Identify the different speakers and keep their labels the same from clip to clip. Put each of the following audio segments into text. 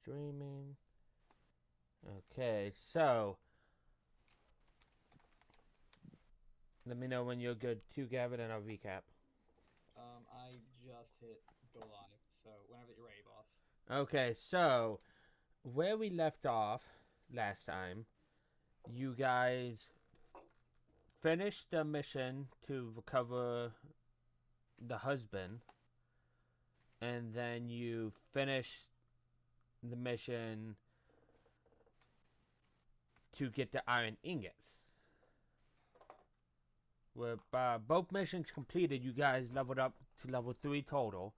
Speaker 1: streaming. Okay, so let me know when you're good to, Gavin, and I'll recap.
Speaker 2: I just hit go live, so whenever you're ready, boss.
Speaker 1: Okay, so where we left off last time, you guys finished the mission to recover the husband, and then you finished the mission to get the iron ingots. With both missions completed, you guys leveled up to level 3 total.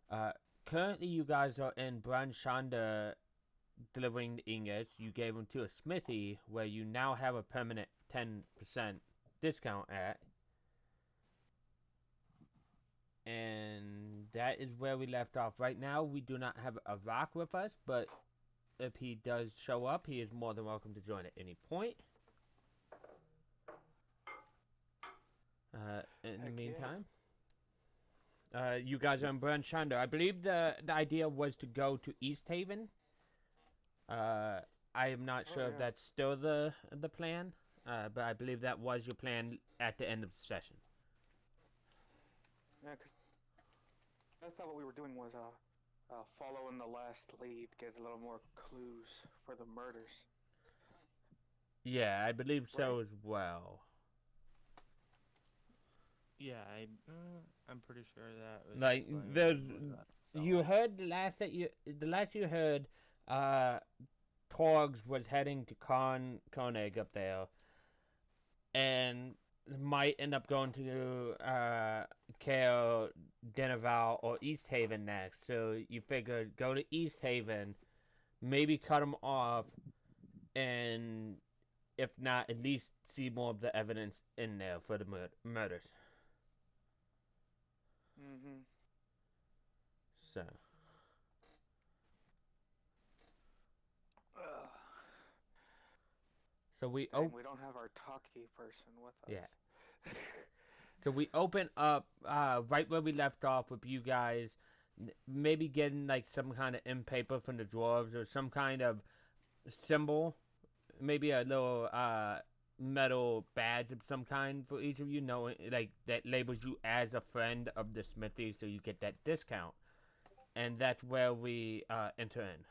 Speaker 1: Uh, Currently, you guys are in Brand Shanda delivering the ingots. You gave them to a smithy where you now have a permanent 10% discount at. And that is where we left off. Right now, we do not have a rock with us, but if he does show up, he is more than welcome to join at any point. In the meantime, you guys are in Brand Shanda. I believe the idea was to go to East Haven. I am not sure if that's still the plan, but I believe that was your plan at the end of the session.
Speaker 3: Yeah, cause I thought what we were doing was following the last lead, get a little more clues for the murders.
Speaker 1: Yeah, I believe so as well.
Speaker 4: Yeah, I'm pretty sure that was
Speaker 1: Like there's,
Speaker 4: that
Speaker 1: you heard the last you heard, Torgs was heading to Koenig up there, and might end up going to Kale, Dennerval, or East Haven next. So you figured go to East Haven, maybe cut them off, and if not, at least see more of the evidence in there for the murders.
Speaker 3: Mm-hmm.
Speaker 1: So. So we
Speaker 3: don't have our talkie person with us.
Speaker 1: Yeah. So we open up right where we left off with you guys, maybe getting like some kind of end paper from the dwarves or some kind of symbol, maybe a little metal badge of some kind for each of you, knowing like that labels you as a friend of the smithy, so you get that discount, and that's where we enter in.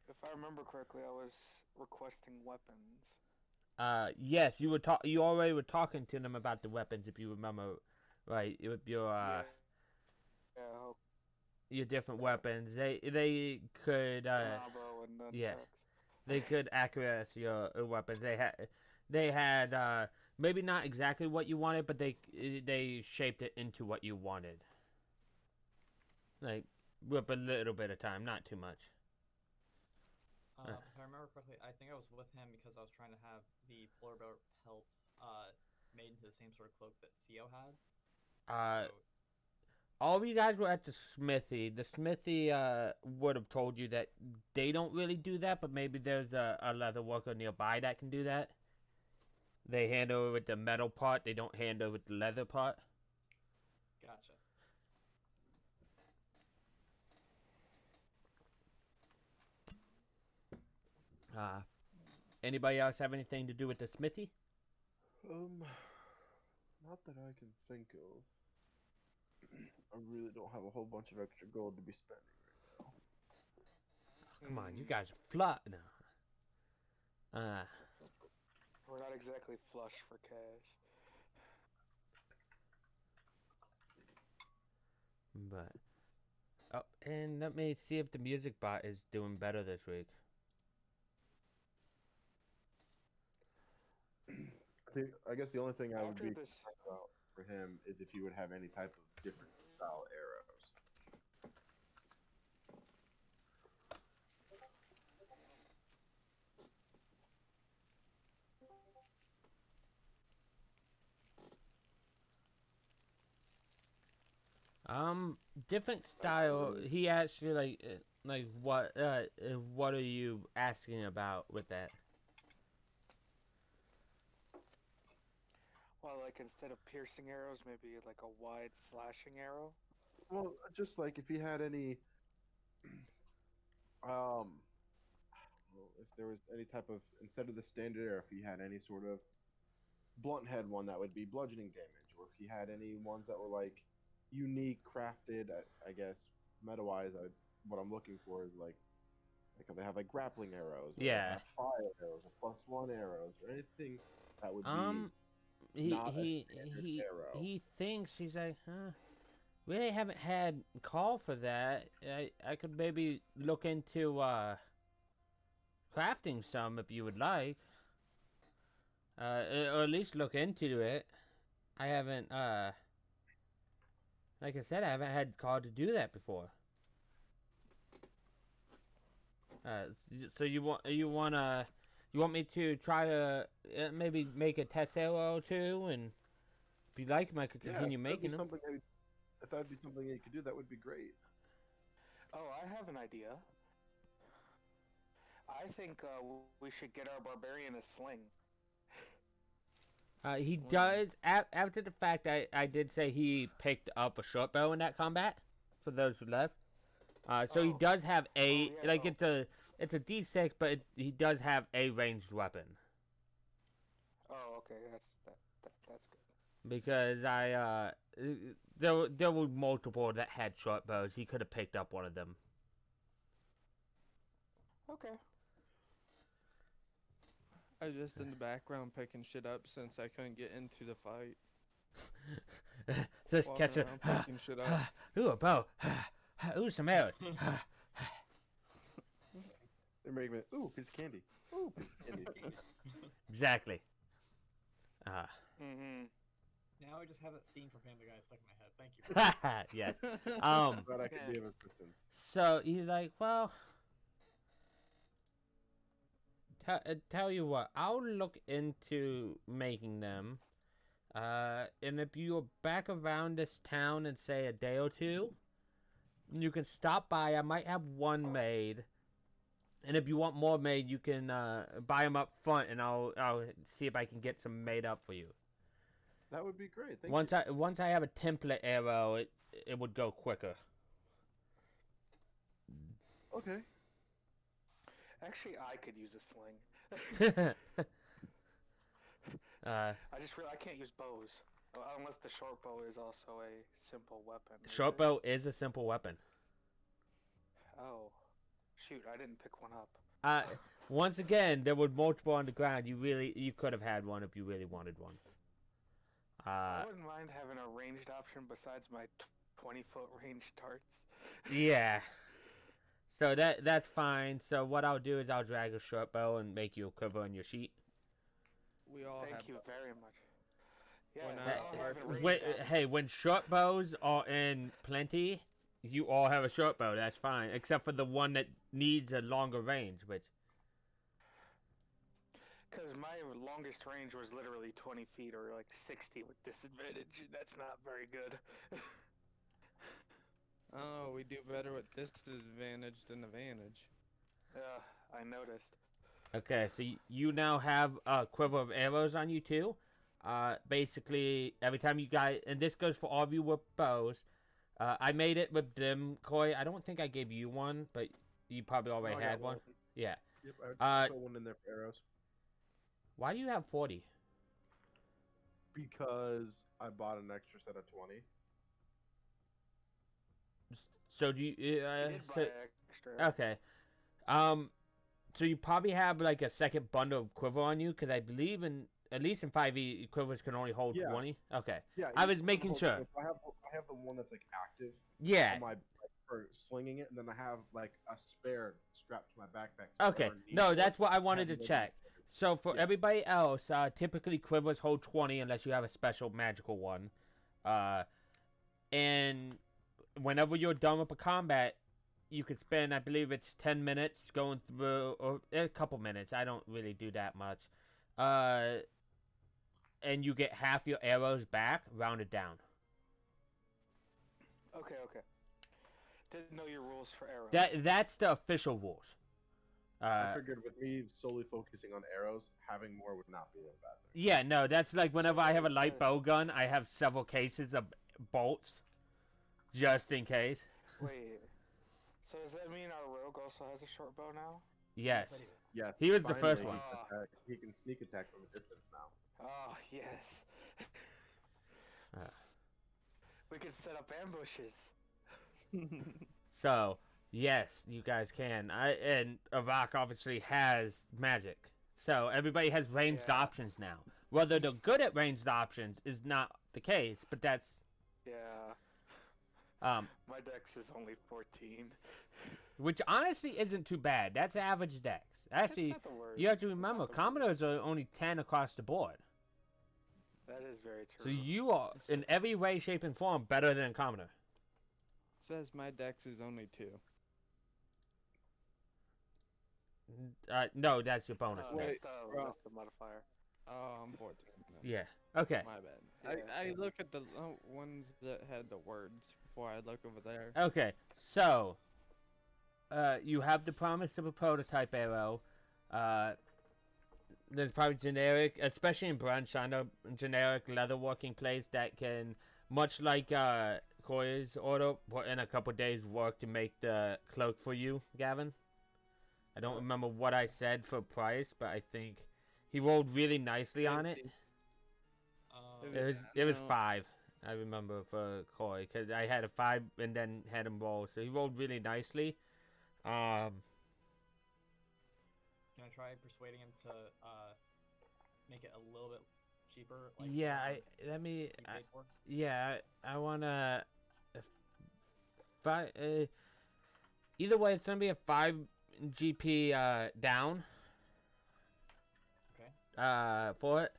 Speaker 3: If I remember correctly, I was requesting weapons.
Speaker 1: Yes, you already were talking to them about the weapons, if you remember, right? With your your different weapons, they could
Speaker 3: and
Speaker 1: yeah, they could access your weapons. They had maybe not exactly what you wanted, but they shaped it into what you wanted. Like with a little bit of time, not too much.
Speaker 2: If I remember correctly, I think I was with him because I was trying to have the polar bear pelts made into the same sort of cloak that Theo had.
Speaker 1: So, all of you guys were at the smithy. The smithy would have told you that they don't really do that, but maybe there's a leather worker nearby that can do that. They handle it with the metal part. They don't handle it with the leather part.
Speaker 2: Gotcha.
Speaker 1: Anybody else have anything to do with the smithy?
Speaker 5: Not that I can think of. I really don't have a whole bunch of extra gold to be spending right now.
Speaker 1: Oh, come on, you guys are flat now.
Speaker 3: We're not exactly flush for cash.
Speaker 1: But and let me see if the music bot is doing better this week.
Speaker 5: I guess the only thing I would be concerned about for him is if he would have any type of different style arrows.
Speaker 1: Different style. He actually like what are you asking about with that?
Speaker 3: Well, like instead of piercing arrows, maybe like a wide slashing arrow?
Speaker 5: Well, just like if he had any, well, if there was any type of instead of the standard arrow, if he had any sort of blunt head one that would be bludgeoning damage, or if he had any ones that were like unique, crafted, I guess meta-wise, what I'm looking for is like they have like grappling arrows, or they
Speaker 1: Yeah.
Speaker 5: have fire arrows, or +1 arrows, or anything that would be
Speaker 1: He
Speaker 5: not
Speaker 1: he
Speaker 5: a standard
Speaker 1: he
Speaker 5: arrow.
Speaker 1: he thinks he's like, huh? Really haven't had call for that. I could maybe look into crafting some if you would like. Or at least look into it. I haven't like I said, I haven't had call to do that before. So you want me to try to maybe make a test arrow too, and if you like, I could continue making them.
Speaker 5: If that'd be something you could do, that would be great.
Speaker 3: Oh, I have an idea. I think we should get our barbarian a sling.
Speaker 1: He does, after the fact, I did say he picked up a short bow in that combat, for those who left. So he does have a, it's a D6, but he does have a ranged weapon.
Speaker 3: Oh, okay, that's good.
Speaker 1: Because there were multiple that had short bows. He could have picked up one of them.
Speaker 3: Okay.
Speaker 4: I was just in the background picking shit up since I couldn't get into the fight.
Speaker 1: Just catch it.
Speaker 4: Picking shit up.
Speaker 1: Ooh, a bow. Ooh, some arrows.
Speaker 5: They're making it. Ooh, piece of candy. Ooh, piece of candy.
Speaker 1: Exactly.
Speaker 3: Mm-hmm.
Speaker 2: Now I just have that scene from Family Guy stuck in my head. Thank you.
Speaker 1: Yes.
Speaker 5: Glad I could be of assistance.
Speaker 1: So he's like, well, tell you what, I'll look into making them. And if you're back around this town in, say, a day or two, you can stop by. I might have one made. And if you want more made, you can buy them up front, and I'll see if I can get some made up for you.
Speaker 5: That would be great. Thank you.
Speaker 1: Once I have a template arrow, it would go quicker.
Speaker 5: Okay.
Speaker 3: Actually, I could use a sling. I can't use bows. Unless the short bow is also a simple weapon.
Speaker 1: Short bow is a simple weapon.
Speaker 3: Oh. Shoot, I didn't pick one up.
Speaker 1: Once again, there were multiple on the ground. You could have had one if you really wanted one.
Speaker 3: I wouldn't mind having a ranged option besides my 20-foot range darts.
Speaker 1: Yeah. So that's fine. So what I'll do is I'll drag a short bow and make you a quiver on your sheet.
Speaker 4: We all
Speaker 3: Thank
Speaker 4: have
Speaker 3: you very much. Yeah,
Speaker 1: when short bows are in plenty, you all have a short bow. That's fine, except for the one that needs a longer range, which.
Speaker 3: Because my longest range was literally 20 feet or like 60 with disadvantage. That's not very good.
Speaker 4: Oh, we do better with disadvantage than advantage.
Speaker 3: Yeah, I noticed.
Speaker 1: Okay, so you now have a quiver of arrows on you too. Basically, every time you guys, and this goes for all of you with bows. I made it with Koi. I don't think I gave you one, but you probably already had one. Yeah.
Speaker 5: Yep, I put one in there for arrows.
Speaker 1: Why do you have 40?
Speaker 5: Because I bought an extra set of 20.
Speaker 1: So do you?
Speaker 3: You did buy extra.
Speaker 1: Okay. So you probably have like a second bundle of quiver on you, because I believe at least in 5e, quivers can only hold 20. Okay.
Speaker 5: Yeah.
Speaker 1: I was making sure.
Speaker 5: I have the one that's like active.
Speaker 1: Yeah.
Speaker 5: On my for slinging it, and then I have like a spare strapped to my backpack. So
Speaker 1: Okay. No, that's what I wanted to check. So for everybody else, typically quivers hold 20 unless you have a special magical one. And whenever you're done with a combat, you could spend, I believe it's 10 minutes going through, or a couple minutes. I don't really do that much. And you get half your arrows back, rounded down.
Speaker 3: Okay. Didn't know your rules for arrows.
Speaker 1: That's the official rules.
Speaker 5: I figured with me solely focusing on arrows, having more would not be a bad thing.
Speaker 1: Yeah, no, that's like whenever I have a light bow gun, I have several cases of bolts, just in case.
Speaker 3: Wait. So does that mean our rogue also has a short bow now?
Speaker 1: Yes.
Speaker 5: Yes,
Speaker 1: He was the
Speaker 5: finally
Speaker 1: first one.
Speaker 5: He can sneak attack from a distance now.
Speaker 3: Oh, yes. We can set up ambushes.
Speaker 1: So, yes, you guys can. And Avak obviously has magic. So, everybody has ranged
Speaker 3: Yeah.
Speaker 1: options now. Whether they're good at ranged options is not the case, but that's...
Speaker 3: Yeah.
Speaker 1: My
Speaker 3: dex is only 14.
Speaker 1: Which honestly isn't too bad. That's average dex. Actually,
Speaker 3: That's not the worst.
Speaker 1: you have to
Speaker 3: It's not
Speaker 1: remember,
Speaker 3: the worst.
Speaker 1: Commodores are only 10 across the board.
Speaker 3: That is very true.
Speaker 1: So you are, in every way, shape, and form, better than a Commodore.
Speaker 4: Says my dex is only 2.
Speaker 1: No, that's your bonus.
Speaker 3: Oh,
Speaker 1: dex.
Speaker 3: that's the modifier.
Speaker 4: Oh, I'm 14. then.
Speaker 1: Yeah. Okay.
Speaker 4: My bad.
Speaker 3: Yeah.
Speaker 4: I look at the ones that had the words before I look over there.
Speaker 1: Okay. So, you have the promise of a prototype arrow. There's probably generic, especially in brunch, I know generic leatherworking plates that can, much like Koya's order, put in a couple days' work to make the cloak for you, Gavin. I don't remember what I said for price, but I think he rolled really nicely on it. It was 5, I remember, for Koi, because I had a 5 and then had him roll, so he rolled really nicely.
Speaker 2: Can I try persuading him to make it a little bit cheaper? Like,
Speaker 1: Yeah,
Speaker 2: he paid for?
Speaker 1: I wanna. Either way, it's gonna be a 5 GP down.
Speaker 2: Okay.
Speaker 1: For it,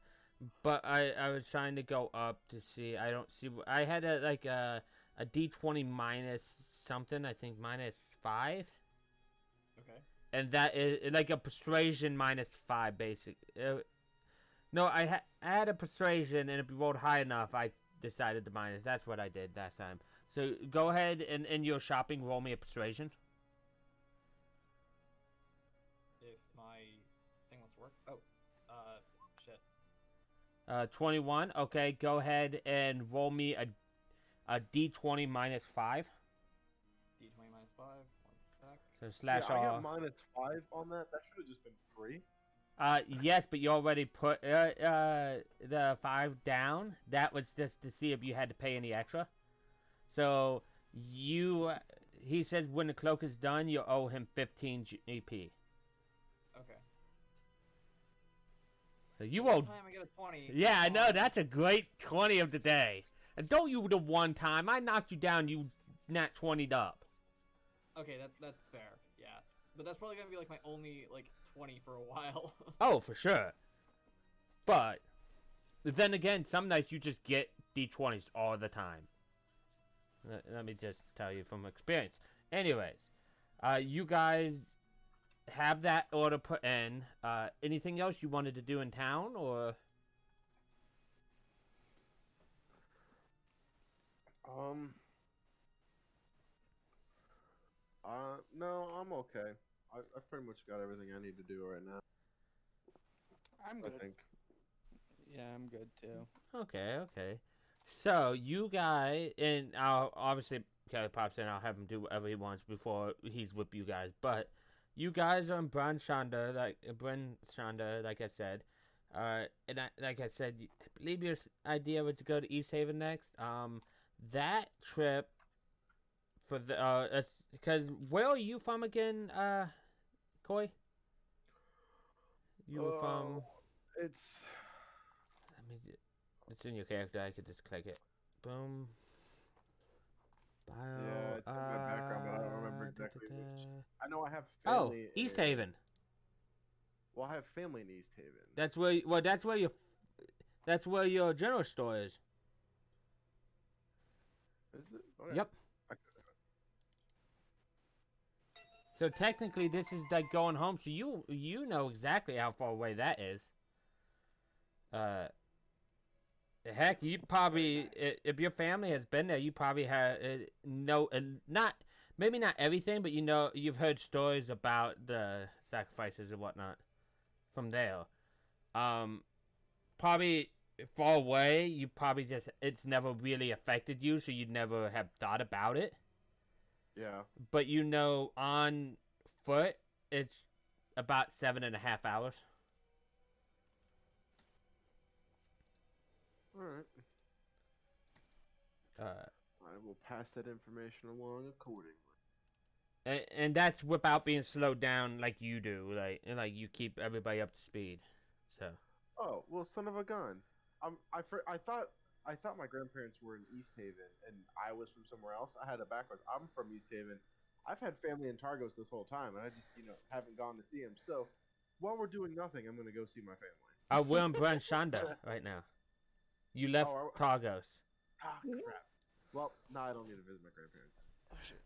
Speaker 1: but I was trying to go up to see. I don't see. I had a D20 minus something. I think minus 5.
Speaker 2: Okay.
Speaker 1: And that is like a persuasion minus 5, basic. No, I had a persuasion, and if you rolled high enough, I decided to minus. That's what I did last time. So go ahead and in your shopping, roll me a persuasion.
Speaker 2: If my thing wants to work. Oh, shit.
Speaker 1: 21. Okay, go ahead and roll me a D20 minus 5.
Speaker 2: D20 minus 5. 1 sec.
Speaker 1: So slash
Speaker 5: I
Speaker 1: all.
Speaker 5: got minus 5 on that. That should have just been 3.
Speaker 1: Yes, but you already put the 5 down. That was just to see if you had to pay any extra. So he says when the cloak is done, you owe him 15 GP.
Speaker 2: Okay.
Speaker 1: So you
Speaker 2: One
Speaker 1: owe.
Speaker 2: time I get a 20.
Speaker 1: Yeah, I
Speaker 2: Come
Speaker 1: know.
Speaker 2: on.
Speaker 1: That's a great 20 of the day. And don't you the one time I knocked you down, you nat 20'd up.
Speaker 2: Okay, that's fair. Yeah, but that's probably gonna be like my only 20 for a while.
Speaker 1: Oh, for sure. But then again, some nights you just get D20s all the time. Let me just tell you from experience. Anyways, you guys have that order put in. Anything else you wanted to do in town, or?
Speaker 5: No, I'm okay. I've pretty much got everything I need to do right now.
Speaker 3: I'm
Speaker 5: I
Speaker 3: good.
Speaker 5: think.
Speaker 4: Yeah, I'm good too.
Speaker 1: Okay. So you guys, and I'll obviously Kelly pops in. I'll have him do whatever he wants before he's with you guys. But you guys are in Bryn Shanda, like I said. And like I said, I believe your idea was to go to East Haven next. That trip for the because where are you from again, Koi? You were from.
Speaker 5: It's.
Speaker 1: It's in your character. I could just click it. Boom. Bio.
Speaker 5: Yeah, it's in my background, but I don't remember exactly which. I know I have
Speaker 1: Oh,
Speaker 5: family.
Speaker 1: East
Speaker 5: in-
Speaker 1: Haven.
Speaker 5: Well, I have family in East Haven.
Speaker 1: That's where. Well, that's where your general store is.
Speaker 5: Is it? Okay.
Speaker 1: Yep. So technically, this is like going home. So you know exactly how far away that is. Heck, you probably if your family has been there, you probably have not maybe not everything, but you've heard stories about the sacrifices and whatnot from there. Probably far away, you probably just it's never really affected you, so you'd never have thought about it.
Speaker 5: Yeah.
Speaker 1: But on foot, it's about 7.5 hours.
Speaker 5: All right. I will pass that information along accordingly.
Speaker 1: And that's without being slowed down like you do, like you keep everybody up to speed. So.
Speaker 5: Oh well, son of a gun. I thought my grandparents were in East Haven and I was from somewhere else. I had it backwards. I'm from East Haven. I've had family in Targos this whole time, and I just haven't gone to see them. So while we're doing nothing, I'm gonna go see my family.
Speaker 1: We're in Brand Shanda right now. You left Targos.
Speaker 5: Ah, crap. Well, no, I don't need to visit my grandparents.
Speaker 4: Oh shit.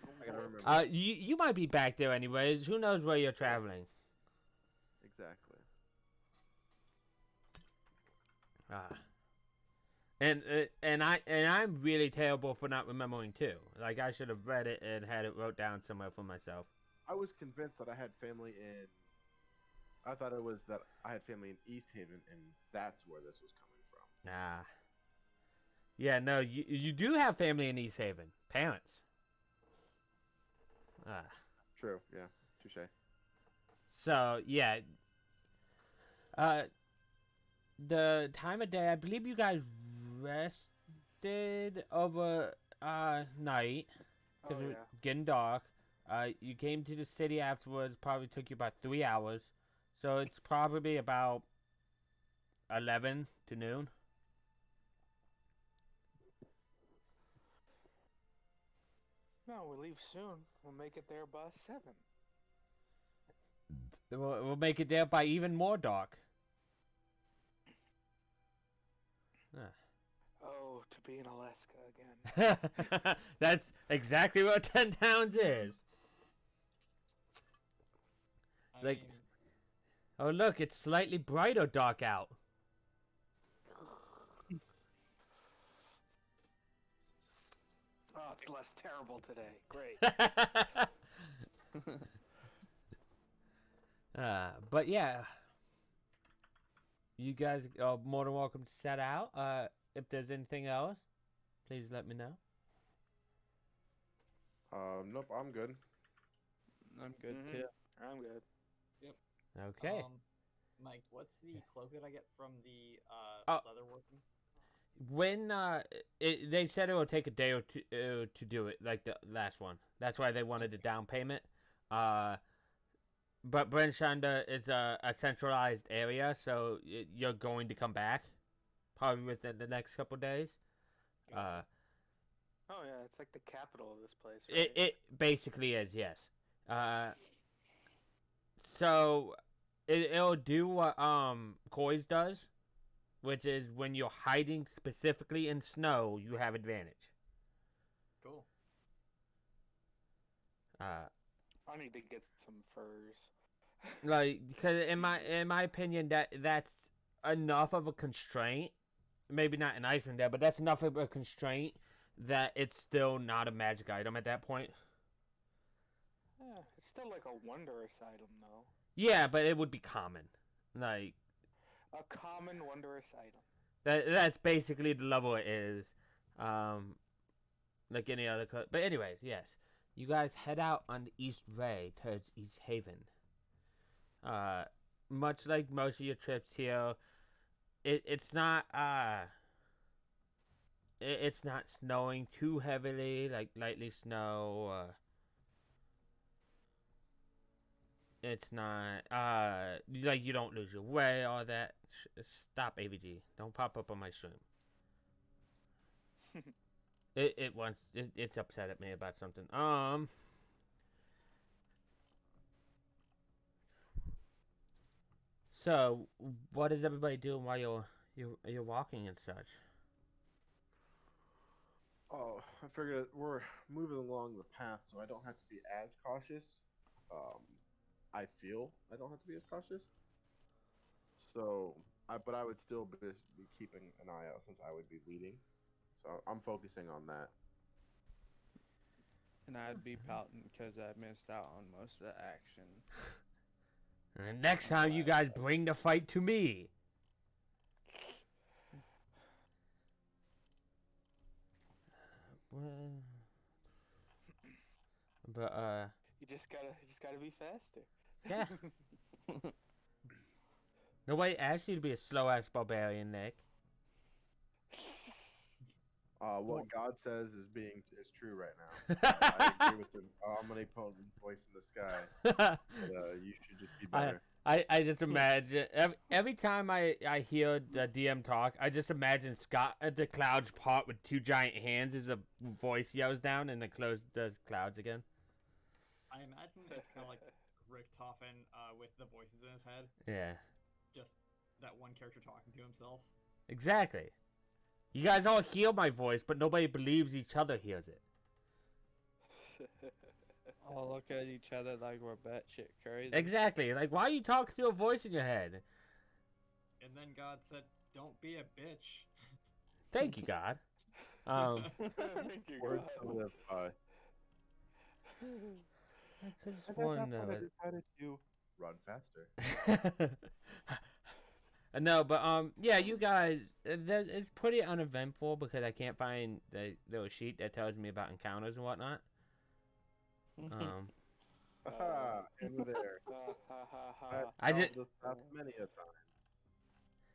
Speaker 5: I gotta remember.
Speaker 1: You might be back there anyways. Who knows where you're traveling?
Speaker 5: Exactly.
Speaker 1: And I'm really terrible for not remembering too. Like I should have read it and had it wrote down somewhere for myself.
Speaker 5: I was convinced that I had family in. I thought it was that I had family in East Haven, and that's where this was coming from.
Speaker 1: Nah. Yeah, no, you do have family in East Haven. Parents.
Speaker 5: True. Yeah. Touche.
Speaker 1: So yeah. The time of day, I believe you guys rested over night because it was getting dark. You came to the city afterwards. Probably took you about 3 hours, so it's probably about 11 to noon.
Speaker 3: No, we leave soon. We'll make it there by 7.
Speaker 1: We'll make it there by even more dark.
Speaker 3: Oh, to be in Alaska again.
Speaker 1: That's exactly what 10 Towns is. It's like, oh look, it's slightly brighter dark out.
Speaker 3: Oh, it's less terrible today. Great.
Speaker 1: But yeah, you guys are more than welcome to set out. If there's anything else, please let me know.
Speaker 5: Nope, I'm good.
Speaker 4: I'm good too.
Speaker 3: I'm good.
Speaker 1: Okay.
Speaker 2: Mike, what's the cloak that I get from the leather working?
Speaker 1: When they said it would take a day or two to do it, like the last one. That's why they wanted a down payment. But Brand Shanda is a centralized area, so you're going to come back probably within the next couple days.
Speaker 3: Oh yeah, it's like the capital of this place. Right?
Speaker 1: It basically is, yes. So it'll do what Koi's does, which is when you're hiding specifically in snow, you have advantage.
Speaker 2: Cool.
Speaker 3: I need to get some furs.
Speaker 1: Like, because in my opinion, that's enough of a constraint. Maybe not an Icewind Dale, but that's enough of a constraint that it's still not a magic item at that point.
Speaker 3: Yeah, it's still like a wondrous item, though.
Speaker 1: Yeah, but it would be common. Like
Speaker 3: a common wondrous item.
Speaker 1: That's basically the level it is. Like any other. But anyways, yes. You guys head out on the East Ray towards East Haven. Much like most of your trips here, it's not it's not snowing too heavily, like lightly snow. It's not like you don't lose your way, all that. Stop, AVG. Don't pop up on my stream. It's upset at me about something. So what is everybody doing while you're walking and such?
Speaker 5: Oh, I figured we're moving along the path, so I don't have to be as cautious. I feel I don't have to be as cautious. So, but I would still be keeping an eye out since I would be leading. So I'm focusing on that.
Speaker 4: And I'd be pouting because I missed out on most of the action.
Speaker 1: And next time you guys bring the fight to me. But
Speaker 3: You just gotta be faster.
Speaker 1: yeah. Nobody asked you to be a slow ass barbarian, Nick.
Speaker 5: What God says is true right now. I agree with the omnipotent voice in the sky. But, you should just be better.
Speaker 1: I just imagine every time I hear the DM talk, I just imagine Scott at the clouds part with two giant hands as a voice yells down and then closes the clouds again.
Speaker 2: I imagine it's kind of like Richtofen with the voices in his head.
Speaker 1: Yeah.
Speaker 2: Just that one character talking to himself.
Speaker 1: Exactly. You guys all hear my voice, but nobody believes each other hears it.
Speaker 4: All look at each other like we're batshit crazy.
Speaker 1: Exactly. Like, why are you talking through a voice in your head?
Speaker 2: And then God said, "Don't be a bitch."
Speaker 1: Thank you, God.
Speaker 3: Thank you,
Speaker 5: Words
Speaker 3: God.
Speaker 5: to live by.
Speaker 1: I just want to know
Speaker 5: I
Speaker 1: it.
Speaker 5: decided to run faster.
Speaker 1: No, but yeah, you guys, it's pretty uneventful because I can't find the little sheet that tells me about encounters and whatnot.
Speaker 5: Haha, in there.
Speaker 1: I did
Speaker 5: this path many a time.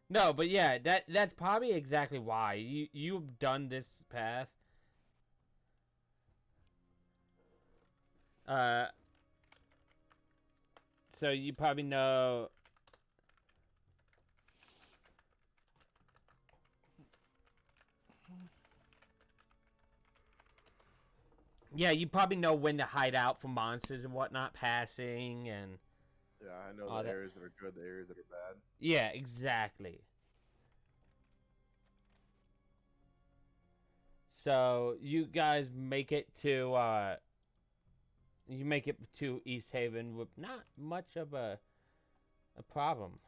Speaker 1: no, but yeah, that's probably exactly why you've done this path. So you probably know. Yeah, you probably know when to hide out from monsters and whatnot passing and.
Speaker 5: Yeah, I know
Speaker 1: all
Speaker 5: the
Speaker 1: that.
Speaker 5: areas that are good, the areas that are bad.
Speaker 1: Yeah, exactly. So you guys make it to East Haven with not much of a problem.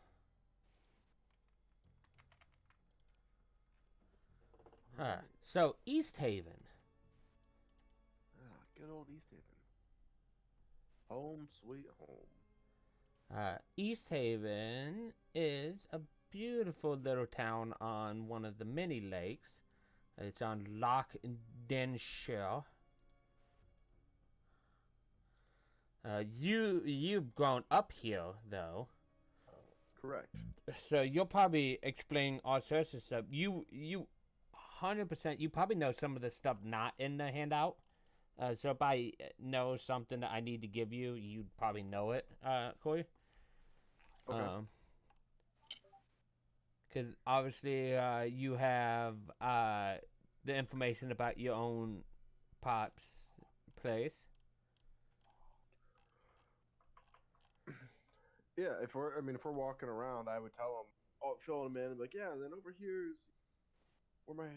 Speaker 1: Huh. So East Haven.
Speaker 5: Ah, good old East Haven. Home sweet home.
Speaker 1: East Haven is a beautiful little town on one of the many lakes. It's on Loch Denshire. You've grown up here though,
Speaker 5: Correct.
Speaker 1: so you'll probably explain all sorts of stuff. You 100%. You probably know some of the stuff not in the handout. So if I know something that I need to give you, you'd probably know it, Corey.
Speaker 5: Okay.
Speaker 1: Because obviously you have the information about your own pop's place.
Speaker 5: Yeah, if we're walking around, I would tell them, fill them in, and be like, yeah, then over here's where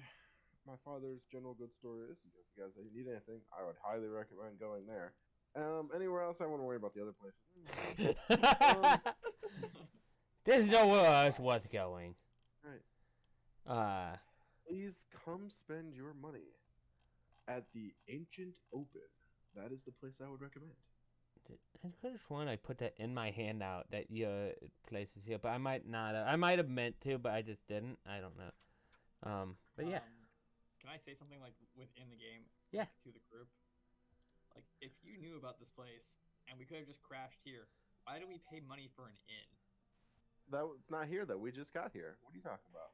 Speaker 5: my father's general goods store is. If you guys need anything, I would highly recommend going there. Anywhere else, I wouldn't worry about the other places.
Speaker 1: There's nowhere else worth going.
Speaker 5: Right. Please come spend your money at the Ancient Open. That is the place I would recommend.
Speaker 1: I could have sworn I put that in my handout that your place is here, but I might not. I might have meant to, but I just didn't. I don't know. But yeah.
Speaker 2: Can I say something like within the game?
Speaker 1: Yeah.
Speaker 2: To the group. Like, if you knew about this place and we could have just crashed here, why do we pay money for an inn?
Speaker 5: It's not here though. We just got here. What are you talking about?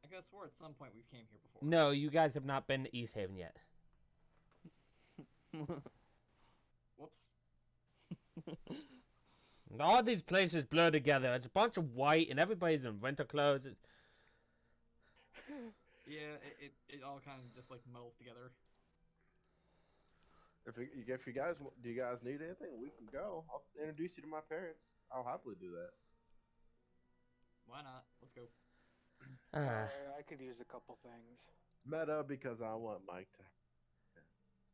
Speaker 2: I could have swore at some point we've came here before.
Speaker 1: No, you guys have not been to East Haven yet.
Speaker 2: Whoops.
Speaker 1: All these places blur together. It's a bunch of white, and everybody's in winter clothes.
Speaker 2: Yeah, it all kind of just like muddles together.
Speaker 5: If you guys do, you guys need anything, we can go. I'll introduce you to my parents. I'll happily do that.
Speaker 2: Why not? Let's go.
Speaker 3: I could use a couple things.
Speaker 5: Meta because I want Mike to.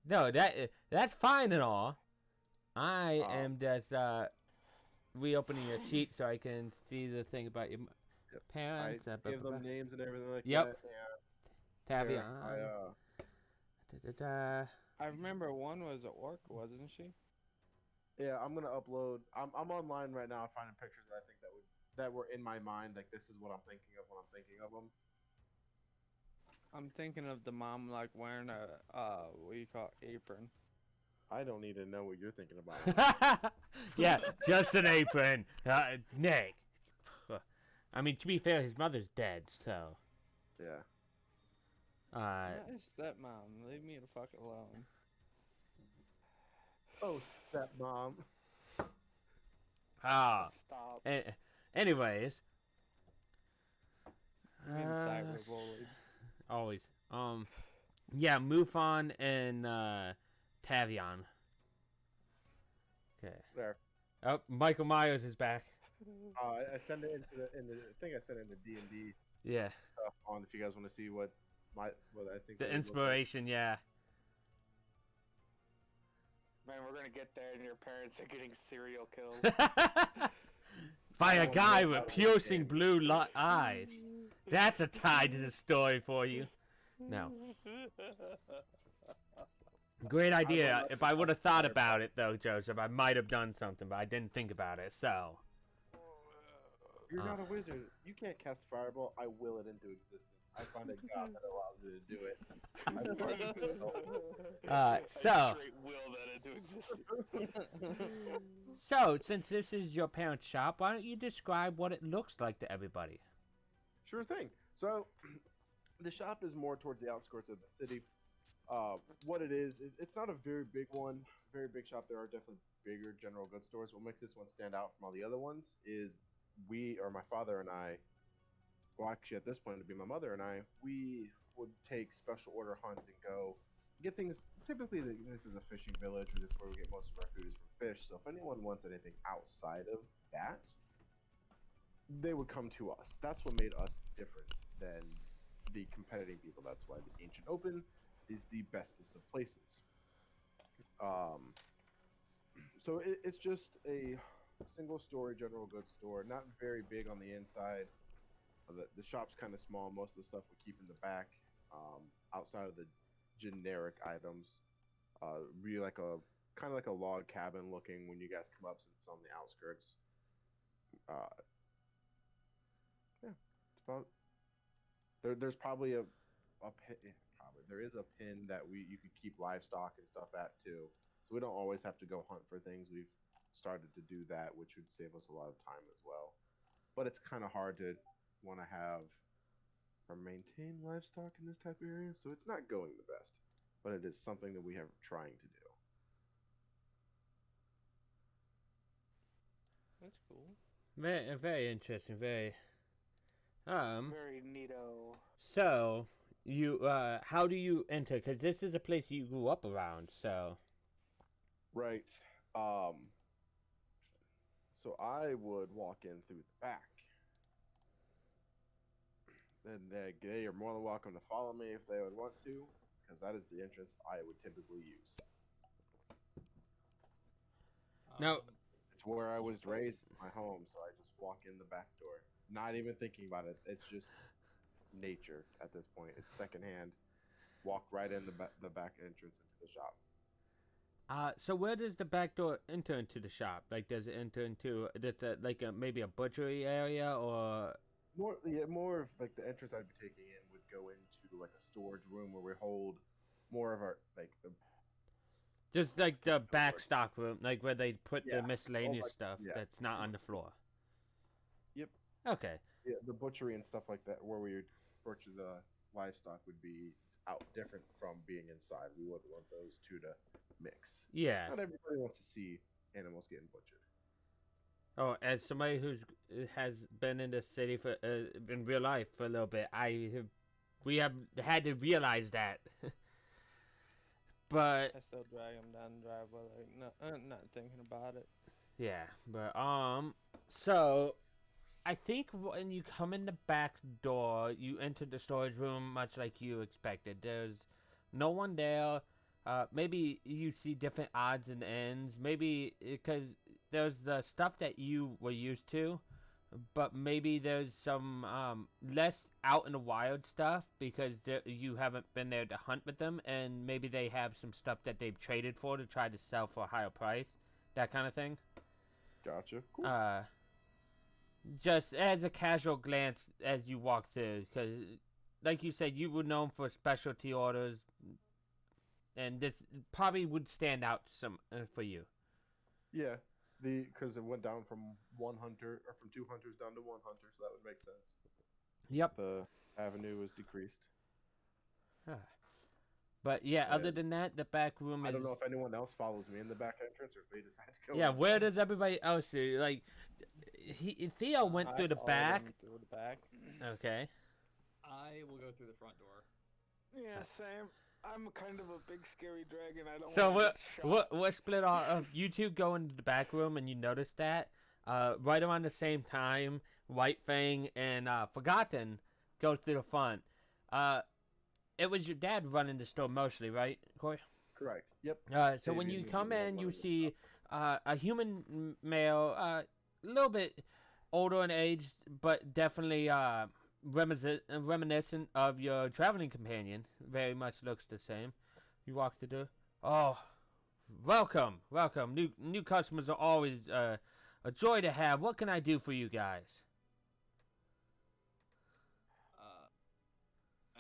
Speaker 1: No, that's fine and all. I am just reopening your sheet so I can see the thing about your parents.
Speaker 5: I give them names and everything like
Speaker 1: yep.
Speaker 5: that. Yeah.
Speaker 1: Tavion.
Speaker 4: I remember one was an orc, wasn't she?
Speaker 5: Yeah, I'm gonna upload. I'm online right now finding pictures that I think that were in my mind. Like this is what I'm thinking of when I'm thinking of them.
Speaker 4: I'm thinking of the mom like wearing a what do you call it, apron.
Speaker 5: I don't need to know what you're thinking about.
Speaker 1: Yeah, just an apron. Nick. I mean, to be fair, his mother's dead, so.
Speaker 5: Yeah.
Speaker 4: Not his stepmom. Leave me the fuck alone.
Speaker 5: Oh, stepmom.
Speaker 3: Stop.
Speaker 1: Anyways.
Speaker 4: Being cyberbullied.
Speaker 1: Always. Yeah, Mufon and Tavion. Okay.
Speaker 5: There.
Speaker 1: Oh, Michael Myers is back.
Speaker 5: I send it into the I think I sent it into D&D
Speaker 1: Yeah.
Speaker 5: stuff on if you guys want to see what I think
Speaker 1: The
Speaker 5: it would look like.
Speaker 1: inspiration, yeah.
Speaker 3: Man, we're gonna get there, and your parents are getting serial killed.
Speaker 1: By a
Speaker 5: Oh,
Speaker 1: guy
Speaker 5: no,
Speaker 1: with
Speaker 5: that was
Speaker 1: piercing
Speaker 5: good.
Speaker 1: blue eyes. That's a tie to the story for you. No. Great idea.
Speaker 5: love
Speaker 1: If
Speaker 5: that
Speaker 1: I would have thought
Speaker 5: fireball.
Speaker 1: about it, though, Joseph, I might have done something, but I didn't think about it, so.
Speaker 5: You're not a wizard. You can't cast fireball. I will it into existence. I find a god that allows you to do it.
Speaker 3: I
Speaker 1: So.
Speaker 3: straight will that into existence.
Speaker 1: So, since this is your parents' shop, why don't you describe what it looks like to everybody?
Speaker 5: Sure thing. So, the shop is more towards the outskirts of the city. What it is, it's not a very big one, very big shop. There are definitely bigger general goods stores. What makes this one stand out from all the other ones is my father and I, well, actually at this point it'd be my mother and I, we would take special order hunts and go get things. Typically, this is a fishing village, or this is where we get most of our food is from fish. So if anyone wants anything outside of that, they would come to us. That's what made us different than the competing people. That's why the Ancient Open is the bestest of places. So it's just a single-story general goods store, not very big on the inside. The shop's kind of small. Most of the stuff we keep in the back, outside of the generic items. Really like a kind of like a log cabin looking when you guys come up, since it's on the outskirts. Yeah, it's about there's probably a pin, there is a pin that you could keep livestock and stuff at too. So we don't always have to go hunt for things. We've started to do that, which would save us a lot of time as well. But it's kind of hard to want to have or maintain livestock in this type of area, so it's not going the best. But it is something that we are trying to do.
Speaker 4: That's cool.
Speaker 1: Very, very interesting. Very.
Speaker 3: Very neato.
Speaker 1: So, how do you enter? Because this is a place you grew up around, so.
Speaker 5: Right. So I would walk in through the back. And they are more than welcome to follow me if they would want to, because that is the entrance I would typically use.
Speaker 1: Now,
Speaker 5: It's where I was raised, my home, so I just walk in the back door. Not even thinking about it. It's just nature at this point. It's secondhand. Walk right in the back entrance into the shop.
Speaker 1: So where does the back door enter into the shop? Like, does it enter into maybe a butchery area, or?
Speaker 5: More of like the entrance I'd be taking in would go into like a storage room where we hold more of our
Speaker 1: Just like the back stock room, like where they put the
Speaker 5: Yeah.
Speaker 1: miscellaneous
Speaker 5: like-
Speaker 1: stuff
Speaker 5: yeah.
Speaker 1: that's not on the floor.
Speaker 5: Yep.
Speaker 1: Okay.
Speaker 5: Yeah, the butchery and stuff like that, where we would butcher the livestock, would be out different from being inside. We wouldn't want those two to mix.
Speaker 1: Yeah.
Speaker 5: Not everybody wants to see animals getting butchered.
Speaker 1: Oh, as somebody has been in the city for in real life for a little bit, we have had to realize that. But
Speaker 4: I still drag him down the driveway, like not thinking about it.
Speaker 1: yeah, but so I think when you come in the back door, you enter the storage room much like you expected. There's no one there. Maybe you see different odds and ends. Maybe because there's the stuff that you were used to, but maybe there's some less out in the wild stuff because you haven't been there to hunt with them, and maybe they have some stuff that they've traded for to try to sell for a higher price, that kind of thing.
Speaker 5: Gotcha. Cool.
Speaker 1: Just as a casual glance as you walk through, because, like you said, you were known for specialty orders, and this probably would stand out some for you.
Speaker 5: Yeah, because it went down from one hunter or from 2 hunters down to 1 hunter, so that would make sense.
Speaker 1: Yep.
Speaker 5: The avenue was decreased.
Speaker 1: But yeah, other
Speaker 5: And
Speaker 1: than that, the back room is.
Speaker 5: I don't know if anyone else follows me in the back entrance or if they decide to go.
Speaker 1: Yeah,
Speaker 5: in.
Speaker 1: where does everybody else do? Like, Theo went through the
Speaker 4: followed
Speaker 1: back.
Speaker 4: him through the back.
Speaker 1: Okay.
Speaker 2: I will go through the front door.
Speaker 3: Yeah, Sam. I'm kind of a big scary dragon. I don't
Speaker 1: So
Speaker 3: want to get shot.
Speaker 1: we're split off. You two go into the back room, and you notice that right around the same time, White Fang and Forgotten go through the front. It was your dad running the store mostly, right, Corey?
Speaker 5: Correct. Yep.
Speaker 1: So when
Speaker 5: Maybe
Speaker 1: you
Speaker 5: we
Speaker 1: come
Speaker 5: can
Speaker 1: in, you
Speaker 5: run it
Speaker 1: see a human male, a little bit older in age, but definitely reminiscent of your traveling companion. Very much looks the same. You walk the door. Oh, welcome. New customers are always a joy to have. What can I do for you guys?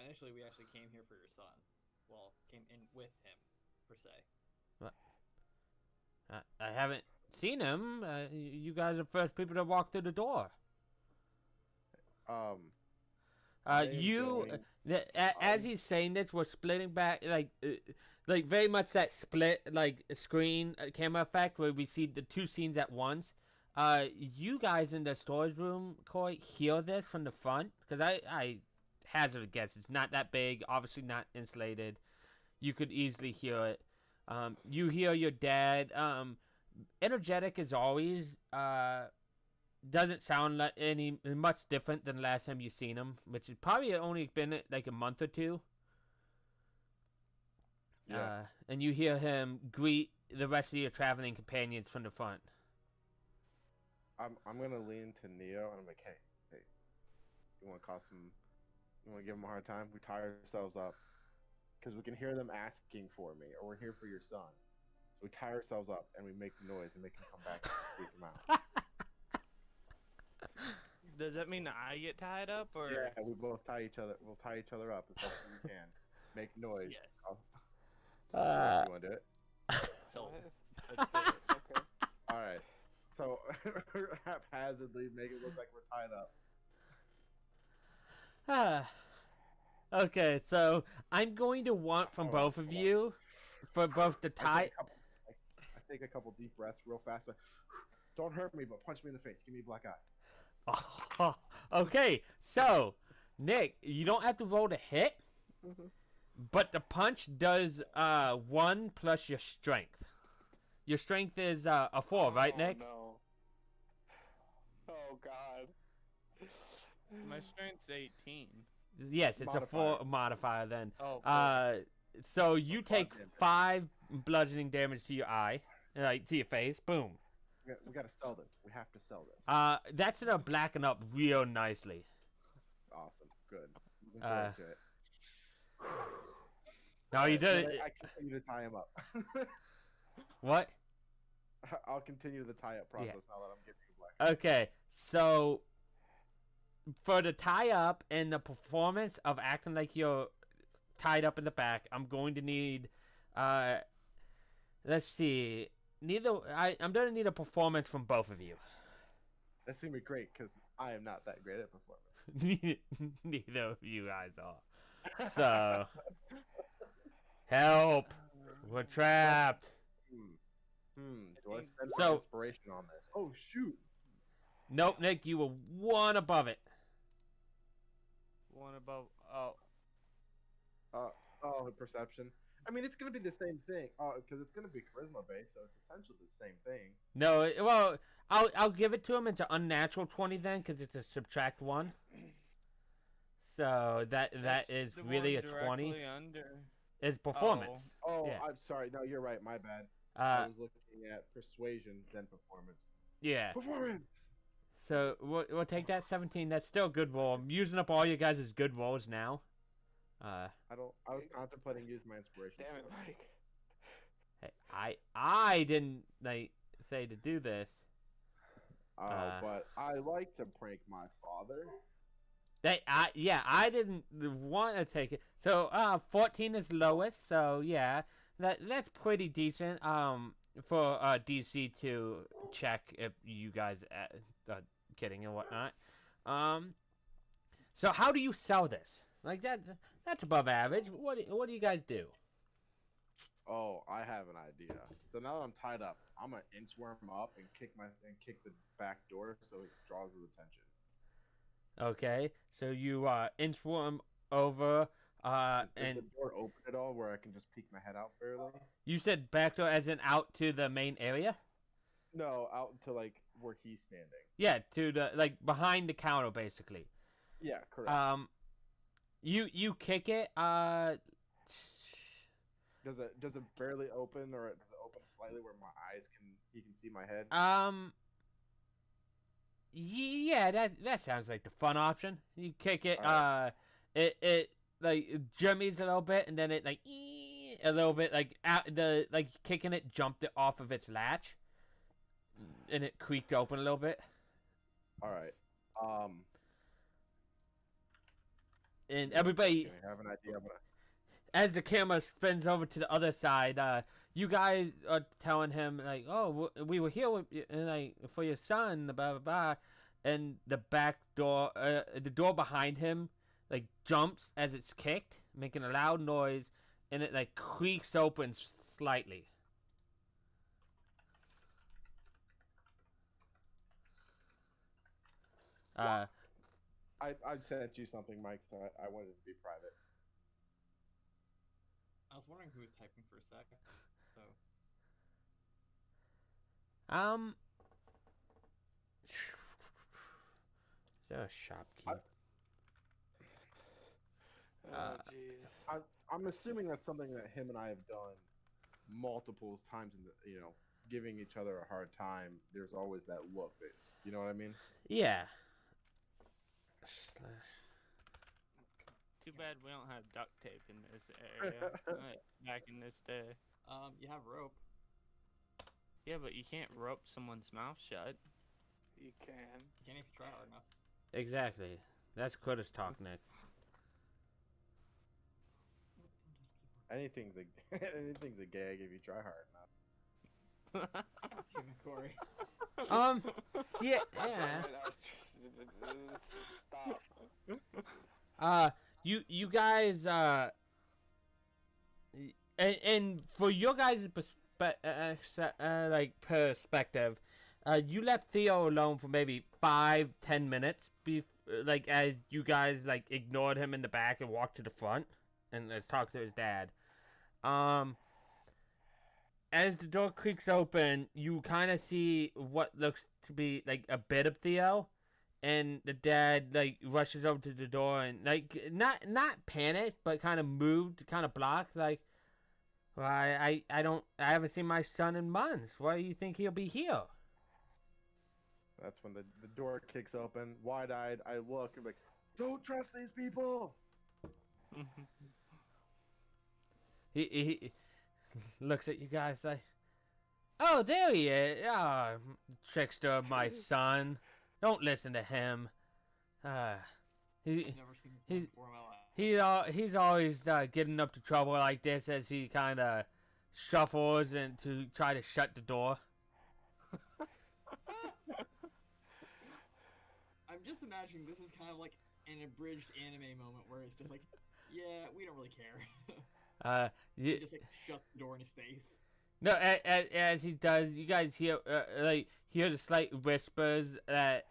Speaker 2: Initially, we actually came here for your son. Well, came in with him, per se.
Speaker 1: I haven't seen him. You guys are the first people to walk through the door.
Speaker 5: I am going-
Speaker 1: As he's saying this, we're splitting back, like very much that split, like screen camera effect where we see the two scenes at once. You guys in the storage room, Corey, hear this from the front? Because I hazard a guess, it's not that big, obviously not insulated. You could easily hear it. You hear your dad, energetic as always. Doesn't sound like any much different than the last time you seen him, which has probably only been like a month or two.
Speaker 5: Yeah.
Speaker 1: And you hear him greet the rest of your traveling companions from the front.
Speaker 5: I'm gonna lean to Neo and I'm like, hey, you want to cause some? You want to give them a hard time? We tie ourselves up because we can hear them asking for me, or we're here for your son. So we tie ourselves up and we make noise and make him come back and freak him out.
Speaker 4: Does that mean I get tied up, or?
Speaker 5: Yeah, we both tie each other. We'll tie each other up as best as we can. Make noise.
Speaker 2: Yes.
Speaker 5: You want to do it?
Speaker 2: So,
Speaker 4: Let's do it.
Speaker 3: Okay.
Speaker 5: All right. So haphazardly make it look like we're tied up.
Speaker 1: Okay, so I'm going to want from both of you, for both the tie.
Speaker 5: I take a couple deep breaths real fast. Like, don't hurt me, but punch me in the face. Give me a black eye.
Speaker 1: Oh, okay, so Nick, you don't have to roll to hit, but the punch does 1 plus your strength. Your strength is a 4, right, Nick?
Speaker 3: No. Oh God.
Speaker 4: My strength's 18.
Speaker 1: Yes, it's a
Speaker 5: Modifier.
Speaker 1: 4 modifier then.
Speaker 4: Oh,
Speaker 1: So you
Speaker 5: So 5
Speaker 1: take
Speaker 5: damage.
Speaker 1: 5 bludgeoning damage to your eye, like to your face. Boom.
Speaker 5: We gotta sell this. We have to sell this.
Speaker 1: That's gonna blacken up real nicely.
Speaker 5: Awesome. Good. Looking forward to it.
Speaker 1: No, you
Speaker 5: So
Speaker 1: did
Speaker 5: then
Speaker 1: it.
Speaker 5: I continue to tie him up.
Speaker 1: What?
Speaker 5: I'll continue the tie-up process
Speaker 1: Yeah.
Speaker 5: now that I'm giving you black.
Speaker 1: Okay, so for the tie up and the performance of acting like you're tied up in the back, I'm going to need. Let's see. I'm gonna need a performance from both of you.
Speaker 5: That's gonna be great because I am not that great at performance.
Speaker 1: Neither of you guys are. So help. We're trapped.
Speaker 5: Do I spend
Speaker 1: So-
Speaker 5: my inspiration on this? Oh shoot!
Speaker 1: Nope, Nick, you were 1 above it.
Speaker 4: one above. Oh,
Speaker 5: Oh, perception. I mean, it's gonna be the same thing. Because it's gonna be charisma based, so it's essentially the same thing.
Speaker 1: No, well, I'll give it to him. It's an unnatural 20 then, because it's a subtract 1. So that
Speaker 4: that's
Speaker 1: is
Speaker 4: the
Speaker 1: really a
Speaker 4: one
Speaker 1: 20.
Speaker 4: directly under.
Speaker 1: Is performance.
Speaker 5: Oh,
Speaker 1: Yeah.
Speaker 5: I'm sorry. No, you're right. My bad. I
Speaker 1: Uh,
Speaker 5: was looking at persuasion then performance.
Speaker 1: yeah.
Speaker 5: Performance.
Speaker 1: So we'll take that 17. That's still a good roll. I'm using up all you guys' good rolls now.
Speaker 5: I was contemplating using my inspiration.
Speaker 3: Damn it, Mike.
Speaker 1: Hey, I didn't like say to do this.
Speaker 5: But I like to prank my father.
Speaker 1: I didn't want to take it. So 14 is lowest. So yeah, that's pretty decent. For DC to check if you guys kidding and whatnot. So how do you sell this? Like that's above average. What do you guys do?
Speaker 5: Oh, I have an idea. So now that I'm tied up, I'm gonna inchworm up and kick the back door so it draws his attention.
Speaker 1: Okay, so you inchworm over
Speaker 5: Is
Speaker 1: and
Speaker 5: the door open at all where I can just peek my head out fairly?
Speaker 1: you said back door as in out to the main area?
Speaker 5: No, out to like where he's standing.
Speaker 1: Yeah, to the like behind the counter basically.
Speaker 5: Yeah, correct.
Speaker 1: You kick it.
Speaker 5: Does it barely open, or does it open slightly where he can see my head?
Speaker 1: Yeah, that sounds like the fun option. You kick it.
Speaker 5: Alright.
Speaker 1: It like jimmies a little bit, and then it like a little bit like out the like kicking it jumped it off of its latch, and it creaked open a little bit.
Speaker 5: All right.
Speaker 1: And everybody,
Speaker 5: I have an idea.
Speaker 1: as the camera spins over to the other side, you guys are telling him like, "Oh, we were here with you, and like for your son." Blah blah blah, and the back door, the door behind him, like jumps as it's kicked, making a loud noise, and it like creaks open slightly.
Speaker 5: I sent you something, Mike, so I wanted it to be private.
Speaker 2: I was wondering who was typing for a sec. So
Speaker 1: Is there a shopkeep?
Speaker 3: Oh, jeez.
Speaker 5: I'm assuming that's something that him and I have done multiple times in the, giving each other a hard time. There's always that look that, you know what I mean?
Speaker 1: Yeah.
Speaker 4: Too bad we don't have duct tape in this area. Back in this day.
Speaker 2: you have rope.
Speaker 4: Yeah, but you can't rope someone's mouth shut.
Speaker 3: You can.
Speaker 2: You can't even try hard enough.
Speaker 1: Exactly. That's Curtis talk, Nick.
Speaker 5: Anything's a gag if you try hard enough.
Speaker 2: Damn it, Corey.
Speaker 1: Yeah.
Speaker 3: Stop.
Speaker 1: You guys, and for your guys' perspective, you left Theo alone for maybe 5-10 minutes, as you guys ignored him in the back and walked to the front and talked to his dad. As the door creaks open, you kind of see what looks to be a bit of Theo. And the dad rushes over to the door and not panicked, but kind of moved, kind of blocked. Well, I haven't seen my son in months. Why do you think he'll be here?
Speaker 5: That's when the door kicks open, wide-eyed. I look and like, don't trust these people.
Speaker 1: He looks at you guys like, oh, there he is. Oh, trickster of my son. Don't listen to him.
Speaker 2: I've never seen this man before in my life.
Speaker 1: He's always getting up to trouble like this as he kind of shuffles and to try to shut the door.
Speaker 2: I'm just imagining this is kind of like an abridged anime moment where it's just like, yeah, we don't really care. He just shuts the door in his face.
Speaker 1: No, as he does, you guys hear hear the slight whispers that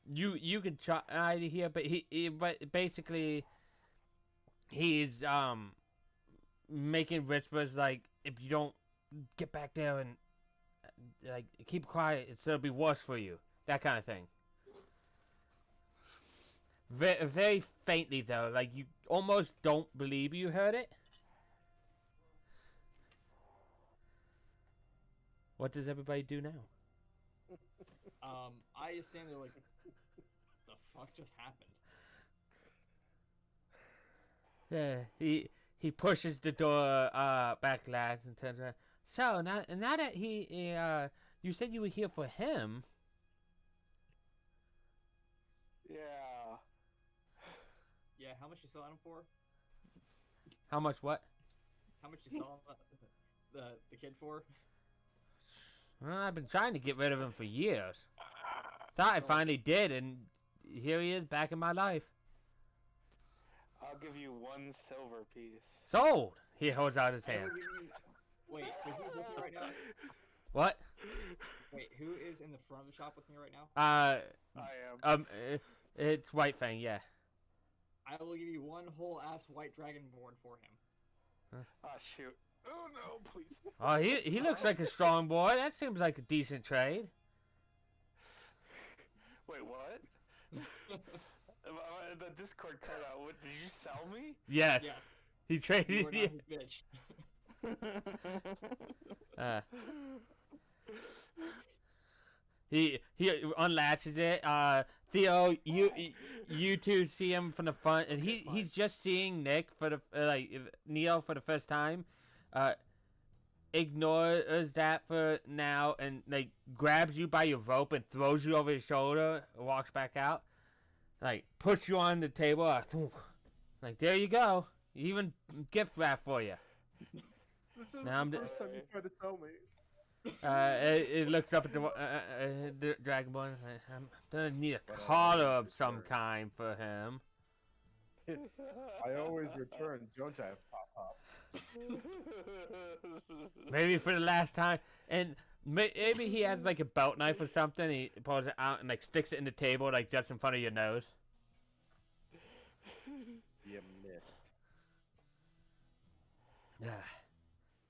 Speaker 1: you could try to hear, but basically he's making whispers if you don't get back there and keep quiet, it'll be worse for you, that kind of thing. Very, very faintly though, you almost don't believe you heard it. What does everybody do now?
Speaker 2: I just stand there like, the fuck just happened?
Speaker 1: Yeah, he pushes the door back glass and turns around. So now that you said you were here for him.
Speaker 3: Yeah.
Speaker 2: Yeah, how much you selling him for?
Speaker 1: How much what?
Speaker 2: How much you selling the kid for?
Speaker 1: Well, I've been trying to get rid of him for years. Thought I finally did, and here he is back in my life.
Speaker 3: I'll give you 1 silver piece.
Speaker 1: Sold! He holds out his hand.
Speaker 2: Wait, so who's with me right now?
Speaker 1: What?
Speaker 2: Wait, who is in the front of the shop with me right now?
Speaker 3: I am.
Speaker 1: It's White Fang, yeah.
Speaker 2: I will give you 1 whole ass white dragonborn for him.
Speaker 3: Oh shoot. Oh no, please.
Speaker 1: Oh, he looks like a strong boy. That seems like a decent trade.
Speaker 3: Wait, what? The Discord cut out. What, did you sell me?
Speaker 1: Yes.
Speaker 2: Yeah.
Speaker 1: He
Speaker 2: You
Speaker 1: traded
Speaker 2: were
Speaker 1: you.
Speaker 2: not his bitch.
Speaker 1: He unlatches it. Theo, you two see him from the front, and he's just seeing Nick for the Neo for the first time. Ignores that for now, and like grabs you by your rope and throws you over his shoulder. Walks back out, like puts you on the table. Like there you go. Even gift wrap for you.
Speaker 5: This is
Speaker 1: Now
Speaker 5: the first time you tried to tell me.
Speaker 1: It looks up at the Dragonborn. I'm gonna need a collar of some kind for him.
Speaker 5: I always return, don't I, Pop?
Speaker 1: Maybe for the last time. And maybe he has like a belt knife or something. He pulls it out and like sticks it in the table, like just in front of your nose.
Speaker 5: You missed.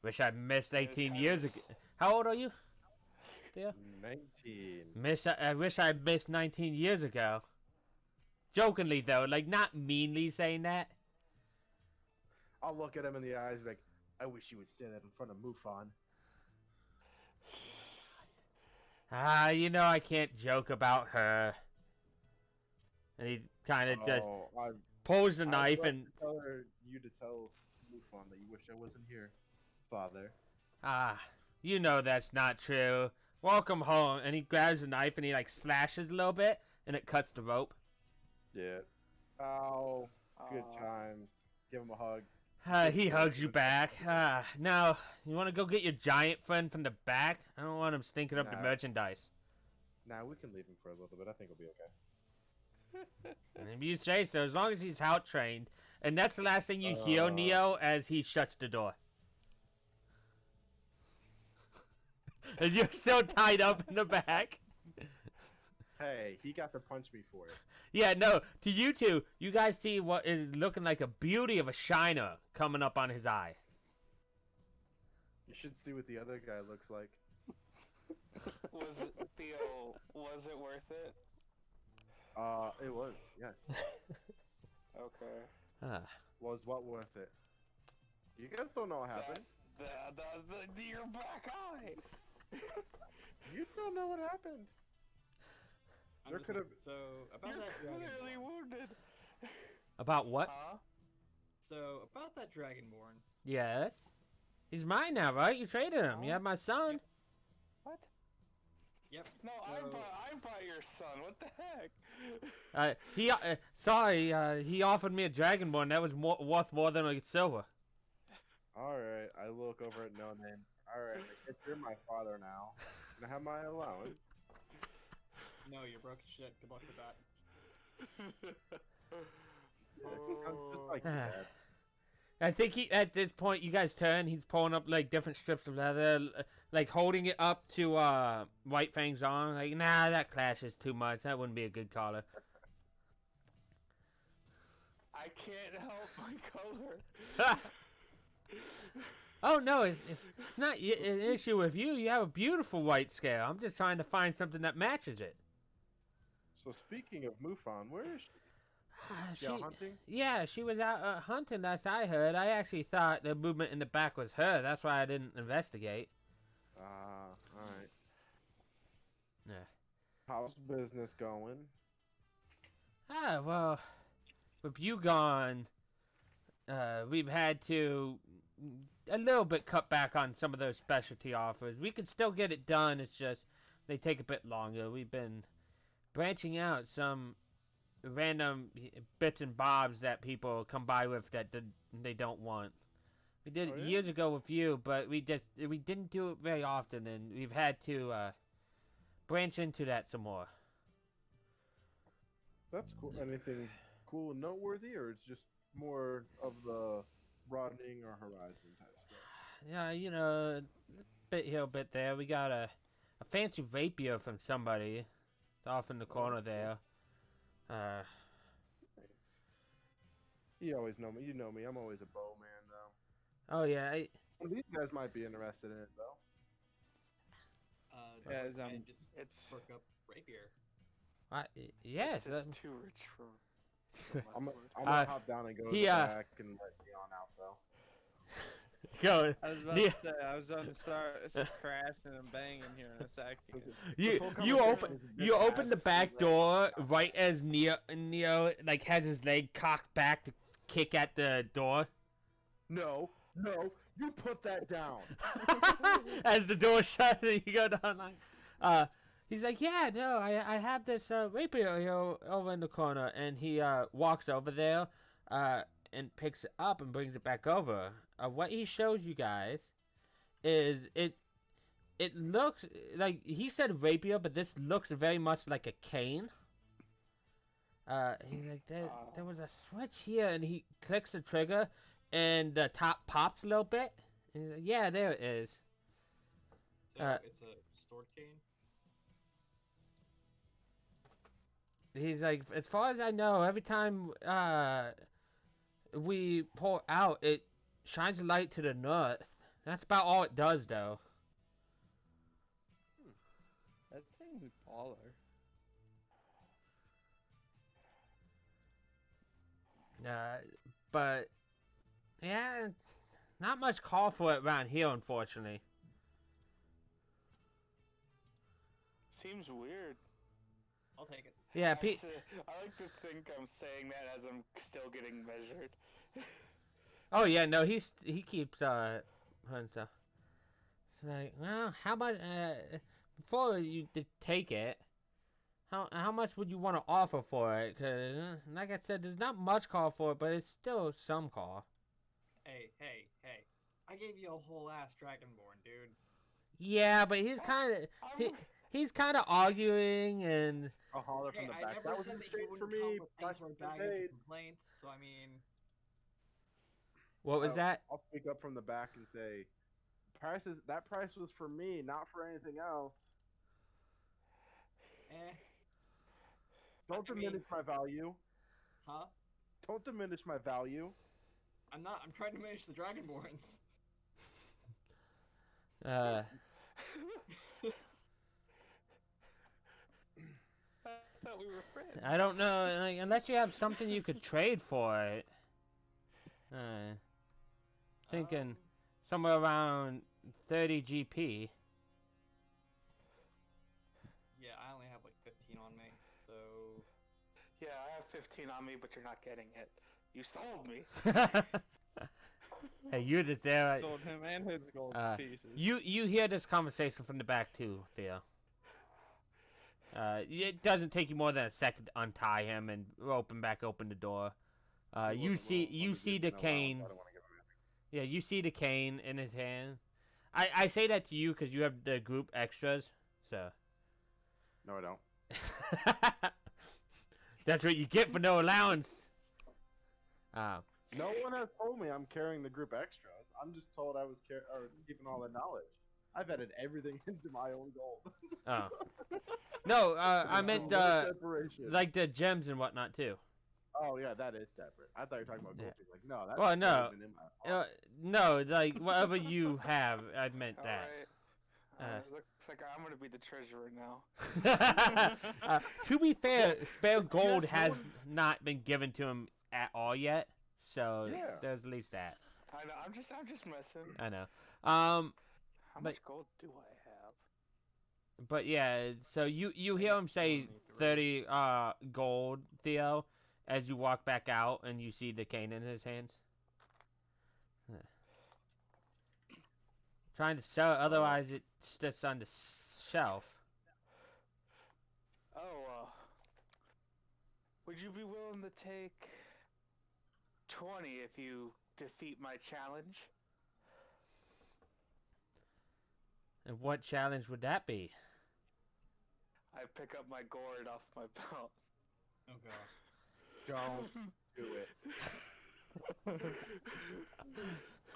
Speaker 1: Wish I missed 18 years ago. How old are you? Theo?
Speaker 5: 19.
Speaker 1: I wish I missed 19 years ago. Jokingly though, like not meanly saying that.
Speaker 5: I'll look at him in the eyes like, I wish you would say that in front of Mufon.
Speaker 1: You know I can't joke about her. And he kind of just pulls the knife and...
Speaker 5: You to tell Mufon that you wish I wasn't here, Father.
Speaker 1: You know that's not true. Welcome home. And he grabs a knife and he like slashes a little bit and it cuts the rope.
Speaker 5: Yeah. Oh, good times. Give him a hug.
Speaker 1: He hugs you back. Now, you want to go get your giant friend from the back? I don't want him stinking up the
Speaker 5: Nah.
Speaker 1: merchandise.
Speaker 5: Nah, we can leave him for a little bit. I think he'll be okay.
Speaker 1: And if you say so, as long as he's out trained. And that's the last thing you hear, Neo, as he shuts the door. And you're still tied up in the back.
Speaker 5: Hey, he got to punch me for it.
Speaker 1: Yeah, no, to you two, you guys see what is looking like a beauty of a shiner coming up on his eye.
Speaker 5: You should see what the other guy looks like.
Speaker 3: Was it, Theo, was it worth it?
Speaker 5: It was, yes.
Speaker 3: Okay.
Speaker 5: Was what worth it? You guys don't know what happened.
Speaker 3: Your black eye!
Speaker 5: You don't know what happened. There could have.
Speaker 2: So about
Speaker 3: You're
Speaker 2: that
Speaker 3: clearly
Speaker 2: dragonborn.
Speaker 3: wounded!
Speaker 1: About what?
Speaker 3: Huh?
Speaker 2: So about that dragonborn.
Speaker 1: Yes. He's mine now, right? You traded him. You have my son.
Speaker 3: What?
Speaker 2: Yep.
Speaker 3: No,
Speaker 2: So-
Speaker 3: I bought your son, what the heck?
Speaker 1: He offered me a dragonborn that was worth more than a silver.
Speaker 5: Alright, I look over at No Name. Alright, if you're my father now, can I have my allowance?
Speaker 2: No, you're broke as shit. Good luck with that.
Speaker 5: Sounds just like that.
Speaker 1: I think at this point, you guys turn. He's pulling up like different strips of leather, like holding it up to White Fang's arm. Like, nah, that clashes too much. That wouldn't be a good collar.
Speaker 3: I can't help my color.
Speaker 1: Oh no, it's not an issue with you. You have a beautiful white scale. I'm just trying to find something that matches it.
Speaker 5: So speaking of Mufon, where is she?
Speaker 1: She,
Speaker 5: Out hunting?
Speaker 1: yeah, she was out hunting. Last I heard. I actually thought the movement in the back was her. That's why I didn't investigate.
Speaker 5: Alright.
Speaker 1: Yeah.
Speaker 5: How's business going?
Speaker 1: Ah, well, with you gone, we've had to a little bit cut back on some of those specialty offers. We can still get it done. It's just they take a bit longer. We've been branching out some random bits and bobs that people come by with that they don't want. We did it years ago with you, but we didn't do it very often, and we've had to branch into that some more.
Speaker 5: That's cool. Anything cool and noteworthy, or it's just more of the broadening our horizon type stuff?
Speaker 1: Yeah, you know, a bit here, a bit there. We got a fancy rapier from somebody. It's off in the corner there.
Speaker 5: Nice. You always know me. You know me. I'm always a bow man, though.
Speaker 1: Oh yeah,
Speaker 5: One of these guys might be interested in it, though.
Speaker 2: Just perk up rapier.
Speaker 1: yes.
Speaker 3: It's too rich for
Speaker 5: I'm
Speaker 3: my
Speaker 5: gonna hop down and go to the back and let Leon out, though.
Speaker 1: Go.
Speaker 4: I was about to say, I was going to start crashing and banging here in a second.
Speaker 1: You open the back door right as Neo like has his leg cocked back to kick at the door.
Speaker 5: No, you put that down.
Speaker 1: As the door shuts and you go down like, he's like, yeah, no, I have this rapier here over in the corner, and he walks over there, and picks it up and brings it back over. What he shows you guys is it looks like he said rapier, but this looks very much like a cane. He's like, there was a switch here, and he clicks the trigger, and the top pops a little bit. And he's like, yeah, there it is.
Speaker 2: So it's a stored cane?
Speaker 1: He's like, as far as I know, every time we pull out, it shines a light to the north. That's about all it does, though.
Speaker 4: That thing's baller.
Speaker 1: But yeah, not much call for it around here, unfortunately.
Speaker 3: Seems weird.
Speaker 2: I'll take it.
Speaker 1: Yeah,
Speaker 3: I like to think I'm saying that as I'm still getting measured.
Speaker 1: Oh yeah, no, he keeps putting stuff. It's like, well, how much? Before you take it, how much would you want to offer for it? Cause like I said, there's not much call for it, but it's still some call.
Speaker 2: Hey! I gave you a whole ass dragonborn, dude.
Speaker 1: Yeah, but he's kind of arguing and.
Speaker 5: I'll holler from the
Speaker 2: I
Speaker 5: back.
Speaker 2: never
Speaker 5: That was
Speaker 2: said
Speaker 5: a
Speaker 2: that you
Speaker 5: mistake for
Speaker 2: wouldn't
Speaker 5: me.
Speaker 2: come with any sort of baggage or complaints, so I mean...
Speaker 1: What was that?
Speaker 5: I'll speak up from the back and say, that price was for me, not for anything else. Don't diminish my value.
Speaker 2: Huh?
Speaker 5: Don't diminish my value.
Speaker 2: I'm not. I'm trying to manage the dragonborns.
Speaker 3: I thought we were friends.
Speaker 1: I don't know, like, unless you have something you could trade for it. Thinking somewhere around 30 GP.
Speaker 2: Yeah, I only have like 15 on me, so...
Speaker 3: Yeah, I have 15 on me, but you're not getting it. You sold me.
Speaker 1: Hey, you're just there.
Speaker 4: Sold him and his gold pieces.
Speaker 1: You hear this conversation from the back too, Theo. It doesn't take you more than a second to untie him and open the door. You see the cane. Yeah, you see the cane in his hand. I say that to you because you have the group extras, so.
Speaker 5: No, I don't.
Speaker 1: That's what you get for no allowance.
Speaker 5: No one has told me I'm carrying the group extras. I'm just told I was keeping all the knowledge. I've added everything into my own gold.
Speaker 1: Oh. No, I meant like the gems and whatnot too.
Speaker 5: Oh yeah, that is separate. I thought you were talking about gold.
Speaker 1: Yeah.
Speaker 5: Like no, that's
Speaker 1: well, no,
Speaker 5: even in my
Speaker 1: no, like whatever you have, I meant that.
Speaker 3: Looks like I'm gonna be the treasurer now.
Speaker 1: To be fair, spare gold has not been given to him at all yet, so there's at least that.
Speaker 3: I know. I'm just messing.
Speaker 1: I know.
Speaker 3: How much gold do I have?
Speaker 1: But yeah, so you hear him say
Speaker 4: 23.
Speaker 1: 30 gold, Theo, as you walk back out and you see the cane in his hands. Trying to sell it, otherwise it sits on the shelf.
Speaker 3: Oh, would you be willing to take 20 if you defeat my challenge?
Speaker 1: And what challenge would that be?
Speaker 3: I pick up my gourd off my belt.
Speaker 2: Oh god.
Speaker 5: Don't do it.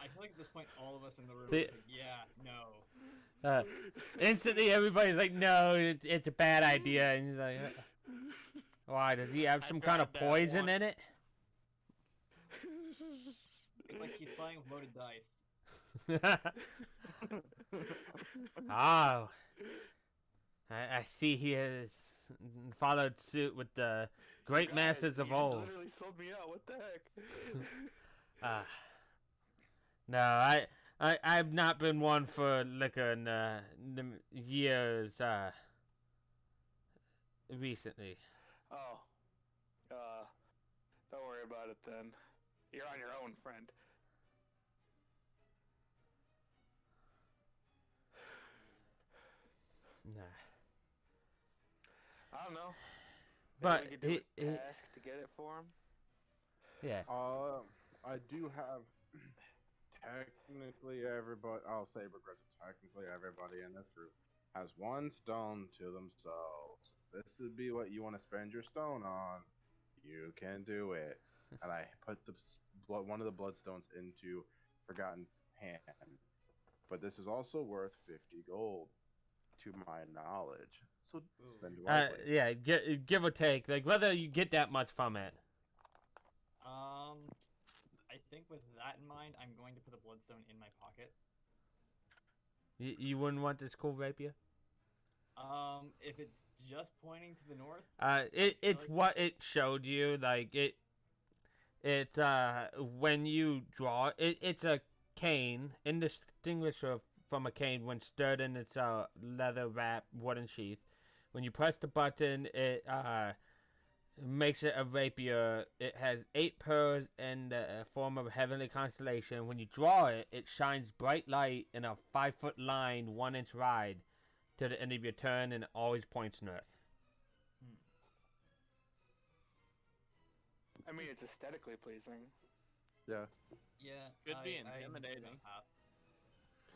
Speaker 2: I feel like at this point, all of us in the room
Speaker 1: The-
Speaker 2: are like, yeah, no.
Speaker 1: Instantly, everybody's like, "No, it's a bad idea." And he's like, "Why? Does he have
Speaker 4: I
Speaker 1: some kind of
Speaker 4: tried that
Speaker 1: poison in
Speaker 4: once.
Speaker 1: it?"
Speaker 2: It's like he's playing with loaded dice.
Speaker 1: Oh, I see he has followed suit with the great
Speaker 3: Guys,
Speaker 1: masters of
Speaker 3: you just
Speaker 1: old.
Speaker 3: literally sold me out. What the heck?
Speaker 1: No, I've not been one for liquor in the years recently.
Speaker 3: Oh, don't worry about it then. You're on your own, friend.
Speaker 1: Nah.
Speaker 3: I don't know.
Speaker 1: But
Speaker 3: Maybe we could do a task to get it for him.
Speaker 1: yeah.
Speaker 5: I do have technically everybody. I'll say begrudgingly, technically everybody in this group has one stone to themselves. This would be what you want to spend your stone on. You can do it. And I put one of the bloodstones into Forgotten Hand. But this is also worth 50 gold, to my knowledge. So spend it wisely.
Speaker 1: Yeah, give or take, like whether you get that much from it.
Speaker 2: I think with that in mind, I'm going to put the bloodstone in my pocket.
Speaker 1: You wouldn't want this cool rapier?
Speaker 2: If it's just pointing to the north,
Speaker 1: It's what it showed you. Like it when you draw it, it's a cane, indistinguishable from a cane when stirred in its leather wrap wooden sheath. When you press the button, it makes it a rapier. It has 8 pearls in the form of a heavenly constellation. When you draw it, it shines bright light in a 5-foot line, 1-inch wide, to the end of your turn, and it always points north.
Speaker 3: I mean, it's aesthetically pleasing.
Speaker 5: Yeah.
Speaker 2: yeah.
Speaker 4: Could be
Speaker 2: I
Speaker 4: intimidating.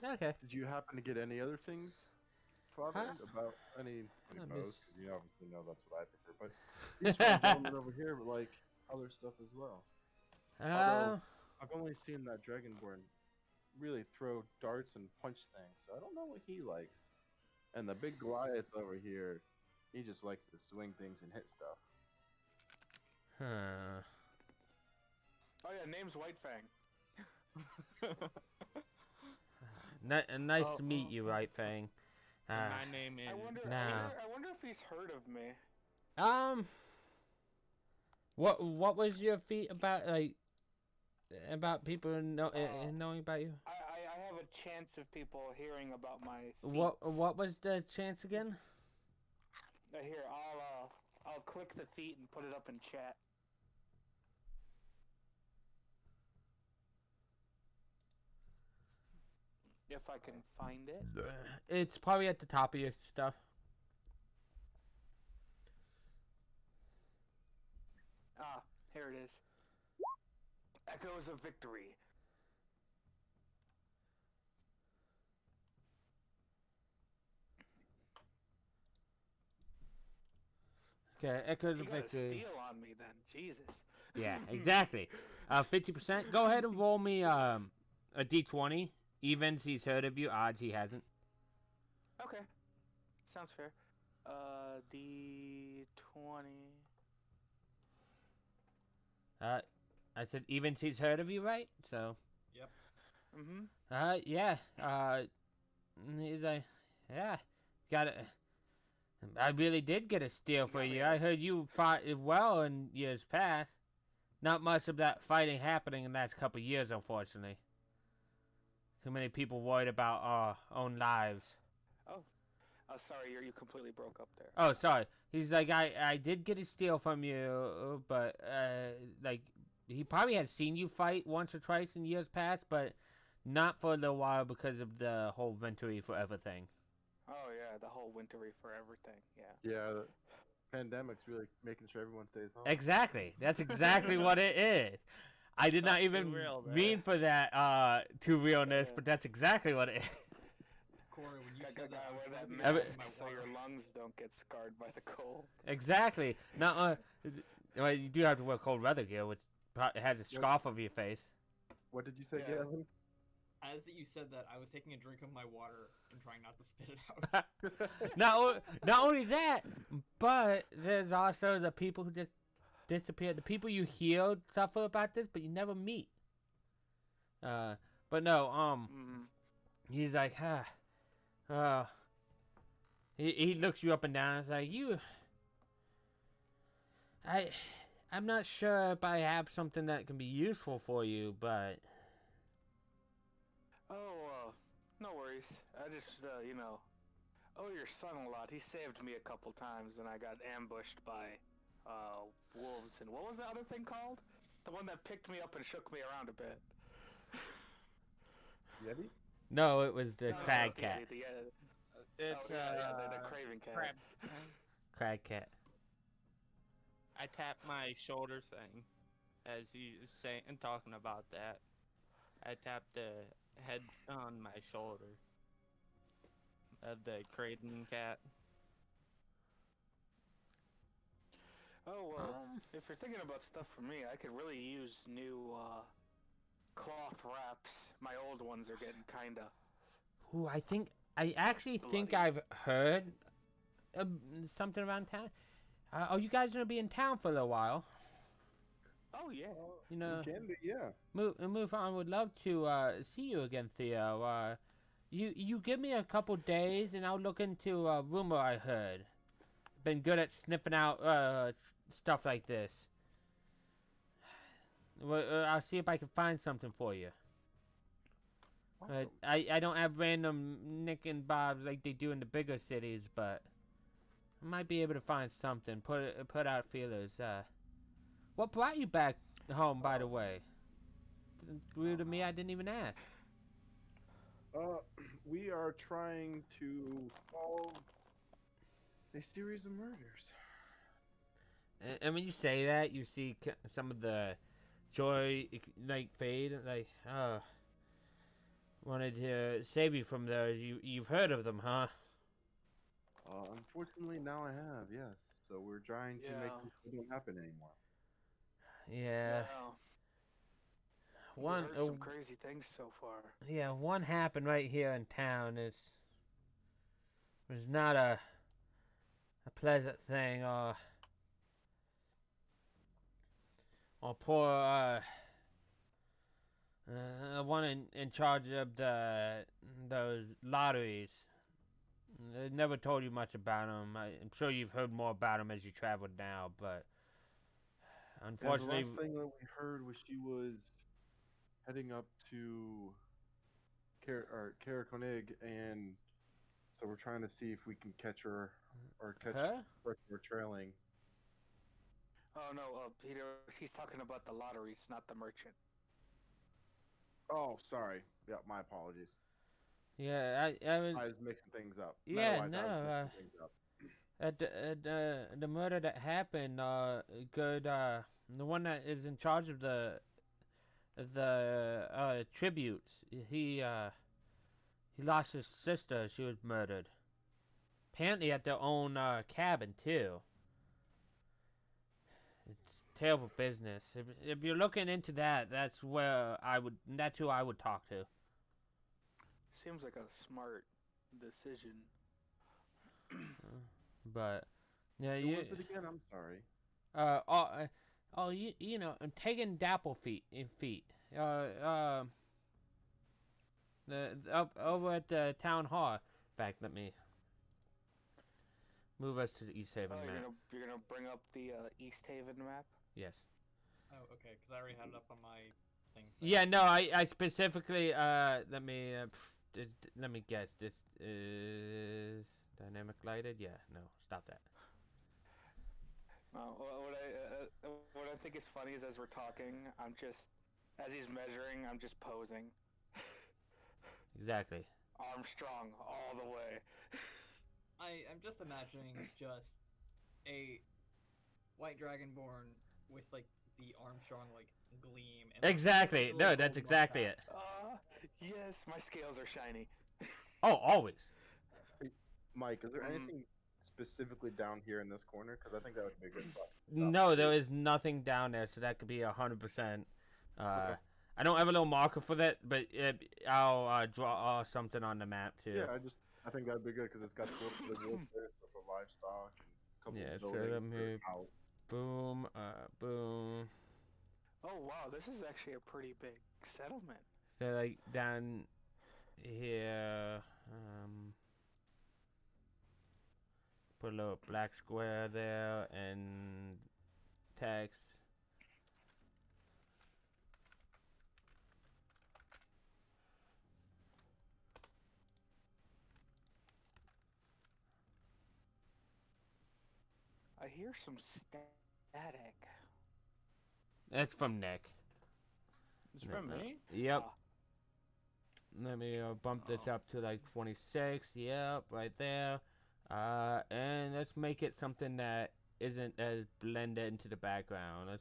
Speaker 1: Okay.
Speaker 5: Did you happen to get any other things, Father,
Speaker 1: Huh?
Speaker 5: about any
Speaker 1: I
Speaker 5: pose?
Speaker 1: miss-
Speaker 5: Because you obviously know that's what I prefer. But these fine gentlemen over here like other stuff as well. Although I've only seen that Dragonborn really throw darts and punch things, so I don't know what he likes. And the big Goliath over here, he just likes to swing things and hit stuff.
Speaker 3: Oh yeah, name's Whitefang.
Speaker 1: Nice to meet you, Right Fang.
Speaker 4: And my name is.
Speaker 3: I wonder if he's heard of me.
Speaker 1: What was your feat about, like, about people knowing about you?
Speaker 3: I have a chance of people hearing about my feats.
Speaker 1: What was the chance again?
Speaker 3: Here, I'll click the feat and put it up in chat. If I can find it.
Speaker 1: It's probably at the top of your stuff.
Speaker 3: Ah, here it is. Echoes of Victory.
Speaker 1: Okay, Echoes
Speaker 3: You
Speaker 1: of
Speaker 3: got a
Speaker 1: Victory.
Speaker 3: steal on me then, Jesus.
Speaker 1: Yeah, exactly. 50%. Go ahead and roll me a d20. Evens, he's heard of you. Odds, he hasn't.
Speaker 3: Okay, sounds fair. D20.
Speaker 1: I said evens, he's heard of you, right? So.
Speaker 2: Yep.
Speaker 3: Mm-hmm.
Speaker 1: Yeah. He's like, yeah, got it. I really did get a steal for you. I heard you fought well in years past. Not much of that fighting happening in the last couple of years, unfortunately. Too many people worried about our own lives.
Speaker 3: Oh, Oh, sorry, you completely broke up there.
Speaker 1: Oh, sorry. He's like, I did get a steal from you, but like he probably had seen you fight once or twice in years past, but not for a little while because of the whole Venturi Forever thing.
Speaker 3: Oh yeah, the whole wintry forever thing. Yeah.
Speaker 5: Yeah, the pandemic's really making sure everyone stays home.
Speaker 1: Exactly. That's exactly what it is. I did not
Speaker 4: Not too
Speaker 1: even
Speaker 4: real there.
Speaker 1: mean for that to realness,
Speaker 3: Yeah.
Speaker 1: but that's exactly what it is.
Speaker 2: Corey, when you
Speaker 3: Gotta
Speaker 2: said that, I was
Speaker 3: wear that
Speaker 2: looking
Speaker 1: Every-
Speaker 2: at
Speaker 3: mask
Speaker 2: my
Speaker 3: so
Speaker 2: water.
Speaker 3: your lungs don't get scarred by the cold.
Speaker 1: Exactly. Now, well, you do have to wear cold weather gear, which has a scarf over your face.
Speaker 5: What did you say,
Speaker 3: Yeah.
Speaker 5: Gavin?
Speaker 2: As you said that, I was taking a drink of my water and trying not to spit it out.
Speaker 1: Not only that, but there's also the people who just disappear. The people you hear suffer about this, but you never meet. But no,
Speaker 3: Mm.
Speaker 1: he's like, he looks you up and down. It's like I'm not sure if I have something that can be useful for you, but
Speaker 3: Oh, no worries. I just, owe your son a lot. He saved me a couple times when I got ambushed by, wolves. And what was the other thing called? The one that picked me up and shook me around a bit.
Speaker 5: Yeti?
Speaker 1: no, it was the
Speaker 3: No,
Speaker 1: crag
Speaker 3: the
Speaker 1: cat.
Speaker 3: Yeti,
Speaker 4: It's
Speaker 3: the craven cat.
Speaker 4: crab.
Speaker 1: Crag cat.
Speaker 4: I tap my shoulder thing as he is saying and talking about that. I tap the head on my shoulder of the craven cat.
Speaker 3: Oh, well, if you're thinking about stuff for me, I could really use new, cloth wraps. My old ones are getting kinda...
Speaker 1: Ooh, I actually think
Speaker 3: Bloody.
Speaker 1: I've heard something around town. Are you guys gonna be in town for a little while?
Speaker 3: Oh, yeah.
Speaker 1: You know,
Speaker 5: You can be, yeah.
Speaker 1: move on. Would love to see you again, Theo. You give me a couple days, and I'll look into a rumor I heard. Been good at sniffing out stuff like this. Well, I'll see if I can find something for you.
Speaker 5: Awesome.
Speaker 1: I don't have random Nick and Bobs like they do in the bigger cities, but I might be able to find something. Put out feelers. What brought you back home, by the way? Rude to me, I didn't even ask.
Speaker 5: We are trying to solve a series of murders.
Speaker 1: And when you say that, you see some of the joy like fade. Like, wanted to save you from those. You've heard of them, huh?
Speaker 5: Unfortunately, now I have, yes. So we're trying to make
Speaker 3: Yeah.
Speaker 5: this don't happen anymore.
Speaker 1: Yeah.
Speaker 3: We
Speaker 1: One.
Speaker 3: heard some crazy things so far.
Speaker 1: Yeah, one happened right here in town. It was not a pleasant thing. Or poor one in charge of those lotteries. They never told you much about them. I'm sure you've heard more about them as you traveled now, but unfortunately,
Speaker 5: And the last thing that we heard was she was heading up to Karakonig, and so we're trying to see if we can catch her or catch
Speaker 1: Her?
Speaker 5: her trailing.
Speaker 3: Oh, no, Peter, he's talking about the lotteries, not the merchant.
Speaker 5: Oh, sorry. Yeah, my apologies.
Speaker 1: yeah, I was.
Speaker 5: I was mixing things up.
Speaker 1: Yeah,
Speaker 5: Otherwise, I was mixing things up.
Speaker 1: The murder that happened, the one that is in charge of the tributes, he lost his sister. She was murdered. Apparently at their own cabin too. It's terrible business. If you're looking into that, that's who I would talk to.
Speaker 3: Seems like a smart decision.
Speaker 1: But yeah,
Speaker 5: Who was it again? I'm sorry.
Speaker 1: you know, taking dapple feet. Up over at the town hall. In fact, let me move us to the East Haven
Speaker 3: Oh,
Speaker 1: map.
Speaker 3: you're gonna bring up the East Haven map?
Speaker 1: Yes.
Speaker 2: Oh, okay, because I already had it up on my thing.
Speaker 1: Yeah, no, I specifically let me guess. This is Dynamic lighted? Yeah, no, stop that.
Speaker 3: What I think is funny is as we're talking, as he's measuring, I'm just posing.
Speaker 1: Exactly.
Speaker 3: Armstrong all the way.
Speaker 2: I'm just imagining just a white dragonborn with like the Armstrong like gleam. And
Speaker 1: Exactly.
Speaker 2: like,
Speaker 1: No,
Speaker 2: little
Speaker 1: that's
Speaker 2: gold
Speaker 1: exactly
Speaker 2: mustache.
Speaker 1: it.
Speaker 3: Yes, my scales are shiny.
Speaker 1: Oh, always.
Speaker 5: Mike, is there anything specifically down here in this corner? Because I think that would be a good spot.
Speaker 1: No, there is nothing down there, so that could be 100%.
Speaker 5: Okay.
Speaker 1: I don't have a little marker for that, but I'll draw something on the map too.
Speaker 5: Yeah, I think that'd be good because it's got the wood there for livestock and a couple
Speaker 1: Yeah,
Speaker 5: of
Speaker 1: so
Speaker 5: buildings
Speaker 1: let me
Speaker 5: for house.
Speaker 1: boom, boom.
Speaker 3: Oh wow, this is actually a pretty big settlement.
Speaker 1: So like down here, put a little black square there and text.
Speaker 3: I hear some static.
Speaker 1: That's from Nick.
Speaker 4: It's from me?
Speaker 1: Yep.
Speaker 3: Ah.
Speaker 1: Let me bump this up to like 26. Yep, right there. And let's make it something that isn't as blended into the background.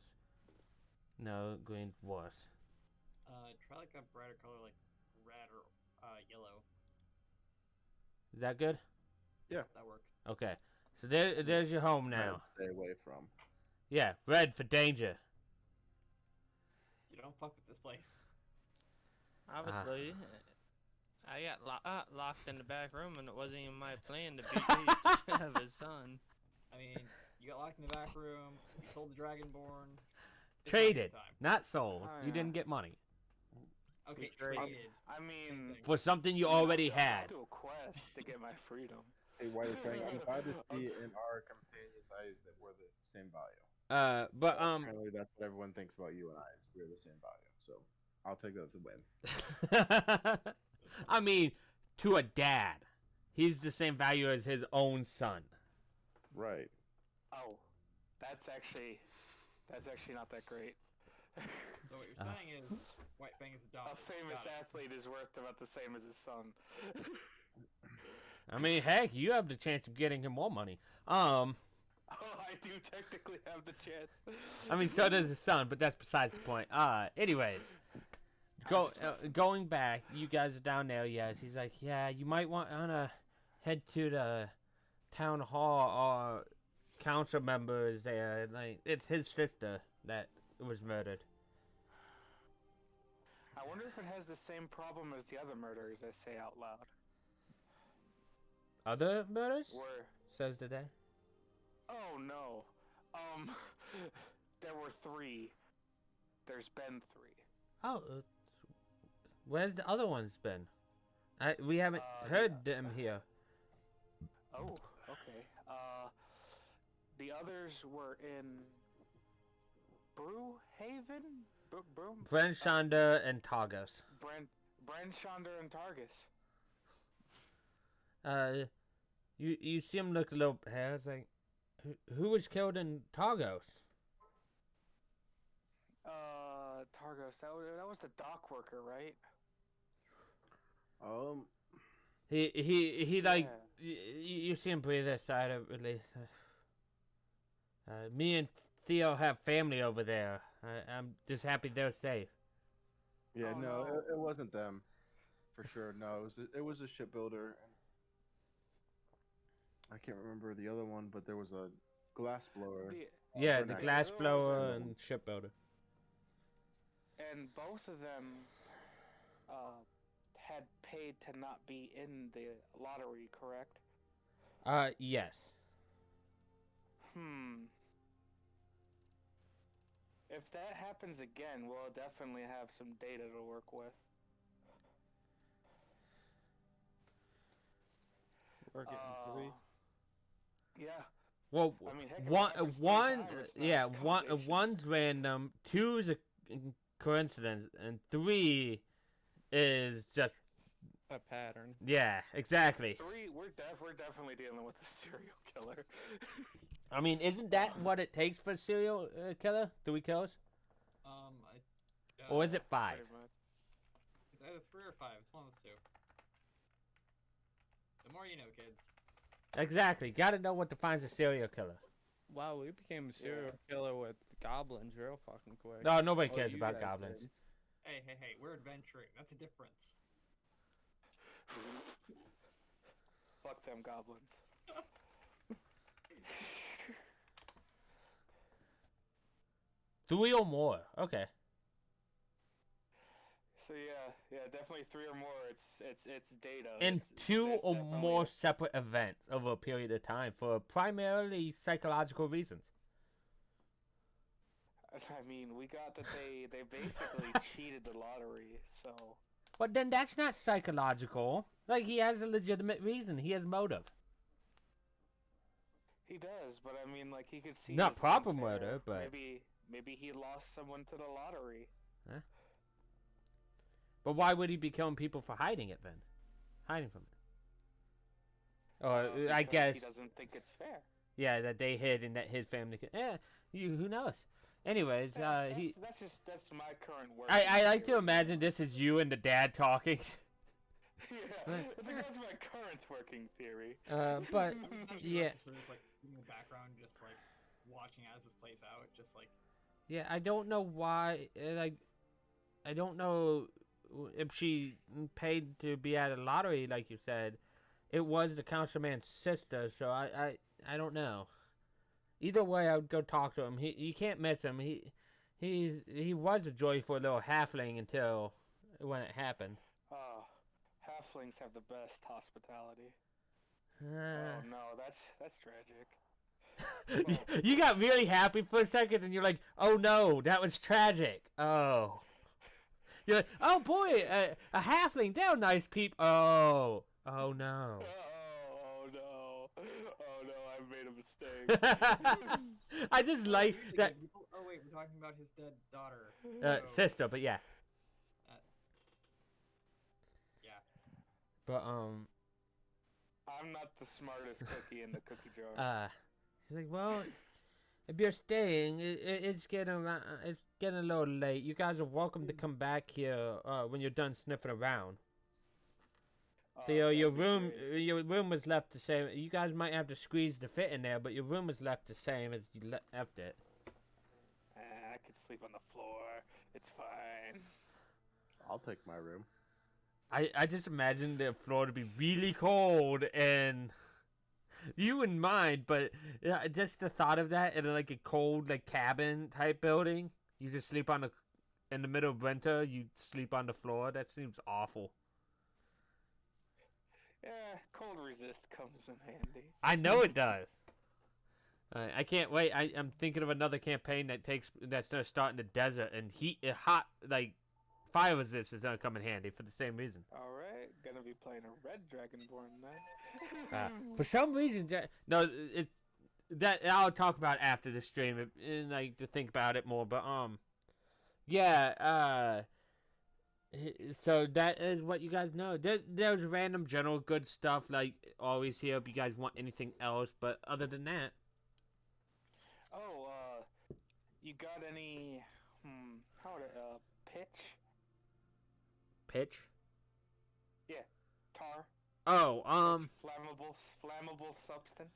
Speaker 1: No, green's worse.
Speaker 2: Try like a brighter color like red or yellow.
Speaker 1: Is that good?
Speaker 2: That works.
Speaker 1: Okay. So there's your home now.
Speaker 5: Stay away from.
Speaker 1: Yeah, red for danger.
Speaker 2: You don't fuck with this place.
Speaker 4: Obviously, I got locked in the back room, and it wasn't even my plan to beat each of his son.
Speaker 2: I mean, you got locked in the back room. You sold the Dragonborn. It's
Speaker 1: Traded,
Speaker 2: not time.
Speaker 1: not sold.
Speaker 3: Oh,
Speaker 1: You
Speaker 3: yeah.
Speaker 1: didn't get money
Speaker 2: Okay,
Speaker 4: traded.
Speaker 2: traded.
Speaker 3: I mean,
Speaker 1: for something you already had.
Speaker 3: I'll do a quest to get my freedom.
Speaker 5: Hey, while you're saying, I'm glad to see in our companions' eyes that we're the same value.
Speaker 1: But
Speaker 5: Apparently that's what everyone thinks about you and I. Is we're the same value. So I'll take that as a win.
Speaker 1: I mean, to a dad, he's the same value as his own son.
Speaker 5: Right.
Speaker 3: Oh, that's actually not that great.
Speaker 2: So what you're saying is White Fang is a dog.
Speaker 3: A famous athlete is worth about the same as his son.
Speaker 1: I mean, heck, you have the chance of getting him more money.
Speaker 3: Oh, I do technically have the chance.
Speaker 1: I mean, so does his son, but that's besides the point. Anyways, going back, you guys are down there. Yes, he's like, yeah, you might want to head to the town hall or council members there. Like, it's his sister that was murdered.
Speaker 3: I wonder if it has the same problem as the other murders I say out loud.
Speaker 1: Other murders?
Speaker 3: Where?
Speaker 1: Says the day.
Speaker 3: Oh no. There were 3. There's been 3.
Speaker 1: Oh, where's the other ones been? We haven't heard them here.
Speaker 3: Oh, okay. The others were in Brewhaven? Broom?
Speaker 1: Brandshanda and Targus.
Speaker 3: Brandshanda and Targus.
Speaker 1: You see him look a little pale. It's like, who was killed in Targos?
Speaker 3: Targos. That was the dock worker, right?
Speaker 1: He like
Speaker 3: Yeah.
Speaker 1: you see him breathe a sigh of relief. Me and Theo have family over there. I'm just happy they're safe.
Speaker 5: Yeah,
Speaker 3: Oh,
Speaker 5: no,
Speaker 3: no.
Speaker 5: it wasn't them, for sure. No, it was a shipbuilder. I can't remember the other one, but there was a glass blower.
Speaker 1: Yeah,
Speaker 5: Or
Speaker 1: the
Speaker 5: not.
Speaker 1: glass
Speaker 3: There was
Speaker 1: blower
Speaker 3: a-
Speaker 1: and shipbuilder.
Speaker 3: And both of them had paid to not be in the lottery, correct?
Speaker 1: Yes.
Speaker 3: If that happens again, we'll definitely have some data to work with.
Speaker 4: We're getting 3.
Speaker 3: Yeah.
Speaker 1: Well,
Speaker 3: I mean, heck, if it happens 3 times, it's not
Speaker 1: yeah,
Speaker 3: causation.
Speaker 1: one's random, 2 is a coincidence, and 3 is just
Speaker 4: a pattern.
Speaker 1: Yeah, exactly.
Speaker 3: We're definitely dealing with a serial killer.
Speaker 1: I mean, isn't that what it takes for a serial killer? 3 kills? Or is it 5?
Speaker 3: Pretty much.
Speaker 2: It's either 3 or 5. It's one of those two. The more you know, kids.
Speaker 1: Exactly. Gotta know what defines a serial killer.
Speaker 4: Wow, we became a serial killer with goblins real fucking quick.
Speaker 1: No, nobody
Speaker 4: Oh,
Speaker 1: cares
Speaker 4: you
Speaker 1: about
Speaker 4: guys
Speaker 1: goblins.
Speaker 4: did.
Speaker 2: Hey, we're adventuring. That's a difference.
Speaker 3: Fuck them goblins.
Speaker 1: Three or more. Okay.
Speaker 3: So yeah, definitely 3 or more. It's data.
Speaker 1: And
Speaker 3: It's-
Speaker 1: 2
Speaker 3: there's
Speaker 1: or
Speaker 3: definitely
Speaker 1: more
Speaker 3: a-
Speaker 1: separate events over a period of time for primarily psychological reasons.
Speaker 3: I mean, we got that they basically cheated the lottery. So
Speaker 1: But then that's not psychological. Like, he has a legitimate reason. He has motive.
Speaker 3: he does, but I mean, like he could see
Speaker 1: Not
Speaker 3: it as
Speaker 1: proper
Speaker 3: unfair.
Speaker 1: murder, but-
Speaker 3: maybe he lost someone to the lottery.
Speaker 1: But why would he be killing people for hiding it then? Hiding from it. Or, I
Speaker 3: Because
Speaker 1: guess...
Speaker 3: he doesn't think it's fair.
Speaker 1: Yeah, that they hid and that his family could... who knows? Anyways,
Speaker 3: That's my current work.
Speaker 1: I like to imagine this is you and the dad talking.
Speaker 3: Yeah, that's my current working theory.
Speaker 1: But,
Speaker 2: Sometimes
Speaker 1: yeah.
Speaker 2: Just like in the background, just like watching as this plays out, just like.
Speaker 1: Yeah, I don't know why, like... I don't know if she paid to be at a lottery, like you said. It was the councilman's sister, so I don't know. Either way, I would go talk to him. You can't miss him. He was a joyful little halfling until when it happened.
Speaker 3: Oh, halflings have the best hospitality. Oh no, that's tragic.
Speaker 1: You got really happy for a second, and you're like, "Oh no, that was tragic." Oh, you're like, "Oh boy, a halfling. They're nice people." Oh no.
Speaker 3: Oh no, I made a mistake.
Speaker 1: I just like that
Speaker 2: Oh wait, we're talking about his dead daughter.
Speaker 1: sister, but yeah.
Speaker 2: Yeah.
Speaker 1: But
Speaker 3: I'm not the smartest cookie in the cookie jar.
Speaker 1: he's like, well, if you're staying, it's getting a little late. You guys are welcome to come back here when you're done sniffing around. So your room was left the same. You guys might have to squeeze to fit in there, but your room was left the same as you left it.
Speaker 3: I could sleep on the floor. It's fine.
Speaker 5: I'll take my room.
Speaker 1: I just imagine the floor to be really cold, and you wouldn't mind, but just the thought of that in like a cold like cabin type building, you just sleep in the middle of winter, you sleep on the floor. That seems awful.
Speaker 3: Yeah, cold resist comes in handy.
Speaker 1: I know it does. I can't wait. I'm thinking of another campaign that's gonna start in the desert, and hot like fire resist is gonna come in handy for the same reason.
Speaker 3: All right, gonna be playing a red dragonborn then.
Speaker 1: For some reason, that I'll talk about after the stream, and like to think about it more. But yeah. So that is what you guys know. There's random general good stuff like always here if you guys want anything else, but other than that.
Speaker 3: Oh, you got any how would it pitch?
Speaker 1: Pitch?
Speaker 3: Yeah. Tar?
Speaker 1: Oh,
Speaker 3: Flammable substance?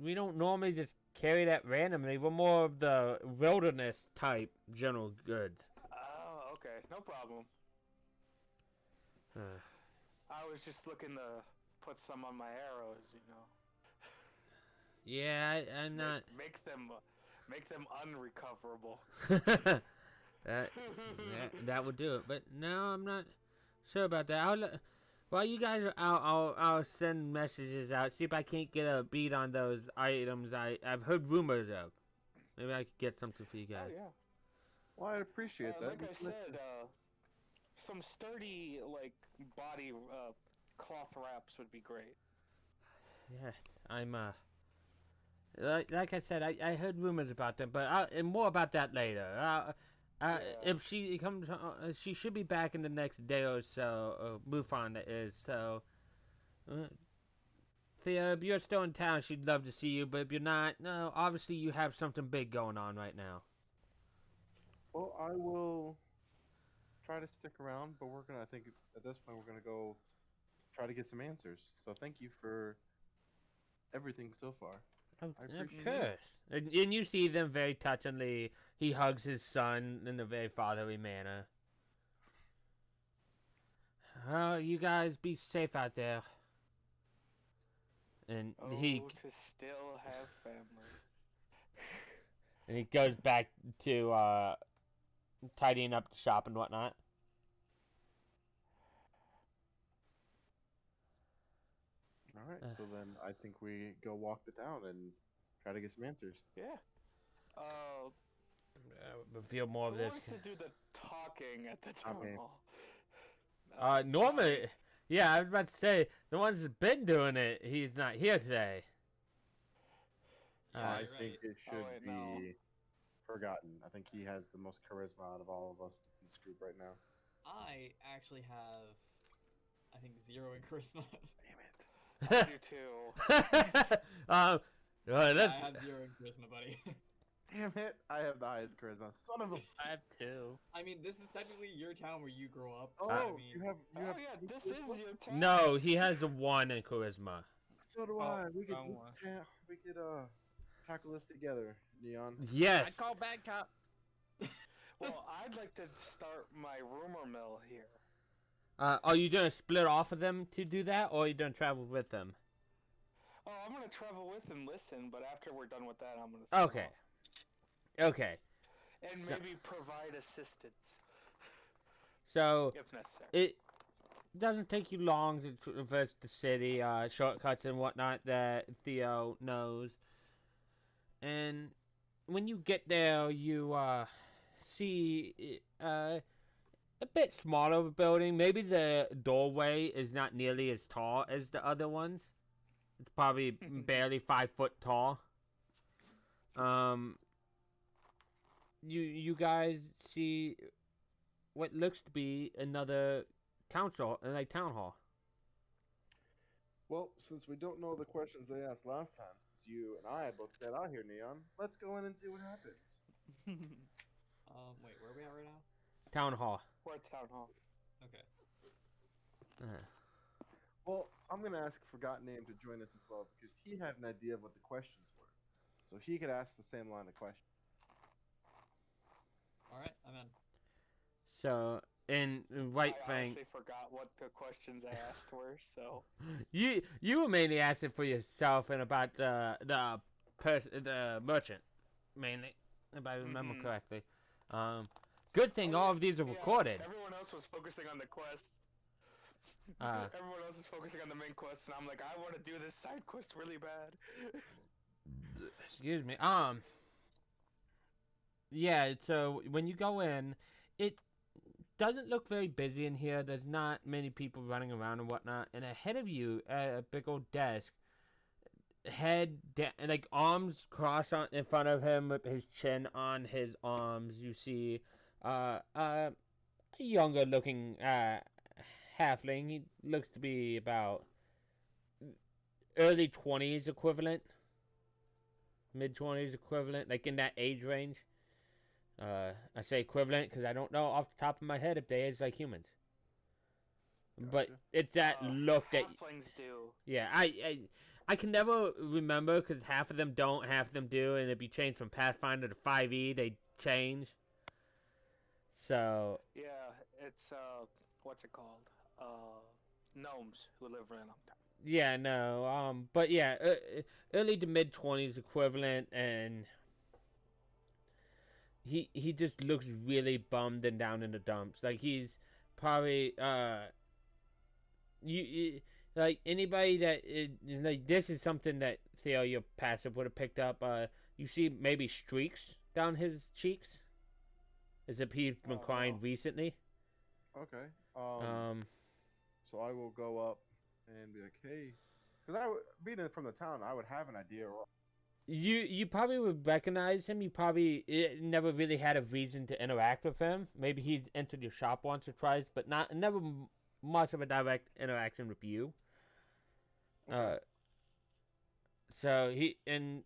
Speaker 1: we don't normally just carry that randomly. We're more of the wilderness type general goods.
Speaker 3: Oh, okay. No problem. I was just looking to put some on my arrows, you know.
Speaker 1: Yeah, I'm not.
Speaker 3: Make them unrecoverable.
Speaker 1: that would do it. But no, I'm not sure about that. While you guys are out, I'll send messages out. See if I can't get a beat on those items I've heard rumors of. Maybe I could get something for you guys.
Speaker 3: Oh yeah.
Speaker 5: Well, I'd appreciate that.
Speaker 3: Like I said, some sturdy like body cloth wraps would be great.
Speaker 1: Yeah, I'm like I said, I heard rumors about them, but and more about that later. If she comes, she should be back in the next day or so. Mufon that is. So, Thea, if you're still in town, she'd love to see you. But if you're not, no, obviously you have something big going on right now.
Speaker 5: Well, I will try to stick around, but I think at this point, we're gonna go try to get some answers. So thank you for everything so far. I appreciate it.
Speaker 1: Course. And you see them very touchingly. He hugs his son in a very fatherly manner. You guys be safe out there. And he
Speaker 3: to still have family.
Speaker 1: and he goes back to tidying up the shop and whatnot.
Speaker 5: All right, so then I think we go walk the town and try to get some answers.
Speaker 3: Yeah.
Speaker 1: Feel more of
Speaker 3: Who
Speaker 1: this.
Speaker 3: wants to do the talking at the town
Speaker 5: Okay.
Speaker 3: hall?
Speaker 1: Normally, yeah, I was about to say the one's that's been doing it. He's not here today.
Speaker 5: I
Speaker 2: Right.
Speaker 5: think it should
Speaker 3: wait,
Speaker 5: be
Speaker 3: no.
Speaker 5: Forgotten. I think he has the most charisma out of all of us in this group right now.
Speaker 2: I actually have, I think, 0 in charisma.
Speaker 3: I do too.
Speaker 1: Yeah,
Speaker 2: I
Speaker 1: that's
Speaker 2: have 0 in charisma, buddy.
Speaker 5: Damn it! I have the highest charisma. Son of a.
Speaker 4: I have 2.
Speaker 2: I mean, this is technically your town where you grow up.
Speaker 5: Oh,
Speaker 2: so, I
Speaker 5: you
Speaker 2: mean,
Speaker 5: have.
Speaker 3: Oh yeah, this is your town.
Speaker 1: no. He has a 1 in charisma.
Speaker 5: So do
Speaker 2: Oh,
Speaker 5: I. We could.
Speaker 4: wrong one.
Speaker 5: We could tackle this together, Neon.
Speaker 1: Yes.
Speaker 4: I call bad cop.
Speaker 3: Well, I'd like to start my rumor mill here.
Speaker 1: Are you gonna split off of them to do that, or are you gonna travel with them?
Speaker 3: Oh, I'm gonna travel with and listen, but after we're done with that, I'm gonna split
Speaker 1: Okay.
Speaker 3: off.
Speaker 1: Okay.
Speaker 3: And
Speaker 1: So-
Speaker 3: maybe provide assistance
Speaker 1: So
Speaker 3: if necessary.
Speaker 1: it doesn't take you long to traverse the city, shortcuts and whatnot that Theo knows. And when you get there, you see a bit smaller of a building. Maybe the doorway is not nearly as tall as the other ones. It's probably barely 5 foot tall. You guys see what looks to be another town hall.
Speaker 5: Well, since we don't know the questions they asked last time, since you and I both got out here, Neon, let's go in and see what happens.
Speaker 2: wait, where are we at right now?
Speaker 1: Town hall.
Speaker 3: We're at town hall.
Speaker 2: Okay.
Speaker 5: Well, I'm gonna ask Forgotten Name to join us as well because he had an idea of what the questions were, so he could ask the same line of questions.
Speaker 2: Alright, I'm in.
Speaker 1: So, in White
Speaker 3: I
Speaker 1: Fang,
Speaker 3: honestly forgot what the questions I asked were, so
Speaker 1: you were mainly asking for yourself and about the merchant, mainly, if I remember
Speaker 3: Mhm.
Speaker 1: correctly. Good thing all of these are
Speaker 3: yeah,
Speaker 1: recorded.
Speaker 3: Everyone else was focusing on the quest.
Speaker 1: Uh,
Speaker 3: Everyone else is focusing on the main quest, and I'm like, I want to do this side quest really bad.
Speaker 1: Excuse me. Yeah. So when you go in, it doesn't look very busy in here. There's not many people running around and whatnot. And ahead of you, at a big old desk, like arms crossed in front of him with his chin on his arms. You see, a younger looking halfling. He looks to be about early 20s equivalent, mid 20s equivalent, like in that age range. I say equivalent because I don't know off the top of my head if they age like humans. But
Speaker 5: Gotcha.
Speaker 1: it's that look that,
Speaker 3: Halflings do.
Speaker 1: yeah, I can never remember because half of them don't, half of them do, and if you change from Pathfinder to 5e, they change. So
Speaker 3: Yeah, it's what's it called? Gnomes who live around town.
Speaker 1: yeah, no, but yeah, early to mid 20s equivalent, and he just looks really bummed and down in the dumps. Like he's probably you like anybody that like this is something that Theo your passive would have picked up. You see maybe streaks down his cheeks, as if he's been
Speaker 3: Oh,
Speaker 1: crying
Speaker 3: wow.
Speaker 1: recently.
Speaker 5: Okay. So I will go up and be like, hey, because being from the town, I would have an idea.
Speaker 1: You probably would recognize him. You probably never really had a reason to interact with him. Maybe he's entered your shop once or twice, but never much of a direct interaction with you.
Speaker 5: Okay.
Speaker 1: So he in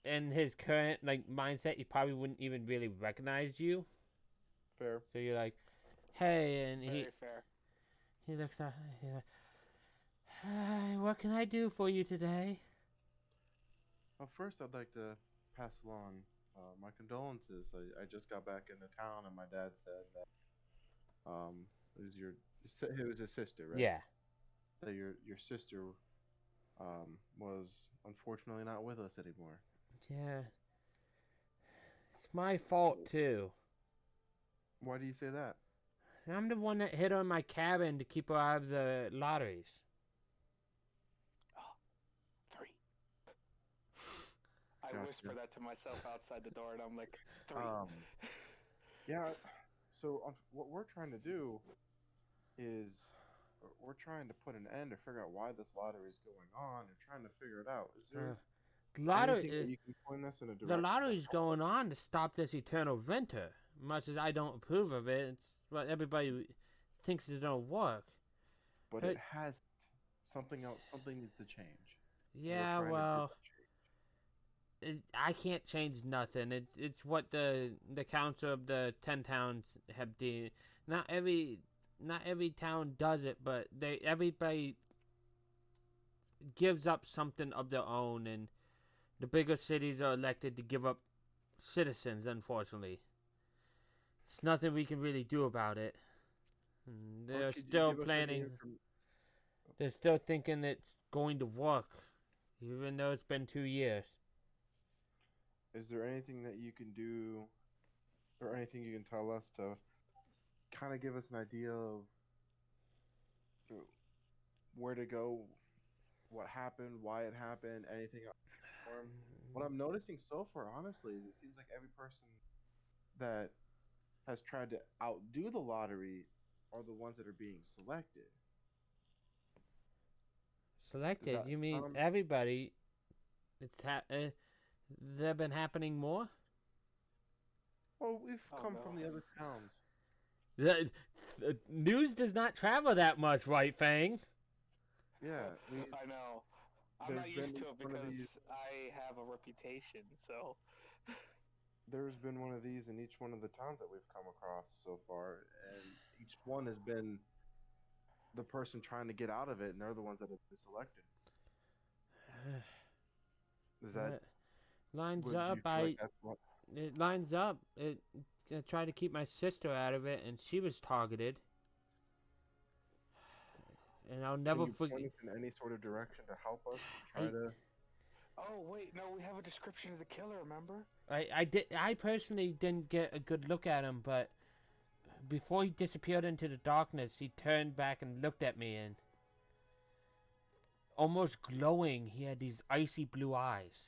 Speaker 1: his current like mindset, he probably wouldn't even really recognize you.
Speaker 5: Fair.
Speaker 1: So you're like, hey, and
Speaker 3: Very fair.
Speaker 1: he looks up. He's like, hi, what can I do for you today?
Speaker 5: Well, first I'd like to pass along my condolences. I just got back into town, and my dad said that it was it was his sister, right?
Speaker 1: Yeah.
Speaker 5: That your sister was unfortunately not with us anymore.
Speaker 1: Yeah. It's my fault too.
Speaker 5: Why do you say that?
Speaker 1: I'm the one that hit her in my cabin to keep her out of the lotteries.
Speaker 3: 3. I
Speaker 5: Gotcha.
Speaker 3: whisper that to myself outside the door, and I'm like, 3.
Speaker 5: Yeah. So what we're trying to do is we're trying to put an end to figure out why this lottery is going on and trying to figure it out. Is there anything that you can point us in a direction?
Speaker 1: The lottery's going on to stop this eternal winter. Much as I don't approve of it, it's what everybody thinks it don't work.
Speaker 5: But it has something else. Something needs to change.
Speaker 1: Yeah, well, I can't change nothing. It's what the council of the 10 towns have done. Not every town does it, but everybody gives up something of their own, and the bigger cities are elected to give up citizens. Unfortunately, it's nothing we can really do about it. They're still planning. They're still thinking it's going to work, even though it's been 2 years.
Speaker 5: Is there anything that you can do, or anything you can tell us to kind of give us an idea of where to go, what happened, why it happened, anything else? What I'm noticing so far, honestly, is it seems like every person that has tried to outdo the lottery are the ones that are being selected.
Speaker 1: Selected? You mean everybody? They've been happening more?
Speaker 5: Oh, we've come from the other towns.
Speaker 1: The news does not travel that much, right, Fang?
Speaker 5: Yeah.
Speaker 3: I know. I'm not used to it because I have a reputation, so...
Speaker 5: There's been one of these in each one of the towns that we've come across so far, and each one has been the person trying to get out of it, and they're the ones that have been selected. Is that...
Speaker 1: Lines up. It lines up. I tried to keep my sister out of it, and she was targeted. And I'll never forget.
Speaker 5: Point us in any sort of direction to help us try to.
Speaker 3: Oh wait, no, we have a description of the killer. Remember?
Speaker 1: I personally didn't get a good look at him, but before he disappeared into the darkness, he turned back and looked at me, and almost glowing, he had these icy blue eyes.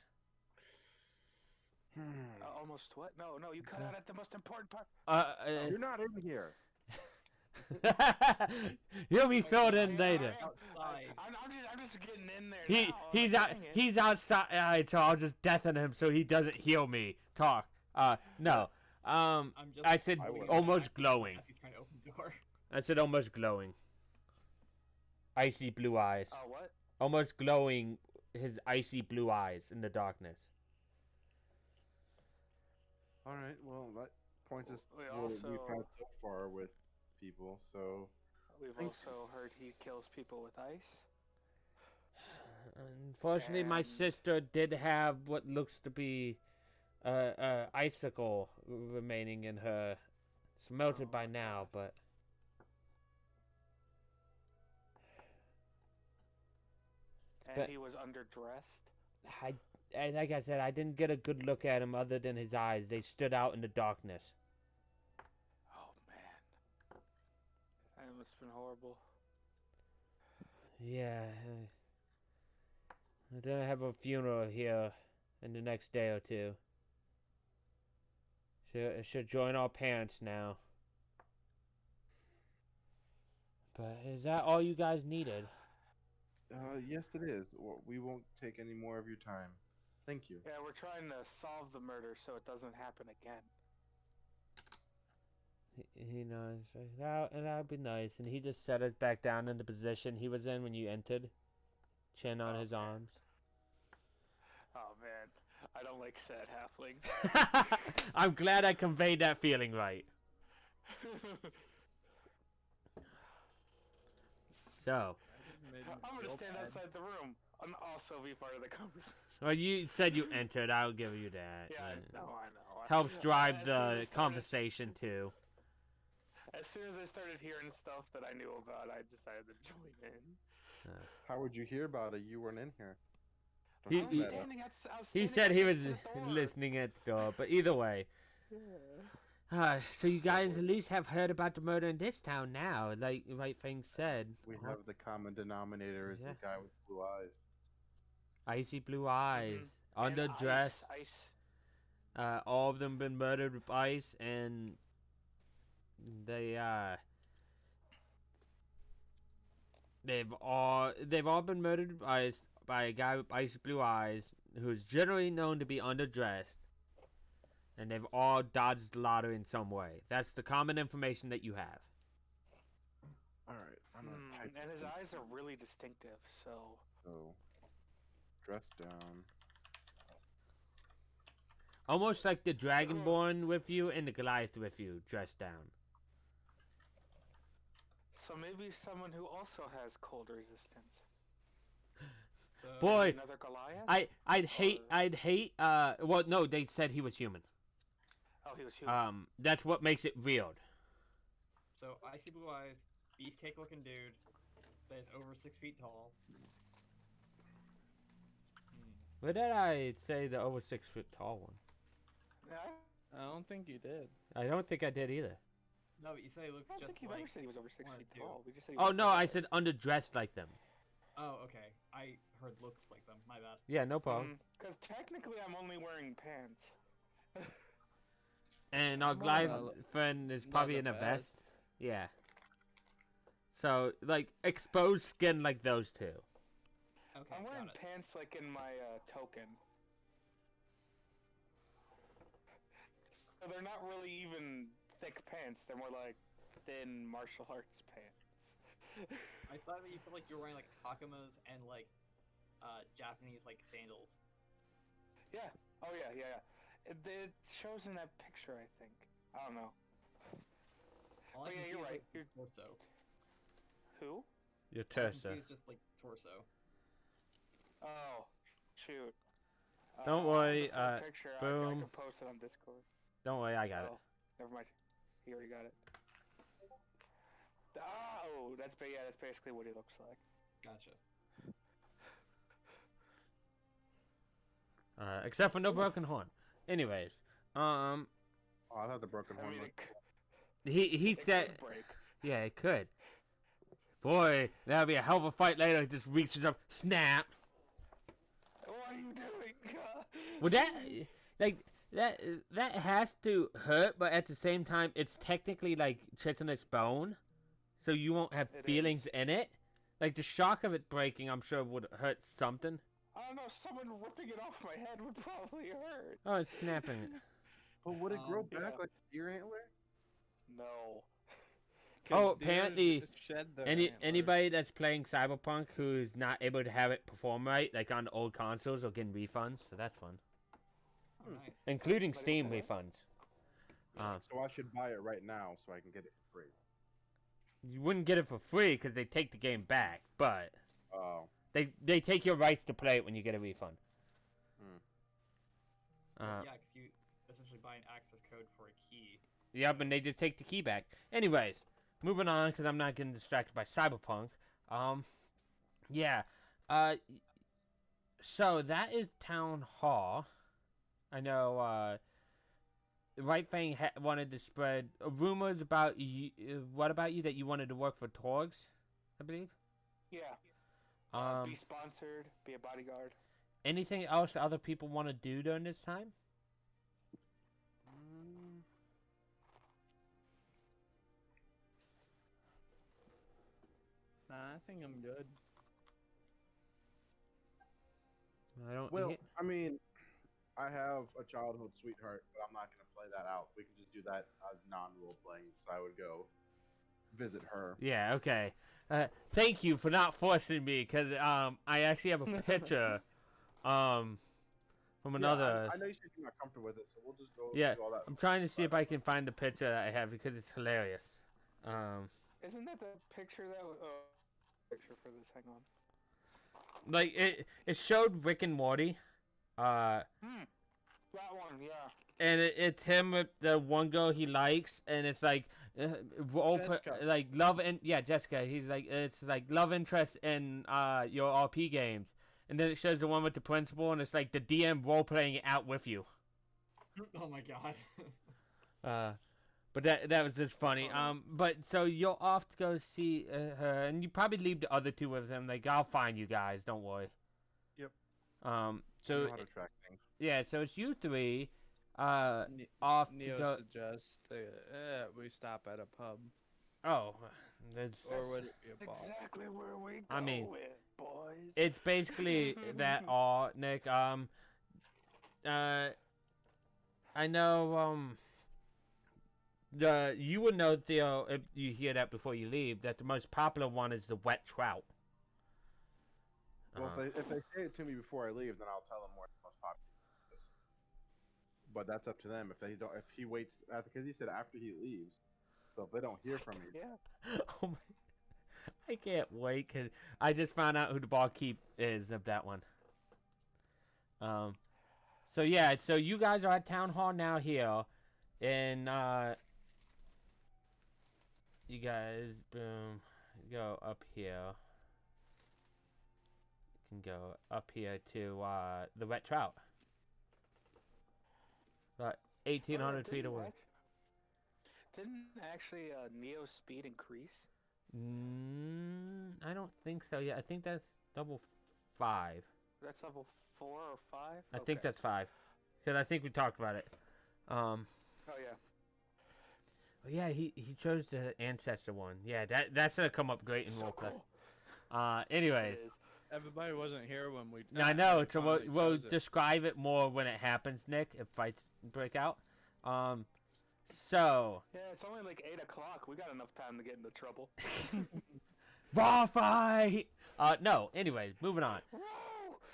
Speaker 3: Almost what? No, you cut out at the most important part.
Speaker 5: You're not in here.
Speaker 1: He'll be filled in later.
Speaker 3: I'm just getting in there.
Speaker 1: He's outside, so I'll just deafen him so he doesn't heal me. Talk. No. I said almost glowing.
Speaker 2: Trying to open the door.
Speaker 1: I said almost glowing. Icy blue eyes.
Speaker 3: What?
Speaker 1: Almost glowing, his icy blue eyes in the darkness.
Speaker 5: All right. Well, that points us to what we've had so far with people. So
Speaker 3: we've also heard he kills people with ice.
Speaker 1: Unfortunately, my sister did have what looks to be icicle remaining in her. It's melted by now, but
Speaker 3: and he was underdressed.
Speaker 1: Like I said, I didn't get a good look at him other than his eyes. They stood out in the darkness.
Speaker 3: Oh, man. That must have been horrible.
Speaker 1: Yeah. I'm gonna have a funeral here in the next day or two. Should join our parents now. But is that all you guys needed?
Speaker 5: Yes, it is. We won't take any more of your time. Thank you.
Speaker 3: Yeah, we're trying to solve the murder so it doesn't happen again.
Speaker 1: He knows. That'd be nice. And he just set us back down in the position he was in when you entered. Chin on his arms.
Speaker 3: Oh man, I don't like sad halflings.
Speaker 1: I'm glad I conveyed that feeling right. So.
Speaker 3: I'm gonna stand outside the room and also be part of the conversation.
Speaker 1: Well, you said you entered. I'll give you that.
Speaker 3: Yeah, I know.
Speaker 1: Helps drive
Speaker 3: As soon as I
Speaker 1: the
Speaker 3: started-
Speaker 1: conversation too.
Speaker 3: As soon as I started hearing stuff that I knew about, I decided to join in.
Speaker 5: How would you hear about it? You weren't in here.
Speaker 1: He-
Speaker 5: Don't
Speaker 1: he-
Speaker 5: bring that up.
Speaker 1: He said he was listening at the door, but either way. So you guys at least have heard about the murder in this town now, like Right Thing said.
Speaker 5: We have the common denominator is
Speaker 1: Yeah.
Speaker 5: the guy with blue eyes.
Speaker 1: Icy blue eyes,
Speaker 3: And
Speaker 1: underdressed.
Speaker 3: ice.
Speaker 1: All of them been murdered with ice, and they've all been murdered with ice by a guy with icy blue eyes who's generally known to be underdressed. And they've all dodged the lottery in some way. That's the common information that you have.
Speaker 5: All right, I'm gonna type
Speaker 3: And his
Speaker 5: this in.
Speaker 3: eyes are really distinctive, so...
Speaker 5: So, dress down.
Speaker 1: Almost like the Dragonborn with you and the Goliath with you, dressed down.
Speaker 3: So maybe someone who also has cold resistance.
Speaker 2: So,
Speaker 1: Boy,
Speaker 3: Another Goliath?
Speaker 1: I'd hate. Well, no, they said he was human.
Speaker 3: Oh, he was human.
Speaker 1: That's what makes it weird.
Speaker 2: So icy blue eyes, beefcake looking dude that is over 6 feet tall.
Speaker 1: Where did I say the over 6 foot tall one?
Speaker 3: Yeah,
Speaker 4: I don't think you did.
Speaker 1: I don't think I did either.
Speaker 2: No, but you say he looks
Speaker 3: I don't
Speaker 2: just
Speaker 3: think you've
Speaker 2: like.
Speaker 3: ever said he was over 6
Speaker 2: one or
Speaker 3: feet
Speaker 2: two.
Speaker 3: tall. We just said he
Speaker 1: Oh
Speaker 3: was
Speaker 1: no, I
Speaker 3: over
Speaker 1: said
Speaker 3: 6.
Speaker 1: underdressed like them.
Speaker 2: Oh, okay. I heard looks like them. My bad.
Speaker 1: Yeah, no problem.
Speaker 3: Because technically I'm only wearing pants.
Speaker 1: And our
Speaker 4: Well,
Speaker 1: Goliath friend is probably in
Speaker 4: not
Speaker 1: a
Speaker 4: the
Speaker 1: vest. Yeah. So like exposed skin like those two.
Speaker 2: Okay,
Speaker 3: I'm wearing
Speaker 2: got it.
Speaker 3: pants like in my token. So they're not really even thick pants. They're more like thin martial arts pants.
Speaker 2: I thought that you said like you were wearing like takamas and like Japanese like sandals.
Speaker 3: Yeah. Oh yeah. It shows in that picture, I think. I don't know.
Speaker 2: All
Speaker 3: Oh,
Speaker 2: I can
Speaker 3: yeah,
Speaker 2: see
Speaker 3: you're
Speaker 2: is,
Speaker 3: right.
Speaker 2: like, torso.
Speaker 3: Who?
Speaker 1: Your
Speaker 2: All I can
Speaker 1: torso.
Speaker 2: see is just like torso.
Speaker 3: Oh, shoot.
Speaker 1: Don't
Speaker 3: I'll have
Speaker 1: worry,
Speaker 3: the full picture. I
Speaker 1: boom.
Speaker 3: can post it on Discord.
Speaker 1: Don't worry, I got it.
Speaker 3: Oh, never mind. He already got it. Oh, that's basically what he looks like.
Speaker 2: Gotcha.
Speaker 1: Except for no broken horn. Anyways,
Speaker 5: Oh, I thought the broken
Speaker 3: I
Speaker 5: horn
Speaker 3: mean,
Speaker 5: was...
Speaker 1: he
Speaker 3: it
Speaker 1: said,
Speaker 3: could break.
Speaker 1: yeah, it could. Boy, that'll be a hell of a fight later. He just reaches up, snap.
Speaker 3: What are you doing?
Speaker 1: Well, that has to hurt, but at the same time, it's technically like chitinous bone, so you won't have
Speaker 3: It
Speaker 1: feelings
Speaker 3: is.
Speaker 1: in it. Like the shock of it breaking, I'm sure would hurt something.
Speaker 3: I don't know. Someone ripping it off my head would probably hurt.
Speaker 1: Oh, it's snapping it.
Speaker 5: But would it grow
Speaker 3: Yeah.
Speaker 5: back like a deer antler?
Speaker 3: No.
Speaker 1: Oh,
Speaker 4: 'Cause deers
Speaker 1: apparently,
Speaker 4: shed their
Speaker 1: Anybody
Speaker 4: antlers.
Speaker 1: that's playing Cyberpunk who's not able to have it perform right, like on old consoles, are getting refunds, so that's fun.
Speaker 2: Oh, nice.
Speaker 1: Including
Speaker 3: But
Speaker 1: Steam
Speaker 3: okay.
Speaker 1: refunds.
Speaker 5: So I should buy it right now so I can get it for free.
Speaker 1: You wouldn't get it for free because they take the game back, but
Speaker 5: Oh.
Speaker 1: they take your rights to play it when you get a refund.
Speaker 2: Yeah, because you essentially buy an access code for a key.
Speaker 1: Yep, and they just take the key back. Anyways, moving on because I'm not getting distracted by Cyberpunk. Yeah. So that is Town Hall. I know. Right Fang wanted to spread rumors about you. What about you that you wanted to work for Torgs? I believe.
Speaker 3: Yeah. Be sponsored. Be a bodyguard.
Speaker 1: Anything else other people want to do during this time?
Speaker 4: Nah, I think I'm good.
Speaker 1: I don't.
Speaker 5: Well, I mean, I have a childhood sweetheart, but I'm not gonna play that out. We can just do that as non-role playing. So I would go visit her.
Speaker 1: Yeah, okay. Thank you for not forcing me, because I actually have a picture from another.
Speaker 5: I know you said you're not comfortable with it, so we'll just go
Speaker 1: Yeah,
Speaker 5: do all that.
Speaker 1: I'm trying to see if I can find the picture that I have because it's hilarious.
Speaker 3: Isn't that the picture that was... picture for this, hang on.
Speaker 1: Like, it showed Rick and Morty.
Speaker 3: That one, yeah.
Speaker 1: And it's him with the one girl he likes, and it's like
Speaker 6: Jessica.
Speaker 1: like love and Jessica. He's like it's like love interest in your RP games, and then it shows the one with the principal, and it's like the DM role playing it out with you.
Speaker 2: Oh my god.
Speaker 1: But that was just funny. But so you're off to go see her, and you probably leave the other two with them. Like I'll find you guys. Don't worry.
Speaker 5: Yep.
Speaker 1: So
Speaker 5: I know how to track things.
Speaker 1: yeah, so it's you three. Off to
Speaker 6: Neo
Speaker 1: go.
Speaker 6: suggests we stop at a pub.
Speaker 1: Oh, that's.
Speaker 6: Or would it be a bar?
Speaker 3: Exactly where we go
Speaker 1: I mean,
Speaker 3: boys.
Speaker 1: It's basically that all, Nick. I know. You would know, Theo, if you hear that before you leave, that the most popular one is the wet trout.
Speaker 5: Well, if they say it to me before I leave, then I'll tell them where the most popular is. But that's up to them. If they don't, if he waits, because he said after he leaves. So if they don't hear from me,
Speaker 3: Yeah.
Speaker 1: Oh my! I can't wait because I just found out who the barkeep is of that one. So yeah, so you guys are at town hall now here, and you guys boom go up here. You can go up here to the wet trout. About 1,800 feet away.
Speaker 3: Didn't actually Neo's speed increase?
Speaker 1: I don't think so. Yeah, I think that's level 5.
Speaker 3: That's level 4 or 5?
Speaker 1: I think that's 5, because I think we talked about it.
Speaker 3: Oh yeah.
Speaker 1: Oh yeah, he chose the ancestor one. Yeah, that's gonna come up great in
Speaker 3: So
Speaker 1: roleplay.
Speaker 3: cool.
Speaker 1: Anyways,
Speaker 3: It is.
Speaker 6: Everybody wasn't here when we.
Speaker 1: I know. So
Speaker 6: finally
Speaker 1: we'll
Speaker 6: chose it.
Speaker 1: describe it more when it happens, Nick. If fights break out. So
Speaker 3: Yeah, it's only like 8 o'clock. We got enough time to get into trouble.
Speaker 1: raw fight. No. Anyways, moving on.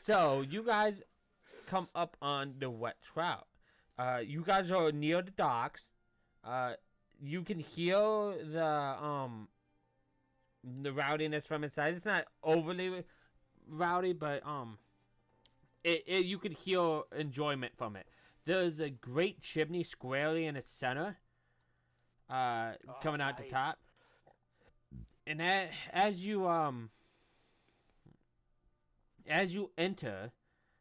Speaker 1: So you guys come up on the wet trout. You guys are near the docks. You can hear the rowdiness from inside. It's not overly rowdy, but you could hear enjoyment from it. There's a great chimney squarely in its center, coming out the
Speaker 3: nice.
Speaker 1: top. And as you enter,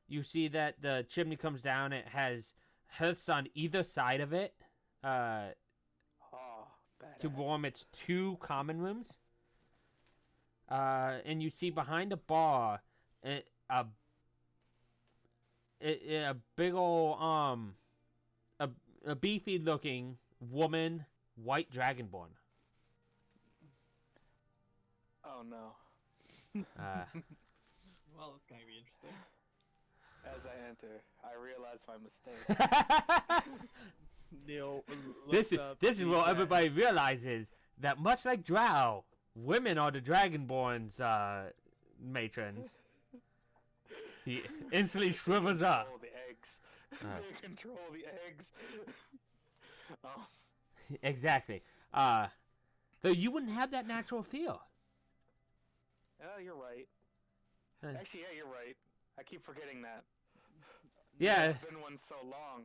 Speaker 1: you see that the chimney comes down. It has hearths on either side of it, to
Speaker 3: Badass.
Speaker 1: warm its 2 common rooms. And you see behind the bar a big ol' a beefy looking woman, white dragonborn.
Speaker 3: Oh no.
Speaker 2: Well, it's gonna be interesting.
Speaker 3: As I enter, I realize my mistake.
Speaker 6: Neil
Speaker 1: This
Speaker 6: looks up,
Speaker 1: is
Speaker 6: sees
Speaker 1: what
Speaker 6: that.
Speaker 1: everybody realizes, that much like Drow, women are the dragonborn's matrons. He instantly shrivels up.
Speaker 3: Control the eggs.
Speaker 1: Uh.
Speaker 3: They control the eggs. Oh.
Speaker 1: Exactly. So you wouldn't have that natural feel.
Speaker 3: Yeah, you're right.
Speaker 1: Huh.
Speaker 3: Actually, yeah, you're right. I keep forgetting that.
Speaker 1: Yeah,
Speaker 3: It's been one so long.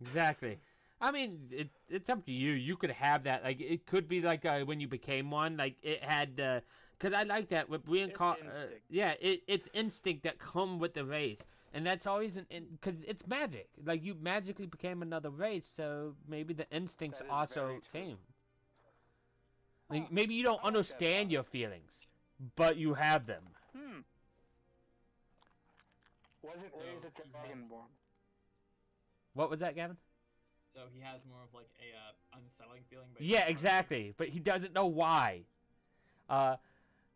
Speaker 1: exactly. I mean, it's up to you. You could have that. Like, it could be like when you became one. Like, it had because I like that with reincarnation.
Speaker 3: instinct.
Speaker 1: Yeah, it's instinct that come with the race, and that's always because it's magic. Like, you magically became another race, so maybe the instincts
Speaker 3: That is
Speaker 1: also
Speaker 3: very true.
Speaker 1: came. Like, maybe you don't
Speaker 3: I like that
Speaker 1: understand
Speaker 3: thought.
Speaker 1: your feelings, but you have them.
Speaker 3: Was it
Speaker 2: So,
Speaker 3: raised a
Speaker 2: he has-
Speaker 3: dragonborn?
Speaker 1: What was that, Gavin?
Speaker 2: So he has more of like a unsettling feeling. But
Speaker 1: Yeah, exactly. But he doesn't know why.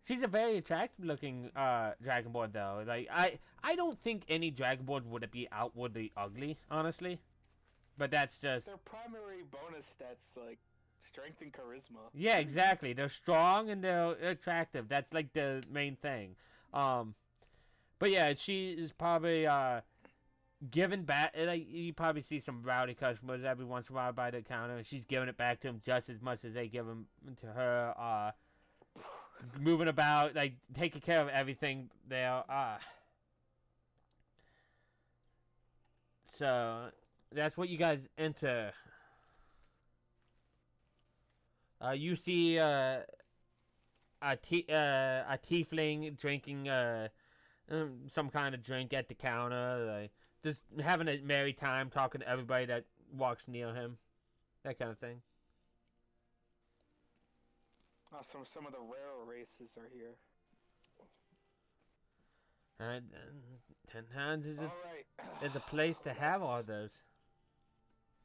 Speaker 1: She's a very attractive looking Dragonborn though. Like I don't think any Dragonborn would be outwardly ugly, honestly. But that's just
Speaker 3: Their primary bonus stats like strength and charisma.
Speaker 1: yeah, exactly. They're strong and they're attractive. That's like the main thing. But yeah, she is probably giving back. Like you probably see some rowdy customers every once in a while by the counter. She's giving it back to them just as much as they give them to her. Moving about, like taking care of everything there. So that's what you guys enter. You see a tiefling drinking some kind of drink at the counter, like just having a merry time, talking to everybody that walks near him, that kind of thing.
Speaker 3: Some of the rare races are here.
Speaker 1: And 10 hands is
Speaker 3: All right.
Speaker 1: a place to have all those.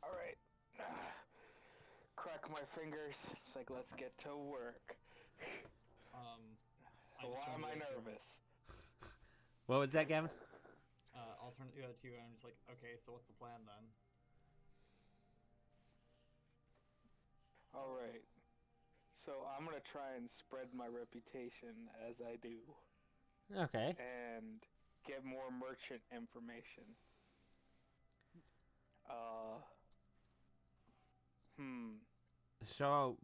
Speaker 3: All right. Crack my fingers. It's like, let's get to work. Why am I nervous?
Speaker 1: What was that, Gavin?
Speaker 2: I'll turn the other two, and I'm just like, okay, so what's the plan then?
Speaker 3: All right. So I'm gonna try and spread my reputation as I do.
Speaker 1: Okay.
Speaker 3: And get more merchant information.
Speaker 1: So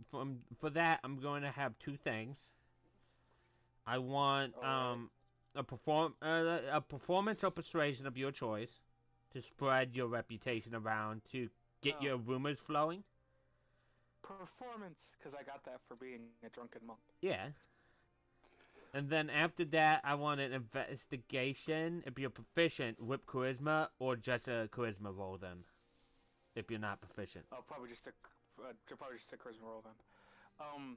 Speaker 1: for that, I'm going to have two things. I want a performance or persuasion of your choice to spread your reputation around to get your rumors flowing.
Speaker 3: Performance, because I got that for being a drunken monk.
Speaker 1: Yeah. And then after that, I want an investigation if you're proficient with charisma or just a charisma roll then. If you're not proficient.
Speaker 3: Oh, probably just a charisma roll then.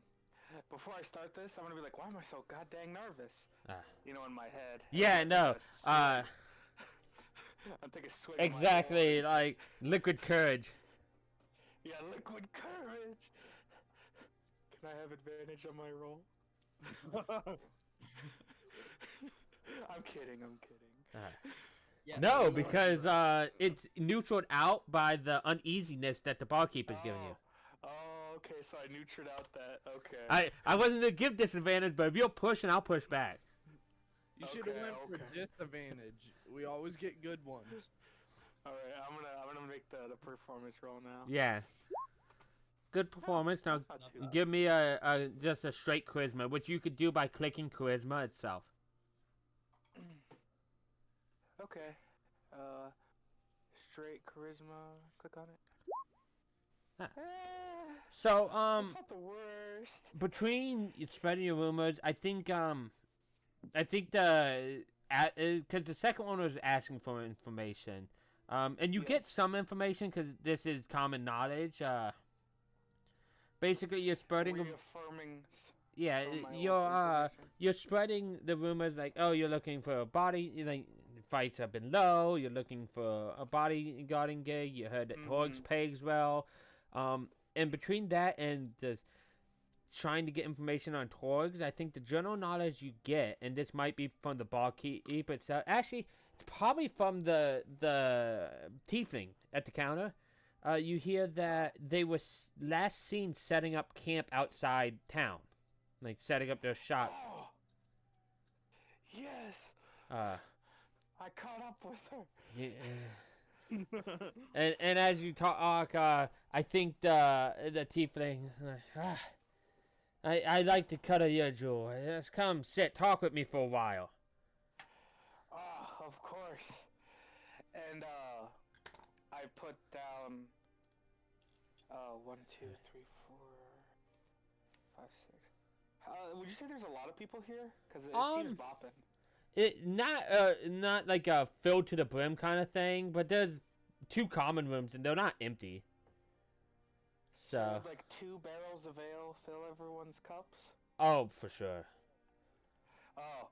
Speaker 3: Before I start this, I'm gonna be like, why am I so goddamn nervous? You know, in my head.
Speaker 1: Yeah, no.
Speaker 3: I'm taking a swig.
Speaker 1: Exactly, like liquid courage.
Speaker 3: Yeah, liquid courage. Can I have advantage on my roll? I'm kidding.
Speaker 2: Yeah,
Speaker 1: No, because it's neutraled out by the uneasiness that the barkeep is giving you.
Speaker 3: Oh, okay, so I neutraled out that. Okay.
Speaker 1: I wasn't gonna give disadvantage, but if you're pushing, I'll push back.
Speaker 6: You should have went for disadvantage. We always get good ones.
Speaker 3: All right, I'm gonna make the performance roll now.
Speaker 1: Yeah. Good performance. Now
Speaker 3: Not too bad.
Speaker 1: give me just a straight charisma, which you could do by clicking charisma itself.
Speaker 3: Okay. Straight charisma. Click on it.
Speaker 1: So
Speaker 3: It's not the worst.
Speaker 1: between spreading your rumors, I think the because the second one was asking for information, and you get some information because this is common knowledge. Basically, you're spreading.
Speaker 3: Reaffirming.
Speaker 1: Yeah,
Speaker 3: some of my old information.
Speaker 1: you're spreading the rumors like, oh, you're looking for a body. Like fights have been low. You're looking for a bodyguarding gig. You heard that Torgs pays well. And between that and just trying to get information on Torgs, I think the general knowledge you get, and this might be from the barkeep itself. Actually, it's probably from the tiefling at the counter. You hear that they were last seen setting up camp outside town, like setting up their shop.
Speaker 3: Oh, yes.
Speaker 1: Uh,
Speaker 3: I caught up with her.
Speaker 1: yeah. and as you talk, I think the tiefling. I like the cut of your jaw. Just come sit, talk with me for a while.
Speaker 3: Ah, of course. And I put down 1, 2, 3, 4, 5, 6. Would you say there's a lot of people here? Because it seems bopping.
Speaker 1: It not like a filled to the brim kind of thing, but there's 2 common rooms and they're not empty. So
Speaker 3: would like 2 barrels of ale fill everyone's cups?
Speaker 1: oh, for sure.
Speaker 3: Oh.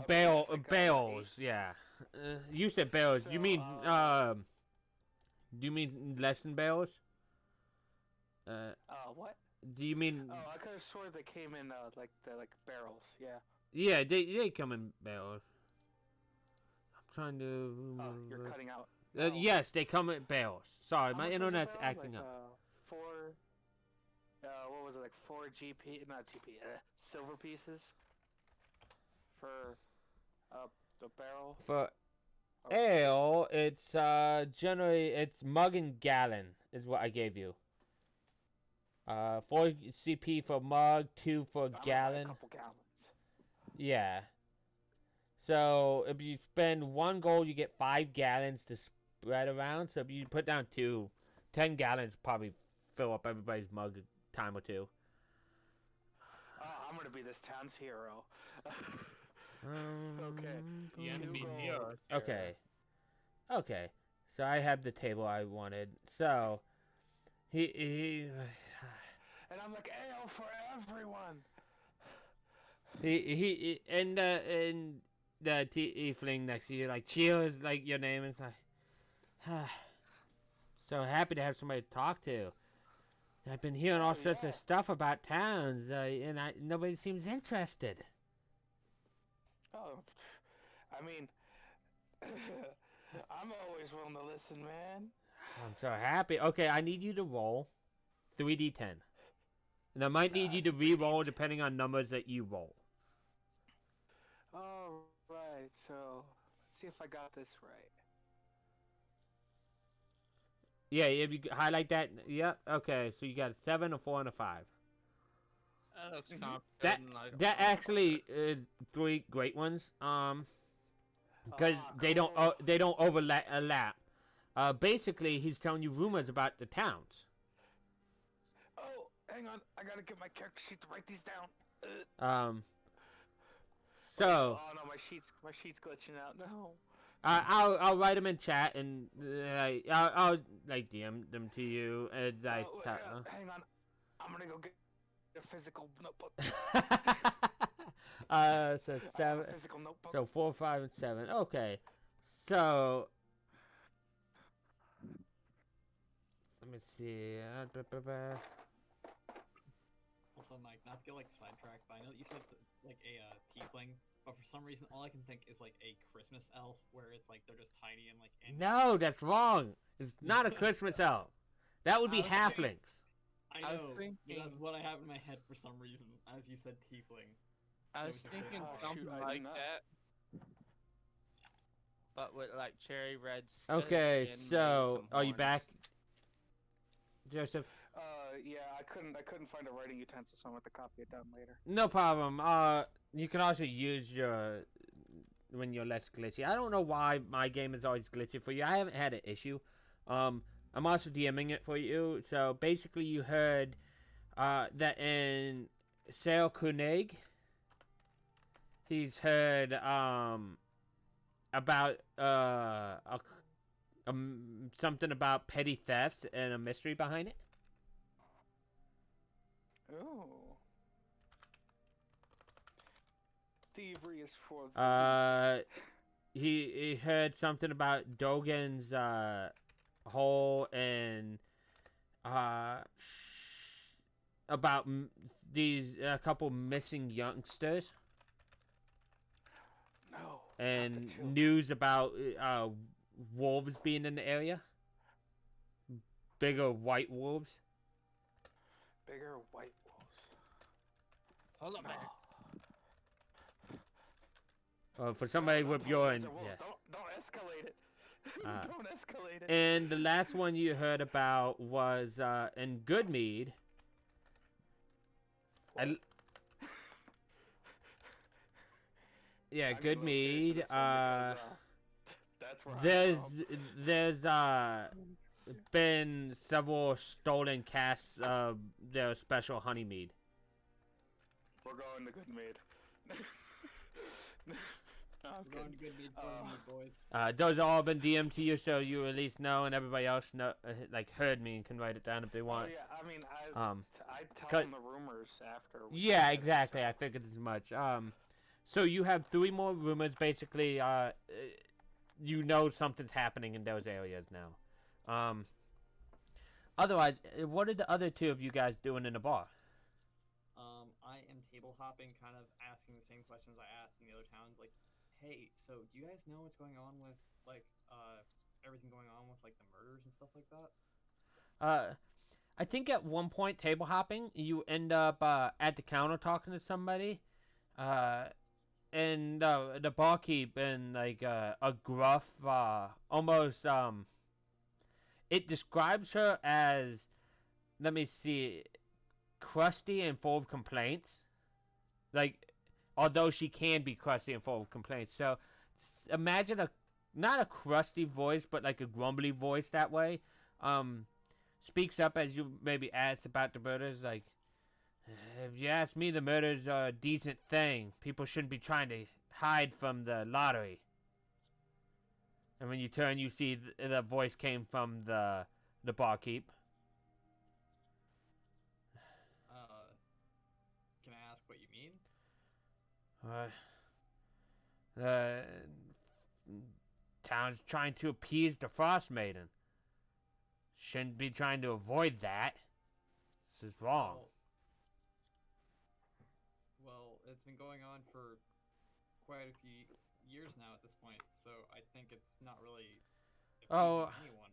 Speaker 1: Bales, yeah. You said bales.
Speaker 3: So,
Speaker 1: You mean do you mean less than bales?
Speaker 3: Oh What?
Speaker 1: Do you mean?
Speaker 3: Oh, I could have swore they came in like barrels. Yeah.
Speaker 1: Yeah, they come in barrels. I'm trying to.
Speaker 3: Oh, you're cutting out.
Speaker 1: Yes, they come in barrels. Sorry,
Speaker 3: How
Speaker 1: my
Speaker 3: much was a
Speaker 1: internet's
Speaker 3: barrel?
Speaker 1: acting
Speaker 3: like,
Speaker 1: up.
Speaker 3: 4. What was it, like 4 GP? Not GP. Silver pieces. For the barrel.
Speaker 1: For
Speaker 3: Oh,
Speaker 1: ale, it's generally it's mug and gallon is what I gave you. 4 CP for mug, 2 for
Speaker 3: I'm gonna buy
Speaker 1: gallon.
Speaker 3: a couple gallons.
Speaker 1: Yeah. So if you spend 1 gold, you get 5 gallons to spread around. So if you put down 10 gallons probably fill up everybody's mug a time or two.
Speaker 3: Oh, I'm gonna be this town's hero. Okay.
Speaker 4: The enemy
Speaker 3: gold.
Speaker 4: near.
Speaker 1: Okay. Okay. So I have the table I wanted. So he
Speaker 3: And I'm like, ale for everyone.
Speaker 1: he and the tiefling next to you like cheers like your name is like so happy to have somebody to talk to. I've been hearing all sorts of stuff about towns and nobody seems interested.
Speaker 3: Oh, I mean, I'm always willing to listen, man.
Speaker 1: I'm so happy. Okay, I need you to roll 3d10. And I might need you to re-roll depending on numbers that you roll.
Speaker 3: All right, so let's see if I got this right.
Speaker 1: Yeah, if you highlight that. Yep. Okay, so you got a 7, a 4, and a 5.
Speaker 4: That looks
Speaker 1: That
Speaker 4: complicated. Like
Speaker 1: that actually is 3 great ones. Because they don't overlap. Basically, he's telling you rumors about the towns.
Speaker 3: Oh, hang on, I gotta get my character sheet to write these down.
Speaker 1: So
Speaker 3: Oh no, my sheet's glitching out. No.
Speaker 1: I'll write them in chat and I'll like DM them to you and like.
Speaker 3: Hang on, I'm gonna go get a physical notebook.
Speaker 1: So 7.
Speaker 3: Physical notebook.
Speaker 1: So 4, 5, and 7. Okay. So let me see.
Speaker 2: Also, Mike, not to get like sidetracked, but I know that you said like a tiefling, but for some reason, all I can think is like a Christmas elf, where it's like they're just tiny and like.
Speaker 1: No, that's wrong. It's not a Christmas elf. That would be
Speaker 4: I was thinking-
Speaker 1: halflings.
Speaker 2: I
Speaker 4: I was
Speaker 2: know. But
Speaker 4: thinking-
Speaker 2: that's what I have in my head for some reason, as you said, tiefling.
Speaker 4: I was
Speaker 2: Oh,
Speaker 4: thinking
Speaker 3: shoot,
Speaker 4: something
Speaker 3: I did
Speaker 4: like
Speaker 3: not.
Speaker 4: that. But with like cherry red
Speaker 1: Okay,
Speaker 4: skin, maybe
Speaker 1: so
Speaker 4: some
Speaker 1: are you
Speaker 4: horns.
Speaker 1: back, Joseph?
Speaker 3: Yeah, I couldn't find a writing utensil, so I'm going to copy it down later.
Speaker 1: No problem. You can also use your when you're less glitchy. I don't know why my game is always glitchy for you. I haven't had an issue. I'm also DMing it for you. So basically, you heard that in Sale Koenig, he's heard about something about petty thefts and a mystery behind it.
Speaker 3: Oh. Thievery is for the...
Speaker 1: He heard something about Dogan's hole and about these a couple missing youngsters
Speaker 3: No.
Speaker 1: and
Speaker 3: not the children.
Speaker 1: news about wolves being in the area. Bigger white wolves.
Speaker 3: Bigger white wolves.
Speaker 4: Hold up,
Speaker 3: No.
Speaker 4: man.
Speaker 1: For somebody
Speaker 3: No,
Speaker 1: with
Speaker 3: no,
Speaker 1: your
Speaker 3: those are wolves.
Speaker 1: yeah.
Speaker 3: Don't escalate it.
Speaker 1: Uh,
Speaker 3: Don't escalate it.
Speaker 1: And the last one you heard about was in Goodmead. Yeah,
Speaker 3: I need a little serious
Speaker 1: Goodmead.
Speaker 3: for this one because, that's where
Speaker 1: There's been several stolen casks of their special honey mead.
Speaker 3: We're going to Goodmead. No, I'm
Speaker 2: We're going to
Speaker 3: kidding.
Speaker 2: good meet boys.
Speaker 1: Those have all been DM'd to you, so you at least know, and everybody else know, heard me and can write it down if they
Speaker 3: Oh,
Speaker 1: want.
Speaker 3: yeah, I mean, I tell
Speaker 1: cut-
Speaker 3: them the rumors after. we
Speaker 1: Yeah,
Speaker 3: finish,
Speaker 1: exactly.
Speaker 3: so-
Speaker 1: I figured as much. So you have 3 more rumors. Basically, you know something's happening in those areas now. Otherwise, what are the other two of you guys doing in the bar?
Speaker 2: I am table hopping, kind of asking the same questions I asked in the other towns. Like, hey, so do you guys know what's going on with like everything going on with like the murders and stuff like that?
Speaker 1: I think at one point table hopping, you end up at the counter talking to somebody, and the barkeep in like a gruff, almost It describes her as, let me see, crusty and full of complaints. Like, although she can be crusty and full of complaints. So, imagine not a crusty voice, but like a grumbly voice that way. Speaks up as you maybe ask about the murders. Like, if you ask me, the murders are a decent thing. People shouldn't be trying to hide from the lottery. And when you turn, you see the voice came from the barkeep.
Speaker 2: Can I ask what you mean?
Speaker 1: The town's trying to appease the Frostmaiden. Shouldn't be trying to avoid that. This is wrong.
Speaker 2: Well, it's been going on for quite a few years now at this point, so I think it's not really appeasing anyone.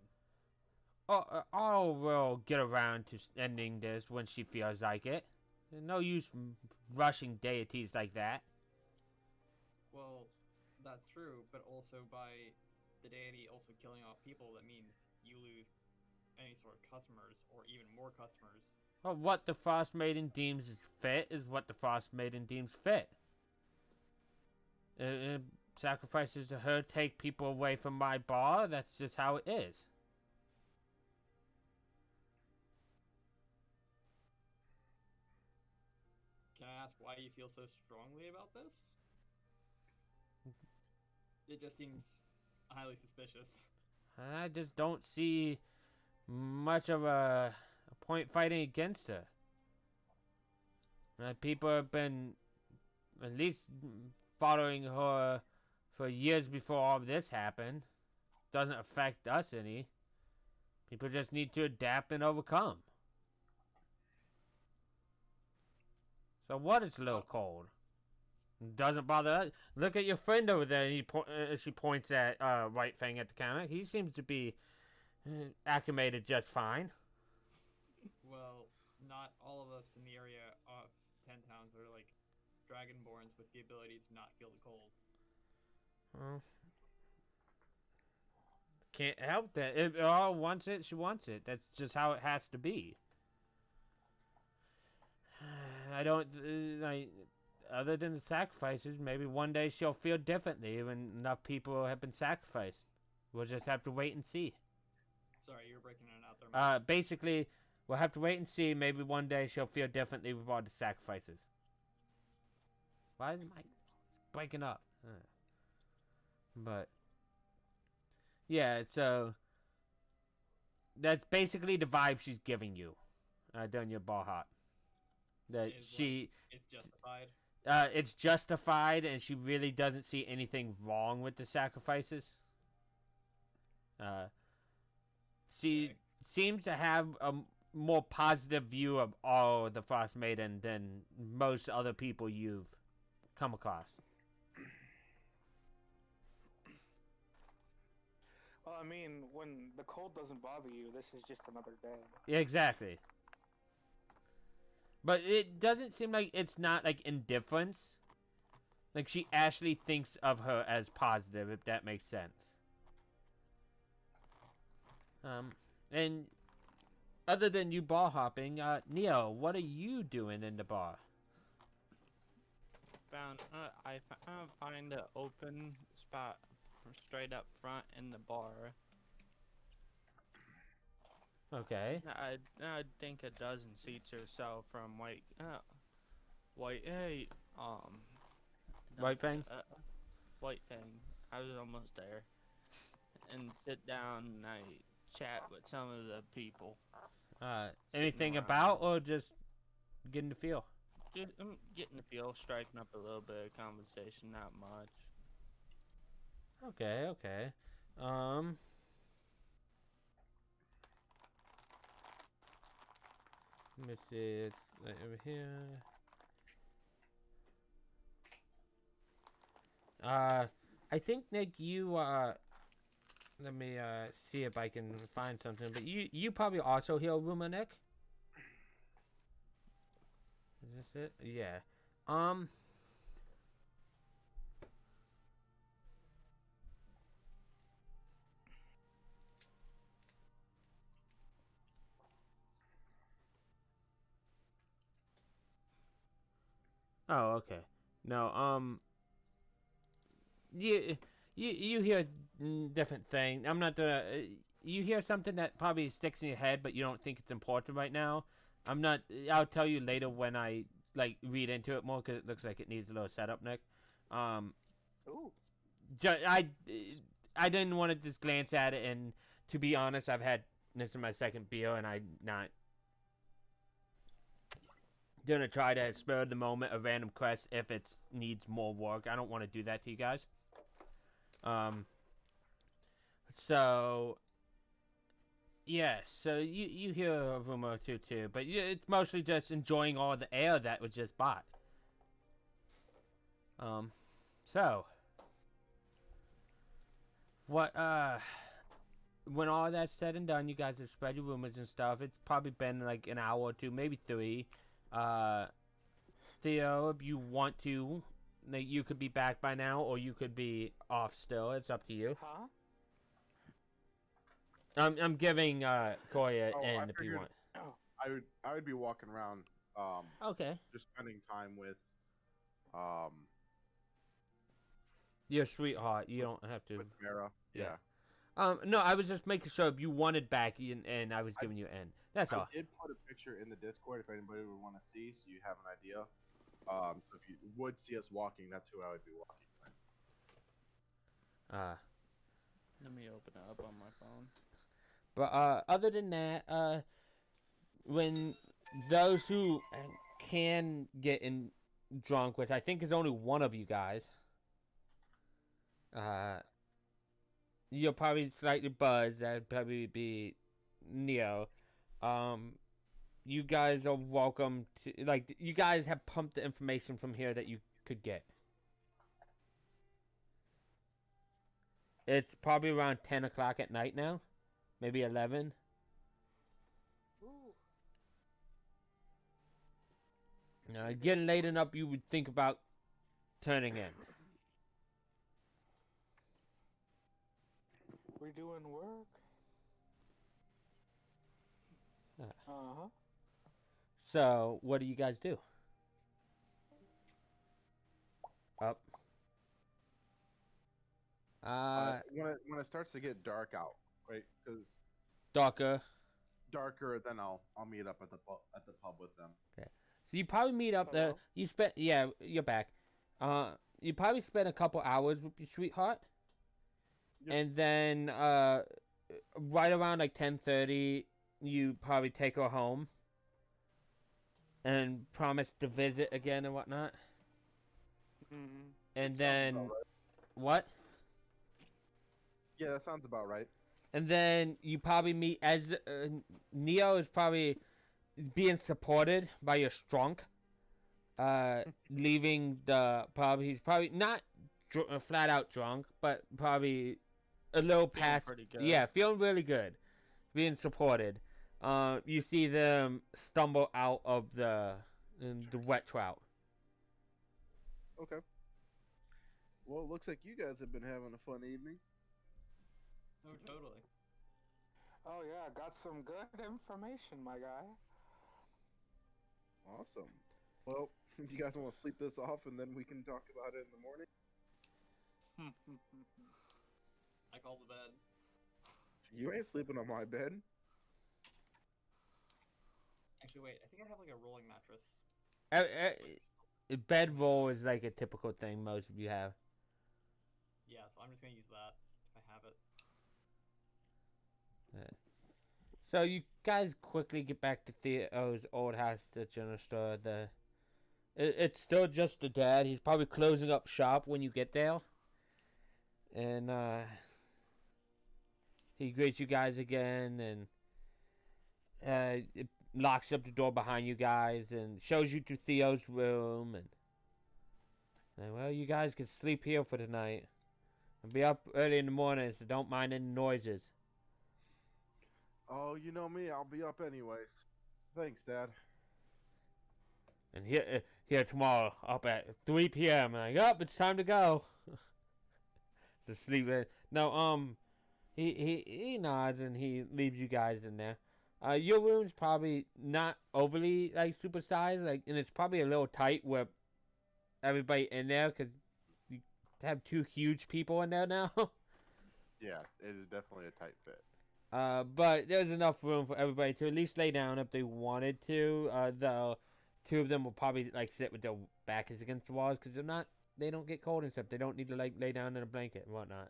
Speaker 1: Oh, we'll get around to ending this when she feels like it. No use rushing deities like that.
Speaker 2: Well, that's true, but also by the deity also killing off people, that means you lose any sort of customers, or even more customers.
Speaker 1: Well, what the Frostmaiden deems is fit is what the Frostmaiden deems fit. Sacrifices to her take people away from my bar. That's just how it is.
Speaker 2: Can I ask why you feel so strongly about this? It just seems highly suspicious.
Speaker 1: I just don't see much of a point fighting against her. People have been at least following her for years before all this happened. Doesn't affect us any. People just need to adapt and overcome. So what is a little cold? Doesn't bother us. Look at your friend over there. She points at White Fang at the counter. He seems to be acclimated just fine.
Speaker 2: Well, not all of us in the area of 10 towns are like dragonborns with the ability to not feel the cold.
Speaker 1: Well, can't help that. If all wants it, she wants it. That's just how it has to be. I don't other than the sacrifices, maybe one day she'll feel differently when enough people have been sacrificed. We'll just have to wait and see.
Speaker 2: Sorry, you were breaking it out there.
Speaker 1: Basically, we'll have to wait and see. Maybe one day she'll feel differently with all the sacrifices. Why is my breaking up? But yeah, so that's basically the vibe she's giving you during your ball hop. That
Speaker 2: it's justified.
Speaker 1: It's justified, and she really doesn't see anything wrong with the sacrifices. She seems to have a more positive view of all the Frostmaiden than most other people you've come across.
Speaker 3: Well, I mean, when the cold doesn't bother you, this is just another day.
Speaker 1: Yeah, exactly. But it doesn't seem like it's not like indifference. Like she actually thinks of her as positive, if that makes sense. And other than you bar hopping, Neo, what are you doing in the bar?
Speaker 4: I find an open spot straight up front in the bar.
Speaker 1: Okay.
Speaker 4: I think a dozen seats or so from White
Speaker 1: Fang?
Speaker 4: White Fang. I was almost there. And sit down and I chat with some of the people.
Speaker 1: Anything about or just getting the feel?
Speaker 4: Just getting the feel, striking up a little bit of conversation, not much.
Speaker 1: Okay. Let me see. It's right over here. I think Nick, you let me see if I can find something. But you probably also hear a rumor, Nick. Is this it? Yeah. Oh, okay. No, you hear different thing. I'm not the. You hear something that probably sticks in your head, but you don't think it's important right now. I'm not. I'll tell you later when I like read into it more because it looks like it needs a little setup, Nick.
Speaker 3: Ooh.
Speaker 1: I didn't want to just glance at it, and to be honest, I've had this is my second beer, and I'm not gonna try to spur the moment a random quest if it needs more work. I don't want to do that to you guys. So yeah, so you hear a rumor or two too, but it's mostly just enjoying all the air that was just bought. So what when all that's said and done, you guys have spread your rumors and stuff. It's probably been like an hour or two, maybe 3. Theo, if you want to, you could be back by now, or you could be off still. It's up to you.
Speaker 3: Huh?
Speaker 1: I'm giving Corey an
Speaker 5: Oh, I
Speaker 1: end if you
Speaker 5: figured-
Speaker 1: want.
Speaker 5: I would be walking around,
Speaker 1: Okay.
Speaker 5: just spending time with,
Speaker 1: Your sweetheart. You don't have to.
Speaker 5: with Mara.
Speaker 1: Yeah.
Speaker 5: Yeah.
Speaker 1: No, I was just making sure if you wanted back, and I was giving you an end. That's all.
Speaker 5: I did put a picture in the Discord if anybody would want to see, so you have an idea. So if you would see us walking, that's who I would be walking with.
Speaker 4: Let me open it up on my phone.
Speaker 1: But other than that, when those who can get in drunk, which I think is only one of you guys, you'll probably slightly buzzed. That'd probably be Neo. You guys are welcome to, like, you guys have pumped the information from here that you could get. It's probably around 10 o'clock at night now. Maybe 11.
Speaker 3: Ooh.
Speaker 1: Getting late enough you would think about turning in.
Speaker 3: We're doing work. Uh-huh.
Speaker 1: So, what do you guys do? Up.
Speaker 5: When it starts to get dark out, right? Because
Speaker 1: Darker.
Speaker 5: darker, then I'll meet up at the pub with them.
Speaker 1: So you probably meet up there.
Speaker 3: Hello?
Speaker 1: You spent, yeah, you're back. You probably spent a couple hours with your sweetheart,
Speaker 5: Yep.
Speaker 1: and then right around like 10:30, you probably take her home, and promise to visit again and whatnot.
Speaker 3: Mm-hmm.
Speaker 1: And
Speaker 5: Sounds
Speaker 1: then
Speaker 5: about right.
Speaker 1: what?
Speaker 5: Yeah, that sounds about right.
Speaker 1: And then you probably meet as Neo is probably being supported by your strunk. Leaving he's probably not flat out drunk, but probably a little
Speaker 4: Feeling
Speaker 1: past.
Speaker 4: pretty good.
Speaker 1: Yeah, feeling really good, being supported. You see them stumble out of the wet trout.
Speaker 5: Okay. Well, it looks like you guys have been having a fun evening.
Speaker 2: Oh, totally.
Speaker 3: Oh yeah, got some good information, my guy.
Speaker 5: Awesome. Well, you guys want to sleep this off, and then we can talk about it in the morning?
Speaker 2: I call the bed.
Speaker 5: You ain't sleeping on my bed.
Speaker 2: Actually, wait. I think I have like a rolling mattress.
Speaker 1: Bedroll is like a typical thing most of you have.
Speaker 2: Yeah, so I'm just gonna use that if I have it.
Speaker 1: So you guys quickly get back to Theo's old house, the general store. It's still just the dad. He's probably closing up shop when you get there. And he greets you guys again, and locks up the door behind you guys and shows you to Theo's room and well, you guys can sleep here for tonight. I'll be up early in the morning, so don't mind any noises.
Speaker 5: Oh, you know me. I'll be up anyways. Thanks, Dad.
Speaker 1: And here tomorrow, up at 3 p.m. Like, it's time to go. To sleep in. No, he nods and he leaves you guys in there. Your room's probably not overly like supersized, like, and it's probably a little tight with everybody in there because you have 2 huge people in there now.
Speaker 5: Yeah, it is definitely a tight fit.
Speaker 1: But there's enough room for everybody to at least lay down if they wanted to. The 2 of them will probably like sit with their backs against the walls because they don't get cold and stuff. They don't need to like lay down in a blanket and whatnot.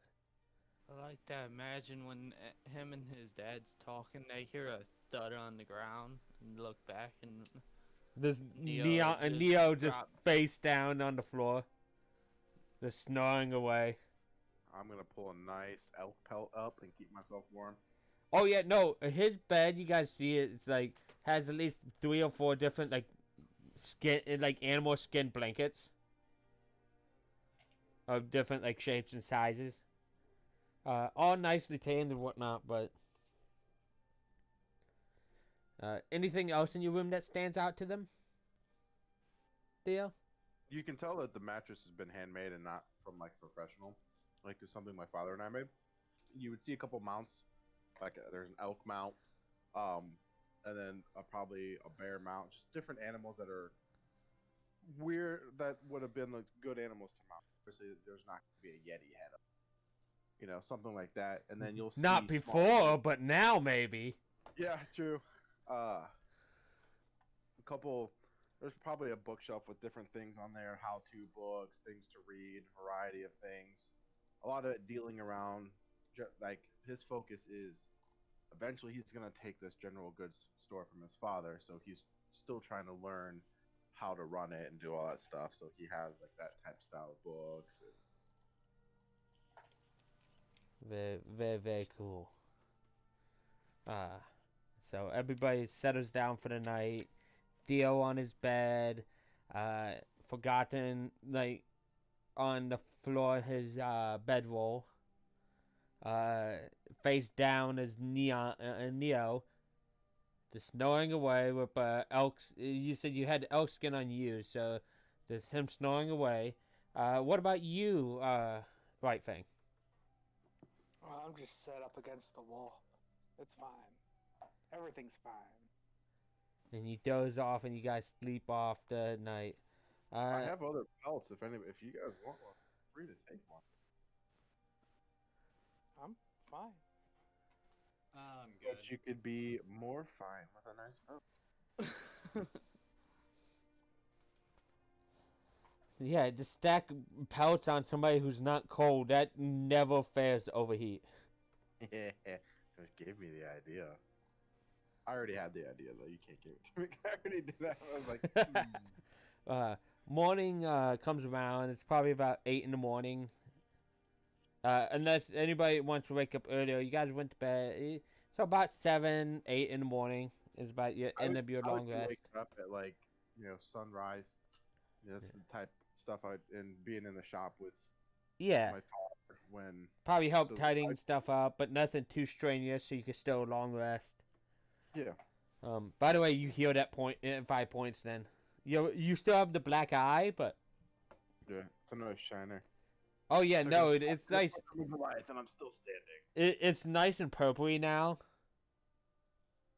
Speaker 4: I like to imagine when him and his dad's talking, they hear a thud on the ground and look back, and
Speaker 1: This
Speaker 4: Neo
Speaker 1: Neo just
Speaker 4: drop-
Speaker 1: face down on the floor, just snoring away.
Speaker 5: I'm gonna pull a nice elk pelt up and keep myself warm.
Speaker 1: Oh yeah, no, his bed, you guys see it. It's like has at least 3 or 4 different like skin, like animal skin blankets of different like shapes and sizes. All nicely tanned and whatnot, but anything else in your room that stands out to them, Theo?
Speaker 5: You can tell that the mattress has been handmade and not from like professional. Like it's something my father and I made. You would see a couple mounts, like there's an elk mount, and then probably a bear mount. Just different animals that are weird that would have been like good animals to mount. Obviously, there's not going to be a yeti head up, something like that. And then you'll see
Speaker 1: Not before, but now maybe.
Speaker 5: Yeah, true. A couple. There's probably a bookshelf with different things on there, how-to books, things to read, variety of things. A lot of it dealing around, like his focus is eventually he's going to take this general goods store from his father, so he's still trying to learn how to run it and do all that stuff. So he has like that type style of books.
Speaker 1: Very, very, very cool. So everybody settles down for the night. Theo on his bed, forgotten like on the floor his bedroll. Face down is Neo, just snoring away with elks. You said you had elk skin on you, so there's him snoring away. What about you, Right Fang?
Speaker 3: Well, I'm just set up against the wall. It's fine. Everything's fine.
Speaker 1: And you doze off, and you guys sleep off the night.
Speaker 5: I have other pelts if you guys want one. Free to take one.
Speaker 3: I'm fine.
Speaker 2: I'm good.
Speaker 5: But you could be more fine with a nice pelt.
Speaker 1: Yeah, to stack pellets on somebody who's not cold, that never fails to overheat.
Speaker 5: Yeah, just give me the idea. I already had the idea though. You can't give it to me. I already did that. I was like,
Speaker 1: Morning comes around. It's probably about 8 in the morning. Unless anybody wants to wake up earlier, you guys went to bed. So about 7, 8 in the morning is about your end of your long rest.
Speaker 5: Wake up at like sunrise. That's the type of stuff and being in the shop with
Speaker 1: Yeah,
Speaker 5: my father when
Speaker 1: probably help
Speaker 5: so
Speaker 1: tidying stuff up, but nothing too strenuous, so you can still long rest.
Speaker 5: Yeah.
Speaker 1: By the way, you heal that point 5 points. Then you still have the black eye, but
Speaker 5: Yeah, it's another shiner.
Speaker 1: oh yeah, no, it's nice.
Speaker 5: And I'm still standing.
Speaker 1: It's nice and purpley now.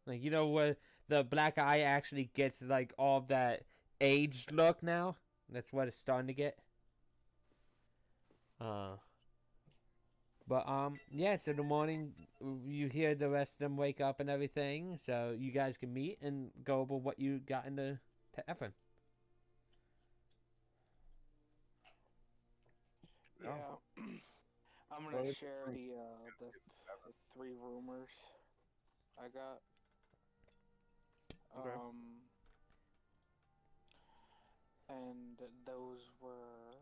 Speaker 1: Like where the black eye actually gets like all of that aged look now. That's what it's starting to get. But yeah. So the morning you hear the rest of them wake up and everything, so you guys can meet and go over what you got into Ephraim.
Speaker 3: Yeah. I'm gonna share the 3 rumors I got.
Speaker 5: Okay.
Speaker 3: And those were.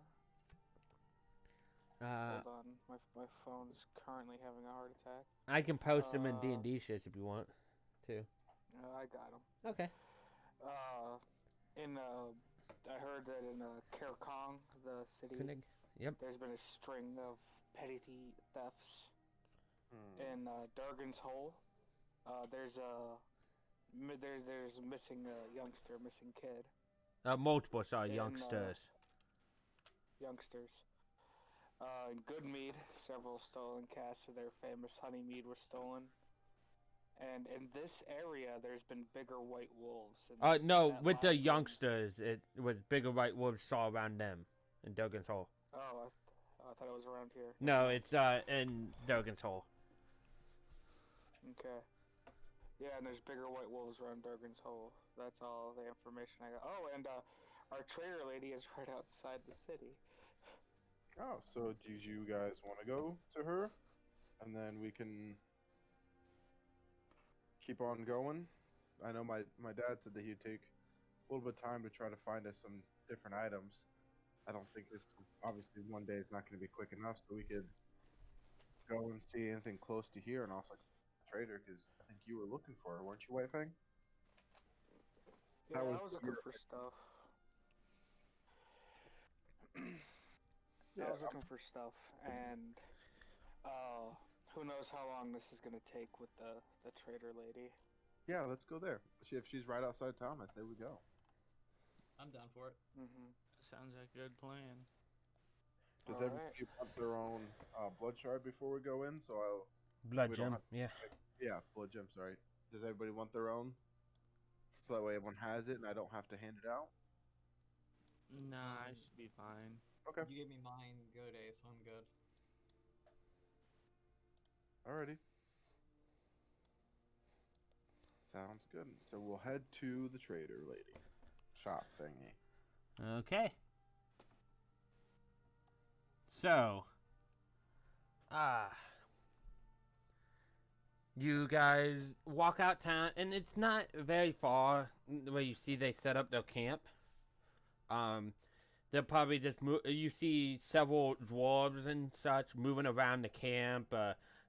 Speaker 3: Hold on, my phone is currently having a heart attack.
Speaker 1: I can post them in D&D shits if you want to.
Speaker 3: I got him.
Speaker 1: Okay.
Speaker 3: I heard that in Karakong, the city,
Speaker 1: Koenig. Yep.
Speaker 3: there's been a string of petty thefts. In Durgan's Hole, there's a missing youngster, missing kid.
Speaker 1: Multiple, sorry,
Speaker 3: In,
Speaker 1: youngsters.
Speaker 3: Youngsters. In Goodmead, several stolen casks of their famous honey mead were stolen. And in this area, there's been bigger white wolves.
Speaker 1: No,
Speaker 3: that
Speaker 1: with the
Speaker 3: last one-
Speaker 1: youngsters, it was bigger white wolves saw around them in Duggan's Hole.
Speaker 3: Oh, I thought it was around here.
Speaker 1: No, it's in Duggan's Hole.
Speaker 3: Okay. Yeah, and there's bigger white wolves around Durgan's Hole. That's all the information I got. Oh, and our trader lady is right outside the city.
Speaker 5: Oh, so do you guys want to go to her, and then we can keep on going? I know my dad said that he'd take a little bit of time to try to find us some different items. I don't think it's obviously one day is not going to be quick enough, so we could go and see anything close to here, and also trader, because I think you were looking for her, weren't you, White Fang?
Speaker 3: Yeah, I was looking for stuff. I was looking for stuff, and who knows how long this is gonna take with the trader lady.
Speaker 5: Yeah, let's go there. If she's right outside town, I say we go.
Speaker 2: I'm down for it.
Speaker 4: Sounds like a good plan.
Speaker 5: Does
Speaker 3: All
Speaker 5: everybody want their own blood shard before we go in? So I'll.
Speaker 1: Blood
Speaker 5: We don't
Speaker 1: gem,
Speaker 5: have-
Speaker 1: yeah.
Speaker 5: Yeah, blood gem. Sorry. Does everybody want their own? So that way everyone has it, and I don't have to hand it out.
Speaker 4: Nah, I should be fine.
Speaker 5: Okay.
Speaker 2: You gave me mine the other day, so I'm good.
Speaker 5: Alrighty. Sounds good. So we'll head to the trader lady shop thingy.
Speaker 1: Okay. So, you guys walk out town, and it's not very far where you see they set up their camp. They'll probably just move. You see several dwarves and such moving around the camp,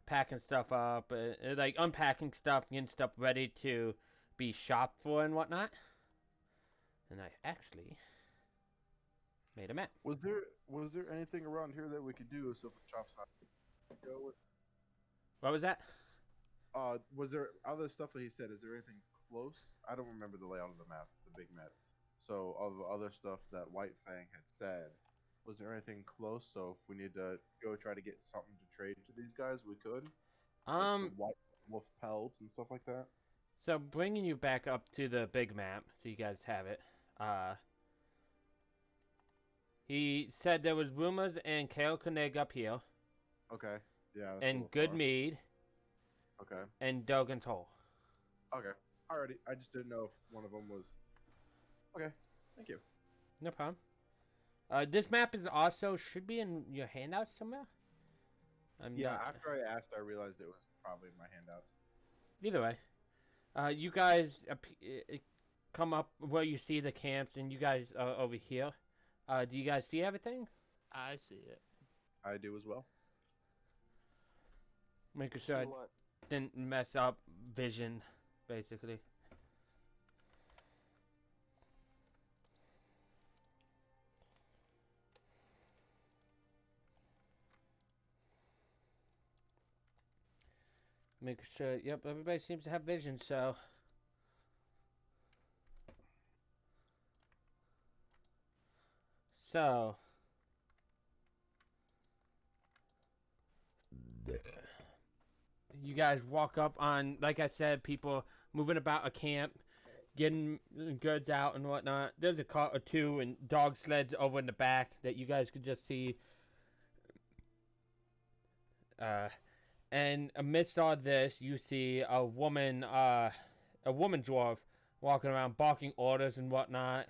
Speaker 1: packing stuff up, like unpacking stuff, getting stuff ready to be shopped for and whatnot. And I actually made a map.
Speaker 5: Was there anything around here that we could do so if the shop's not go with?
Speaker 1: What was that?
Speaker 5: Was there other stuff that he said? Is there anything close? I don't remember the layout of the map, the big map. So of other stuff that White Fang had said, was there anything close? So if we need to go try to get something to trade to these guys, we could. Like some white wolf pelts and stuff like that.
Speaker 1: So bringing you back up to the big map, so you guys have it. He said there was rumors and Kale Koenig up here,
Speaker 5: Okay. Yeah. that's a
Speaker 1: and
Speaker 5: little far.
Speaker 1: Goodmead,
Speaker 5: Okay.
Speaker 1: and Duggan's Hole.
Speaker 5: Okay. Alrighty. I just didn't know if one of them was. Okay. Thank you.
Speaker 1: No problem. This map is also should be in your handouts somewhere.
Speaker 5: Yeah. After I asked, I realized it was probably in my handouts.
Speaker 1: Either way, you guys come up where you see the camps, and you guys are over here. Do you guys see everything?
Speaker 4: I see it.
Speaker 5: I do as well.
Speaker 1: Making
Speaker 3: See
Speaker 1: sure I
Speaker 3: what?
Speaker 1: didn't mess up vision, basically. Making sure, yep, everybody seems to have vision, so. So. You guys walk up on, like I said, people moving about a camp, getting goods out and whatnot. There's a cart or two and dog sleds over in the back that you guys could just see. And amidst all this, you see a woman dwarf walking around barking orders and whatnot.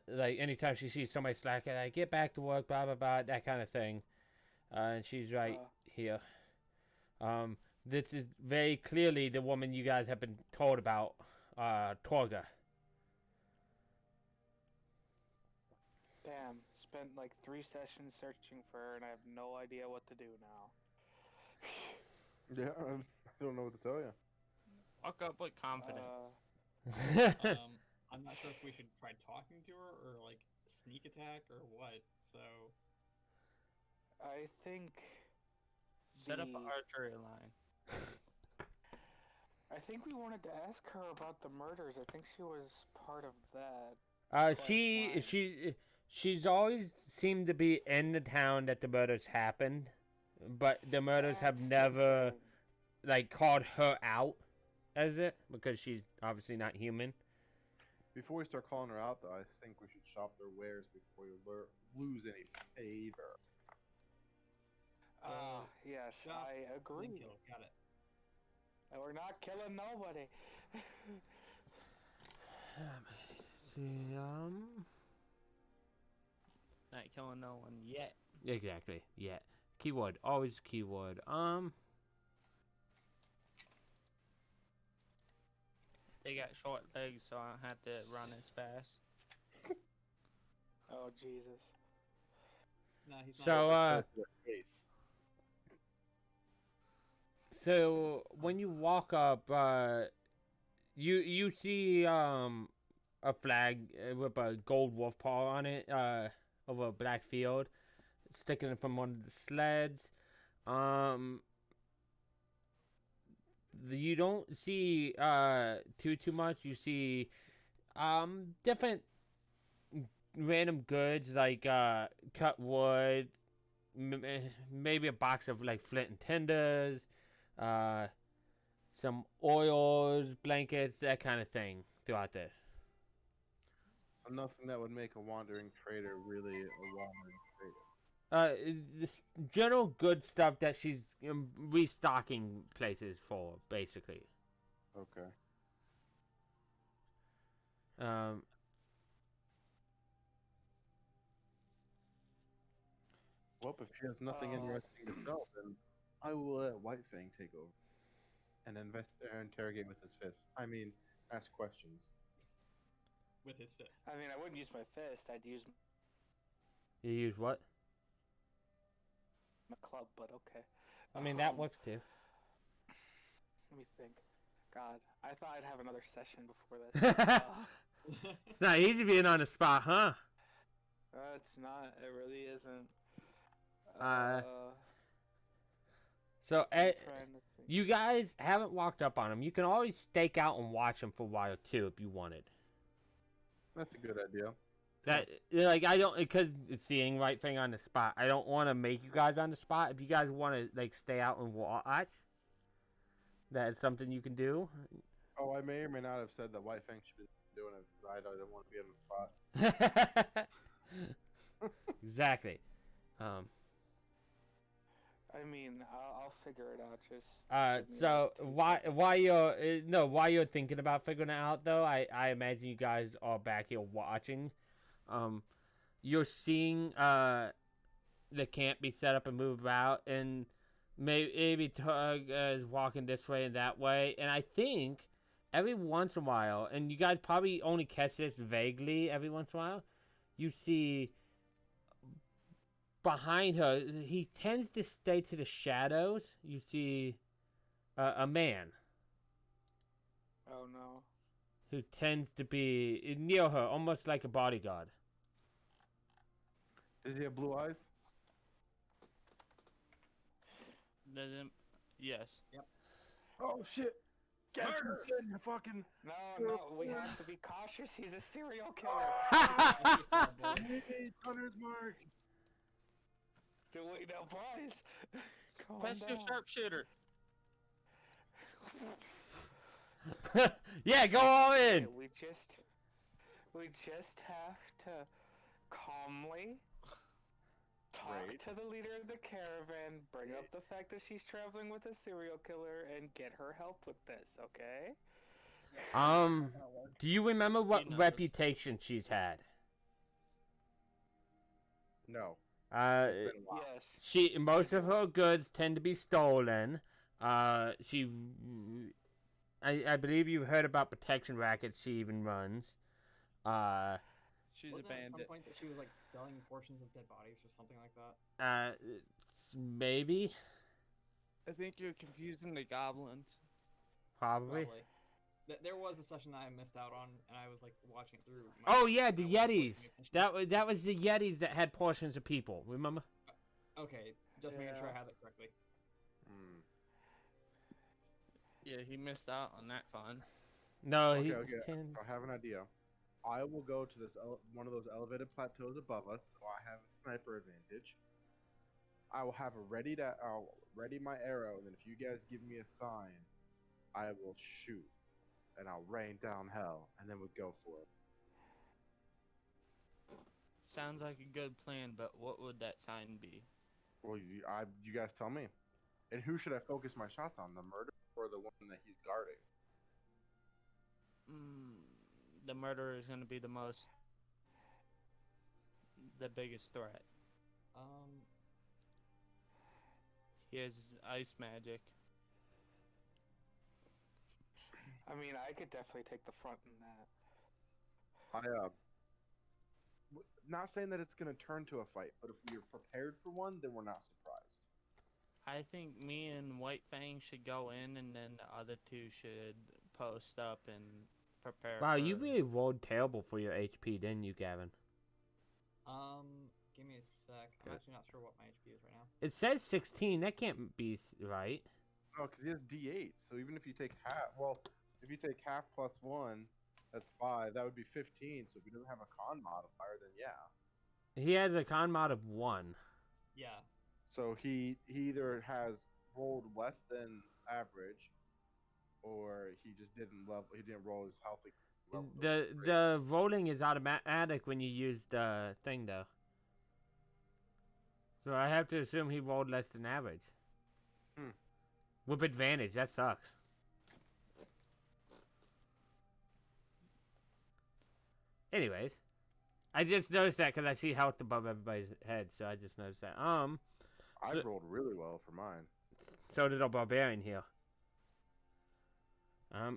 Speaker 1: Like anytime she sees somebody slacking, like get back to work, blah blah blah, that kind of thing. And she's right here. This is very clearly the woman you guys have been told about, Torga.
Speaker 3: Damn, spent like 3 sessions searching for her, and I have no idea what to do now.
Speaker 5: Yeah, I don't know what to tell you.
Speaker 4: Walk up with confidence.
Speaker 2: I'm not sure if we should try talking to her or like sneak attack or what. So
Speaker 3: I think
Speaker 4: Set up an
Speaker 3: the-
Speaker 4: archery line.
Speaker 3: I think we wanted to ask her about the murders. I think she was part of that.
Speaker 1: She's always seemed to be in the town that the murders happened, but the murders have
Speaker 3: That's the
Speaker 1: never
Speaker 3: thing.
Speaker 1: like called her out as it because she's obviously not human.
Speaker 5: Before we start calling her out, though, I think we should shop their wares before you lose any favor.
Speaker 3: Yes,
Speaker 2: shop,
Speaker 3: I
Speaker 2: then
Speaker 3: agree.
Speaker 2: kill. Got it.
Speaker 3: And we're not killing nobody.
Speaker 1: See,
Speaker 4: Not killing no one yet.
Speaker 1: exactly. Yeah. Keyword. Always keyword.
Speaker 4: They got short legs, so I don't have to run as fast.
Speaker 3: Oh Jesus.
Speaker 2: Nah, he's not.
Speaker 1: So,
Speaker 5: Their face.
Speaker 1: so when you walk up, you see a flag with a gold wolf paw on it over a black field, sticking from one of the sleds. You don't see too much. You see different random goods like cut wood, maybe a box of like flint and tinders, some oils, blankets, that kind of thing throughout this.
Speaker 5: So nothing that would make a wandering trader really a wandering trader.
Speaker 1: This general good stuff that she's restocking places for, basically.
Speaker 5: Okay. Well, if she has nothing interesting to sell, then I will let White Fang take over and interrogate with his fist. I mean, ask questions.
Speaker 2: With his fist.
Speaker 3: I mean, I wouldn't use my fist. I'd use
Speaker 1: You use what?
Speaker 3: my club, but okay.
Speaker 1: I mean, that
Speaker 3: Um,
Speaker 1: works too.
Speaker 3: Let me think. God, I thought I'd have another session before this.
Speaker 1: It's not easy being on the spot, huh?
Speaker 3: It's not. It really isn't.
Speaker 1: So,
Speaker 3: I'm trying to think.
Speaker 1: you guys haven't walked up on him. You can always stake out and watch him for a while too, if you wanted.
Speaker 5: That's a good idea.
Speaker 1: That like I don't because it's seeing right thing on the spot. I don't want to make you guys on the spot. If you guys want to like stay out and watch, that is something you can do.
Speaker 5: Oh, I may or may not have said that White Fang should be doing it because I didn't want to be on the spot.
Speaker 1: Exactly.
Speaker 3: I mean, I'll figure it out. Just. give me
Speaker 1: So
Speaker 3: like 2
Speaker 1: while you're thinking about figuring it out though, I imagine you guys are back here watching. You're seeing the camp be set up and move about, and maybe Tug is walking this way and that way, and I think every once in a while, and you guys probably only catch this vaguely every once in a while, you see behind her, he tends to stay to the shadows. You see a man
Speaker 3: Oh no.
Speaker 1: who tends to be near her, almost like a bodyguard.
Speaker 5: Does he have blue eyes?
Speaker 4: Doesn't. Yes.
Speaker 5: Oh shit! Get him! Fucking
Speaker 3: No, we have to be cautious. He's a serial killer.
Speaker 5: hey, Hunter's mark.
Speaker 3: Do we know, boys? Calm
Speaker 4: Press your
Speaker 3: down.
Speaker 4: sharpshooter.
Speaker 1: Yeah, go all in.
Speaker 3: Okay, we just have to calmly talk
Speaker 5: Right.
Speaker 3: to the leader of the caravan, bring up the fact that she's traveling with a serial killer, and get her help with this, okay?
Speaker 1: Do you remember what
Speaker 4: He knows.
Speaker 1: reputation she's had?
Speaker 5: No.
Speaker 1: Uh,
Speaker 5: It's been a while.
Speaker 3: Yes.
Speaker 1: most of her goods tend to be stolen. I believe you heard about protection rackets she even runs.
Speaker 4: She's
Speaker 2: Wasn't
Speaker 4: a
Speaker 2: it at some
Speaker 4: bandit.
Speaker 2: point that she was like selling portions of dead bodies or something like that?
Speaker 1: Maybe,
Speaker 4: I think you're confusing the goblins.
Speaker 1: probably.
Speaker 2: There was a session that I missed out on, and I was like watching it through.
Speaker 1: Oh yeah, the
Speaker 2: I wasn't really
Speaker 1: Yetis.
Speaker 2: paying attention.
Speaker 1: That was the Yetis that had portions of people. Remember?
Speaker 2: Okay, just making sure
Speaker 3: Yeah.
Speaker 2: I have it correctly.
Speaker 5: Hmm.
Speaker 4: Yeah, he missed out on that fun.
Speaker 1: No,
Speaker 5: Okay,
Speaker 1: he
Speaker 5: okay.
Speaker 1: can.
Speaker 5: So I have an idea. I will go to this one of those elevated plateaus above us, so I have a sniper advantage. I will have I'll ready my arrow, and then if you guys give me a sign, I will shoot, and I'll rain down hell, and then we go for it.
Speaker 4: Sounds like a good plan, but what would that sign be?
Speaker 5: Well, you guys tell me. And who should I focus my shots on, the murderer or the one that he's guarding?
Speaker 4: The murderer is going to be the biggest threat. He has ice magic.
Speaker 3: I mean, I could definitely take the front in that.
Speaker 5: Not saying that it's gonna turn to a fight, but if we're prepared for one, then we're not surprised.
Speaker 4: I think me and White Fang should go in, and then the other two should post up and prepare.
Speaker 1: Wow,
Speaker 4: for...
Speaker 1: you really rolled terrible for your HP, didn't you, Gavin?
Speaker 2: Give me a sec. I'm actually not sure what my HP is right now.
Speaker 1: It says 16. That can't be right.
Speaker 5: No, because he has D8. So even if you take half, if you take half plus 1, that's 5. That would be 15. So if he doesn't have a con modifier, then yeah.
Speaker 1: He has a con mod of 1.
Speaker 2: Yeah.
Speaker 5: So he either has rolled less than average, or he just didn't roll his healthy level.
Speaker 1: The rolling is automatic when you use the thing, though. So I have to assume he rolled less than average. With advantage, that sucks. Anyways, I just noticed that because I see health above everybody's head, so I just noticed that.
Speaker 5: I rolled really well for mine.
Speaker 1: So did a barbarian here.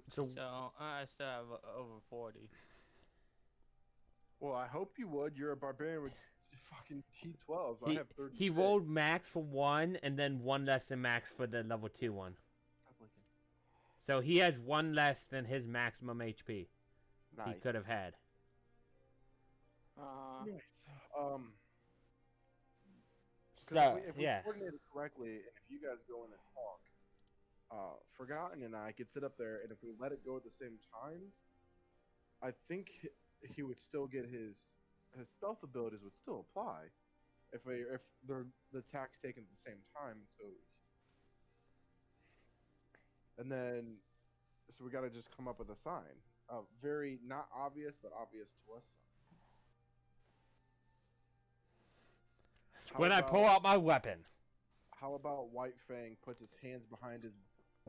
Speaker 1: So
Speaker 4: I still have over 40.
Speaker 5: Well, I hope you would. You're a barbarian with fucking T12s. I have 30.
Speaker 1: he rolled max for 1, and then 1 less than max for the level 2 one. So he has 1 less than his maximum HP
Speaker 5: Nice.
Speaker 1: he could have had.
Speaker 5: Nice.
Speaker 1: So,
Speaker 5: if we
Speaker 1: yeah.
Speaker 5: coordinate it correctly, and if you guys go in and talk, Forgotten and I could sit up there, and if we let it go at the same time, I think he would still get his stealth abilities would still apply if the attack's taken at the same time. So we got to just come up with a sign, very not obvious but obvious to us.
Speaker 1: When I pull out my weapon.
Speaker 5: How about White Fang puts his hands behind his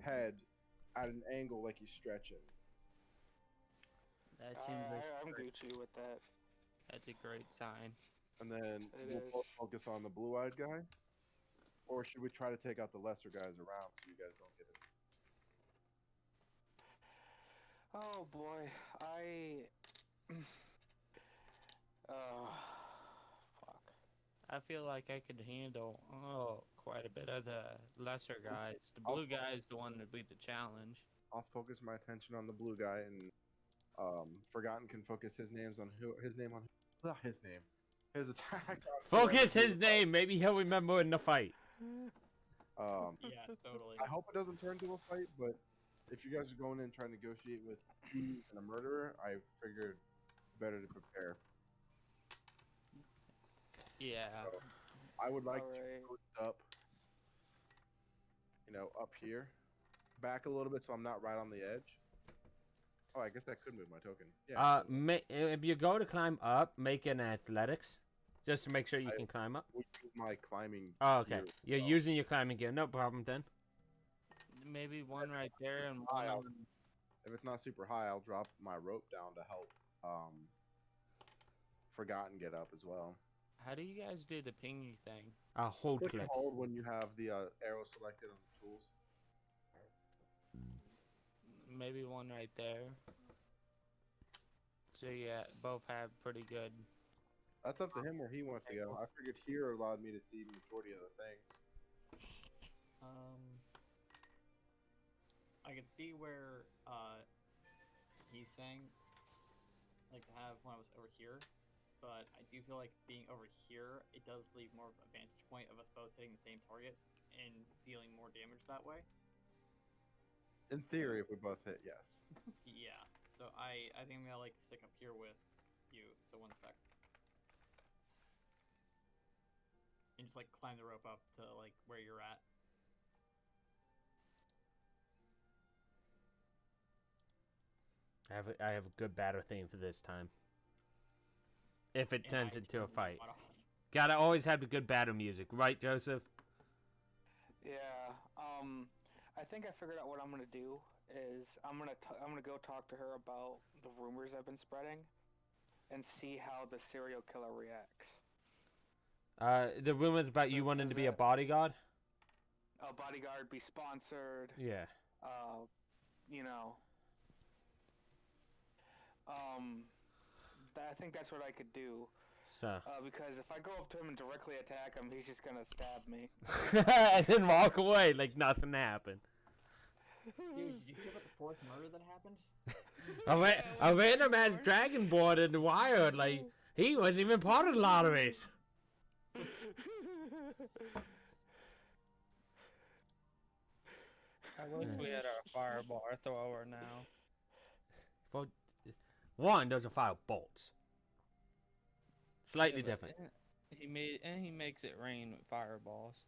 Speaker 5: head at an angle like he's stretching?
Speaker 4: That seems like
Speaker 3: I'm Gucci with that.
Speaker 4: that's a great sign.
Speaker 5: And then
Speaker 3: It
Speaker 5: we'll
Speaker 3: is.
Speaker 5: both focus on the blue-eyed guy? Or should we try to take out the lesser guys around so you guys don't get it?
Speaker 3: Oh boy, fuck.
Speaker 4: I feel like I could handle quite a bit of the lesser guys. The blue guy is the one to beat the challenge.
Speaker 5: I'll focus my attention on the blue guy, and Forgotten can focus his name on his attack.
Speaker 1: Focus his name. Maybe he'll remember in the fight.
Speaker 2: Yeah, totally.
Speaker 5: I hope it doesn't turn to a fight, but if you guys are going in trying to negotiate with thieves and a murderer, I figured better to prepare.
Speaker 4: Yeah.
Speaker 5: So, I would like
Speaker 3: Alright.
Speaker 5: to post up here, back a little bit so I'm not right on the edge. Oh, I guess I could move my token. Yeah.
Speaker 1: If you go to climb up, make an athletics, just to make sure you can climb up.
Speaker 5: We use my climbing.
Speaker 1: Oh, okay.
Speaker 5: gear.
Speaker 1: You're using your climbing gear. No problem then.
Speaker 4: Maybe one right there and one on...
Speaker 5: If it's not super high, I'll drop my rope down to help Forgotten get up as well.
Speaker 4: How do you guys do the pingy thing?
Speaker 1: Hold
Speaker 5: Click
Speaker 1: click.
Speaker 5: and hold when you have the arrow selected on the tools.
Speaker 4: Maybe one right there. So yeah, both have pretty good.
Speaker 5: That's up to him where he wants to go. I figured here allowed me to see the majority of the things.
Speaker 2: I can see where he's saying, like to have one of us over here, but I do feel like being over here, it does leave more of a vantage point of us both hitting the same target and dealing more damage that way.
Speaker 5: In theory, if we both hit, yes.
Speaker 2: Yeah. So I think I'm gonna like stick up here with you. So one sec. And just like climb the rope up to like where you're at.
Speaker 1: I have a good battle theme for this time. If it
Speaker 2: And
Speaker 1: turns
Speaker 2: I
Speaker 1: into a
Speaker 2: turned the
Speaker 1: fight.
Speaker 2: mod off.
Speaker 1: Gotta always have the good battle music, right, Joseph?
Speaker 3: Yeah. I think I figured out what I'm gonna do is I'm gonna go talk to her about the rumors I've been spreading, and see how the serial killer reacts.
Speaker 1: The rumors about you wanting to be a bodyguard?
Speaker 3: A bodyguard, be sponsored.
Speaker 1: Yeah.
Speaker 3: You know. I think that's what I could do.
Speaker 1: So.
Speaker 3: Because if I go up to him and directly attack him, he's just gonna stab me.
Speaker 1: And then walk away like nothing happened.
Speaker 2: Dude, did you hear about the fourth murder that happened?
Speaker 1: A random ass dragonborn in the wild, like, he wasn't even part of the lotteries.
Speaker 4: I wish we had our fireball thrower now.
Speaker 1: Well, one doesn't fire bolts. Slightly
Speaker 4: Yeah, but
Speaker 1: different.
Speaker 4: He makes it rain with fireballs.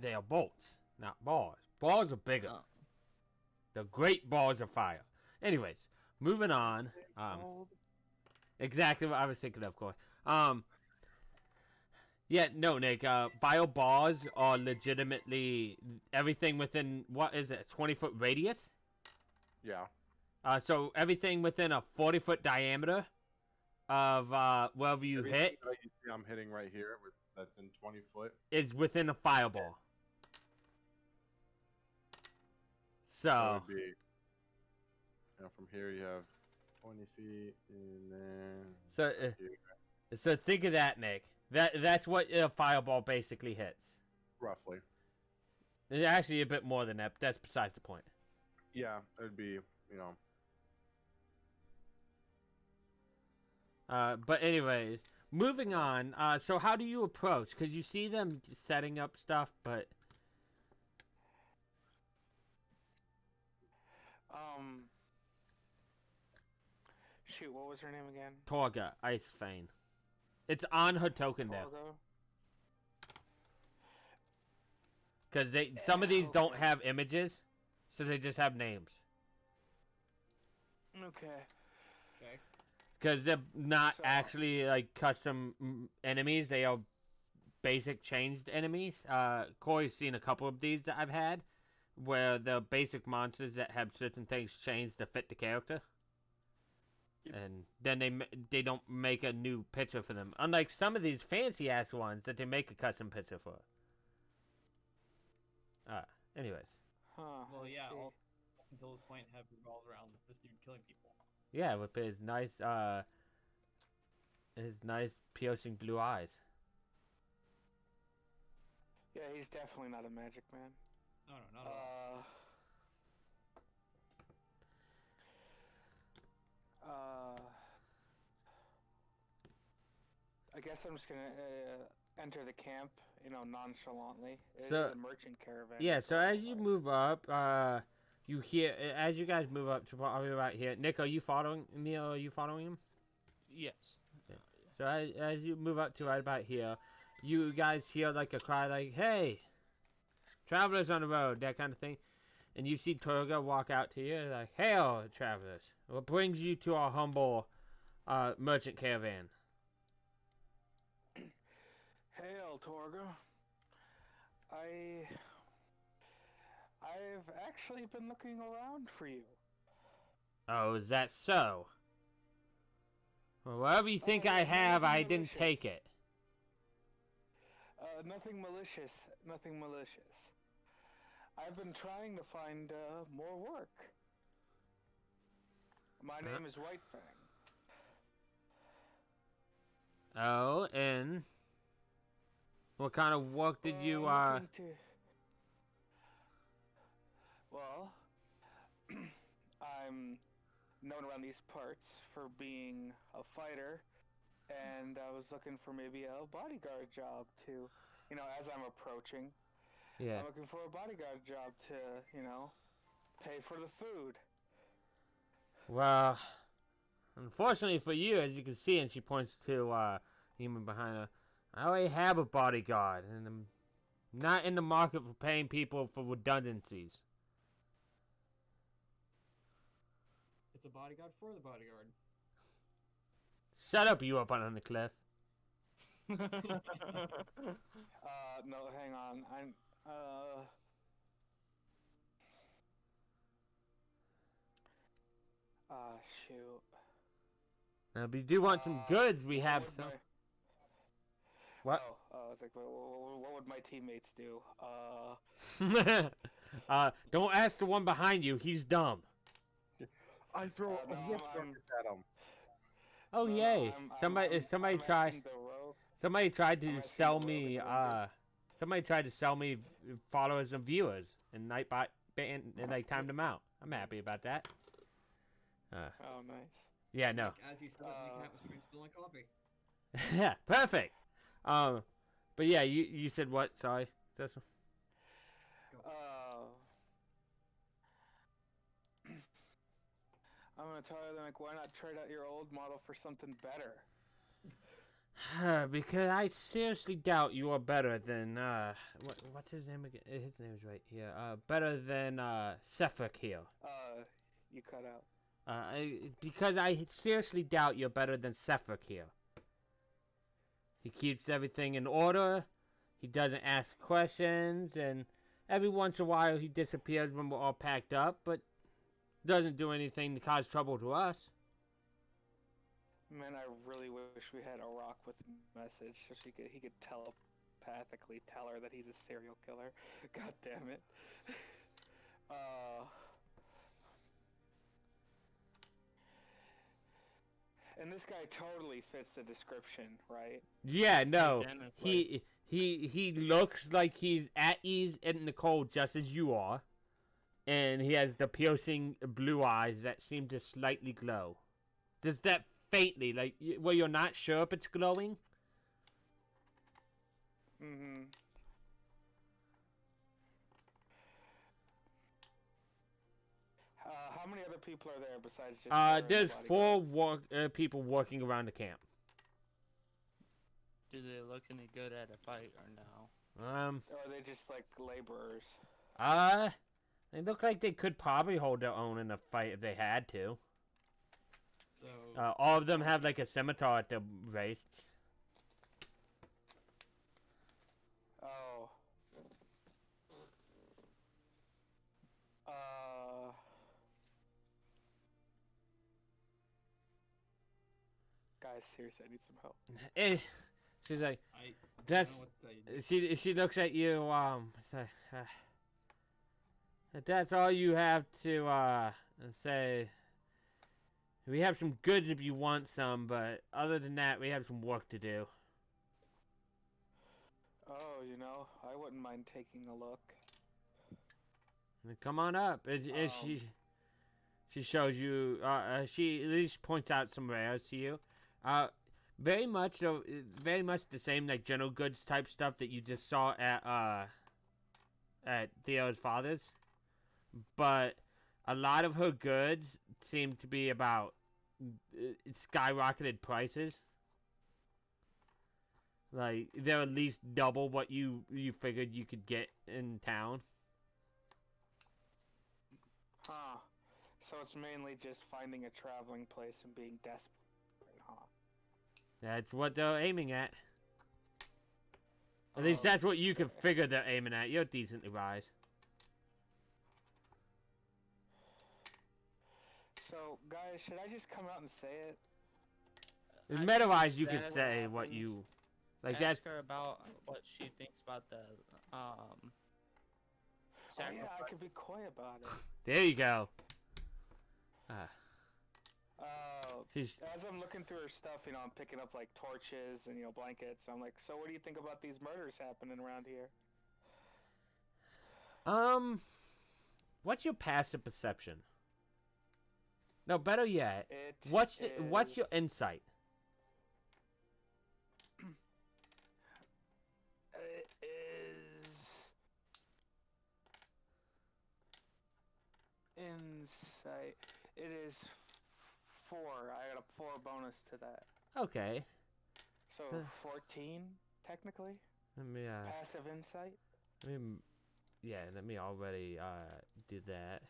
Speaker 1: They are bolts, not balls. Balls are bigger.
Speaker 4: Oh.
Speaker 1: The great balls of fire. Anyways, moving on. Exactly what I was thinking of, Corey. Yeah, no, Nick. Bio balls are legitimately everything within, what is it, 20-foot radius?
Speaker 5: Yeah.
Speaker 1: So everything within a 40-foot diameter of wherever you
Speaker 5: Everything
Speaker 1: hit
Speaker 5: that you see I'm hitting right here, that's in 20 foot.
Speaker 1: is within a fireball.
Speaker 5: That
Speaker 1: So,
Speaker 5: would be. From here you have 20 feet, and then.
Speaker 1: so think of that, Nick. That's what a fireball basically hits.
Speaker 5: Roughly.
Speaker 1: It's actually a bit more than that, but that's besides the point.
Speaker 5: Yeah, it would be,
Speaker 1: But anyways, moving on. So how do you approach? Because you see them setting up stuff, but
Speaker 3: Shoot, what was her name again?
Speaker 1: Torga, Icefane. It's on her token there.
Speaker 3: Torgo?
Speaker 1: Because some of these don't have images, so they just have names.
Speaker 3: Okay.
Speaker 2: Okay.
Speaker 1: Because they're not
Speaker 3: So-
Speaker 1: actually like custom enemies; they are basic changed enemies. Corey's seen a couple of these that I've had, where the basic monsters that have certain things changed to fit the character, and then they don't make a new picture for them. Unlike some of these fancy ass ones that they make a custom picture for. Anyways.
Speaker 3: Huh.
Speaker 2: Well,
Speaker 3: I
Speaker 2: yeah.
Speaker 3: see.
Speaker 2: All up until this point have revolved around this dude killing people.
Speaker 1: Yeah, with his nice piercing blue eyes.
Speaker 3: Yeah, he's definitely not a magic man.
Speaker 2: No, not at all.
Speaker 3: I guess I'm just gonna enter the camp, nonchalantly. It
Speaker 1: So-
Speaker 3: is a merchant caravan.
Speaker 1: Yeah, so as you move up, you hear as you guys move up to probably right here. Nick, are you following me? Or are you following him?
Speaker 4: Yes.
Speaker 1: So as you move up to right about here, you guys hear like a cry, like "Hey, travelers on the road," that kind of thing, and you see Torga walk out to you, like, "Hail, travelers! What brings you to our humble merchant caravan?"
Speaker 3: Hail, Torga. I've actually been looking around for you.
Speaker 1: Oh, is that so? Well, whatever you think I have, I didn't take it.
Speaker 3: Nothing malicious. Nothing malicious. I've been trying to find more work. My name is Whitefang.
Speaker 1: Oh, and what kind of work did you
Speaker 3: I'm looking to... Well, I'm known around these parts for being a fighter, and I was looking for maybe a bodyguard job to, as I'm approaching.
Speaker 1: Yeah.
Speaker 3: I'm looking for a bodyguard job to, pay for the food.
Speaker 1: Well, unfortunately for you, as you can see, and she points to human behind her, I already have a bodyguard, and I'm not in the market for paying people for redundancies.
Speaker 2: It's a bodyguard for the bodyguard.
Speaker 1: Shut up, you up on the cliff.
Speaker 3: No, hang on. Shoot.
Speaker 1: Now, if you do want some goods, we have some. What?
Speaker 3: I was like, what would my teammates do?
Speaker 1: Don't ask the one behind you. He's dumb.
Speaker 5: I throw a
Speaker 3: no,
Speaker 5: whip rocket at him.
Speaker 1: Oh
Speaker 3: No,
Speaker 1: yay!
Speaker 3: I'm
Speaker 1: Somebody tried to sell me. Somebody tried to sell me followers and viewers, and and I timed them out. I'm happy about that.
Speaker 3: Oh, nice.
Speaker 1: Yeah, no.
Speaker 2: As you said, make happen screen still like coffee.
Speaker 1: Yeah, perfect. But yeah, you said what? Sorry.
Speaker 3: I'm gonna tell you, like, why not trade out your old model for something better?
Speaker 1: Because I seriously doubt you are better than what's his name again? His name's right here. Better than Sefik here.
Speaker 3: You cut out.
Speaker 1: Because I seriously doubt you're better than Sefik here. He keeps everything in order. He doesn't ask questions, and every once in a while he disappears when we're all packed up, but doesn't do anything to cause trouble to us.
Speaker 3: Man, I really wish we had a rock with message so he could telepathically tell her that he's a serial killer. God damn it. And this guy totally fits the description, right?
Speaker 1: Yeah, no. He looks like he's at ease in the cold just as you are. And he has the piercing blue eyes that seem to slightly glow. Just that faintly, like, where you're not sure if it's glowing.
Speaker 3: Mm-hmm. How many other people are there besides just her and the
Speaker 1: There's
Speaker 3: bodyguard?
Speaker 1: 4 people working around the camp.
Speaker 4: Do they look any good at a fight or no?
Speaker 3: Or are they just like laborers?
Speaker 1: They look like they could probably hold their own in a fight if they had to.
Speaker 2: So
Speaker 1: All of them have like a scimitar at their wrists.
Speaker 3: Oh. Guys, seriously, I need some help.
Speaker 1: She's like,
Speaker 2: I
Speaker 1: that's.
Speaker 2: don't know what to tell you.
Speaker 1: She looks at you. If that's all you have to say. We have some goods if you want some, but other than that, we have some work to do.
Speaker 3: Oh, I wouldn't mind taking a look.
Speaker 1: Come on up. She shows you. She at least points out some wares to you. Very much the same like general goods type stuff that you just saw at Theo's father's, but a lot of her goods seem to be about skyrocketed prices. Like they're at least double what you figured you could get in town.
Speaker 3: Huh. So it's mainly just finding a traveling place and being desperate, huh?
Speaker 1: That's what they're aiming at. At least that's what you can figure they're aiming at. You're decently wise.
Speaker 3: So, guys, should I just come out and say it?
Speaker 1: In meta-wise, you can say what you... Like that's...
Speaker 4: Ask her about what she thinks about the,
Speaker 3: Oh, yeah, I could be coy about it.
Speaker 1: There you go.
Speaker 3: As I'm looking through her stuff, I'm picking up, like, torches and, blankets. I'm like, so what do you think about these murders happening around here?
Speaker 1: What's your passive perception? No, better yet.
Speaker 3: It
Speaker 1: What's your
Speaker 3: is-
Speaker 1: insight?
Speaker 3: It is insight. It is 4. I got a 4 bonus to that.
Speaker 1: Okay.
Speaker 3: So
Speaker 1: Huh.
Speaker 3: 14 technically.
Speaker 1: Let me
Speaker 3: Passive insight.
Speaker 1: let me already do that.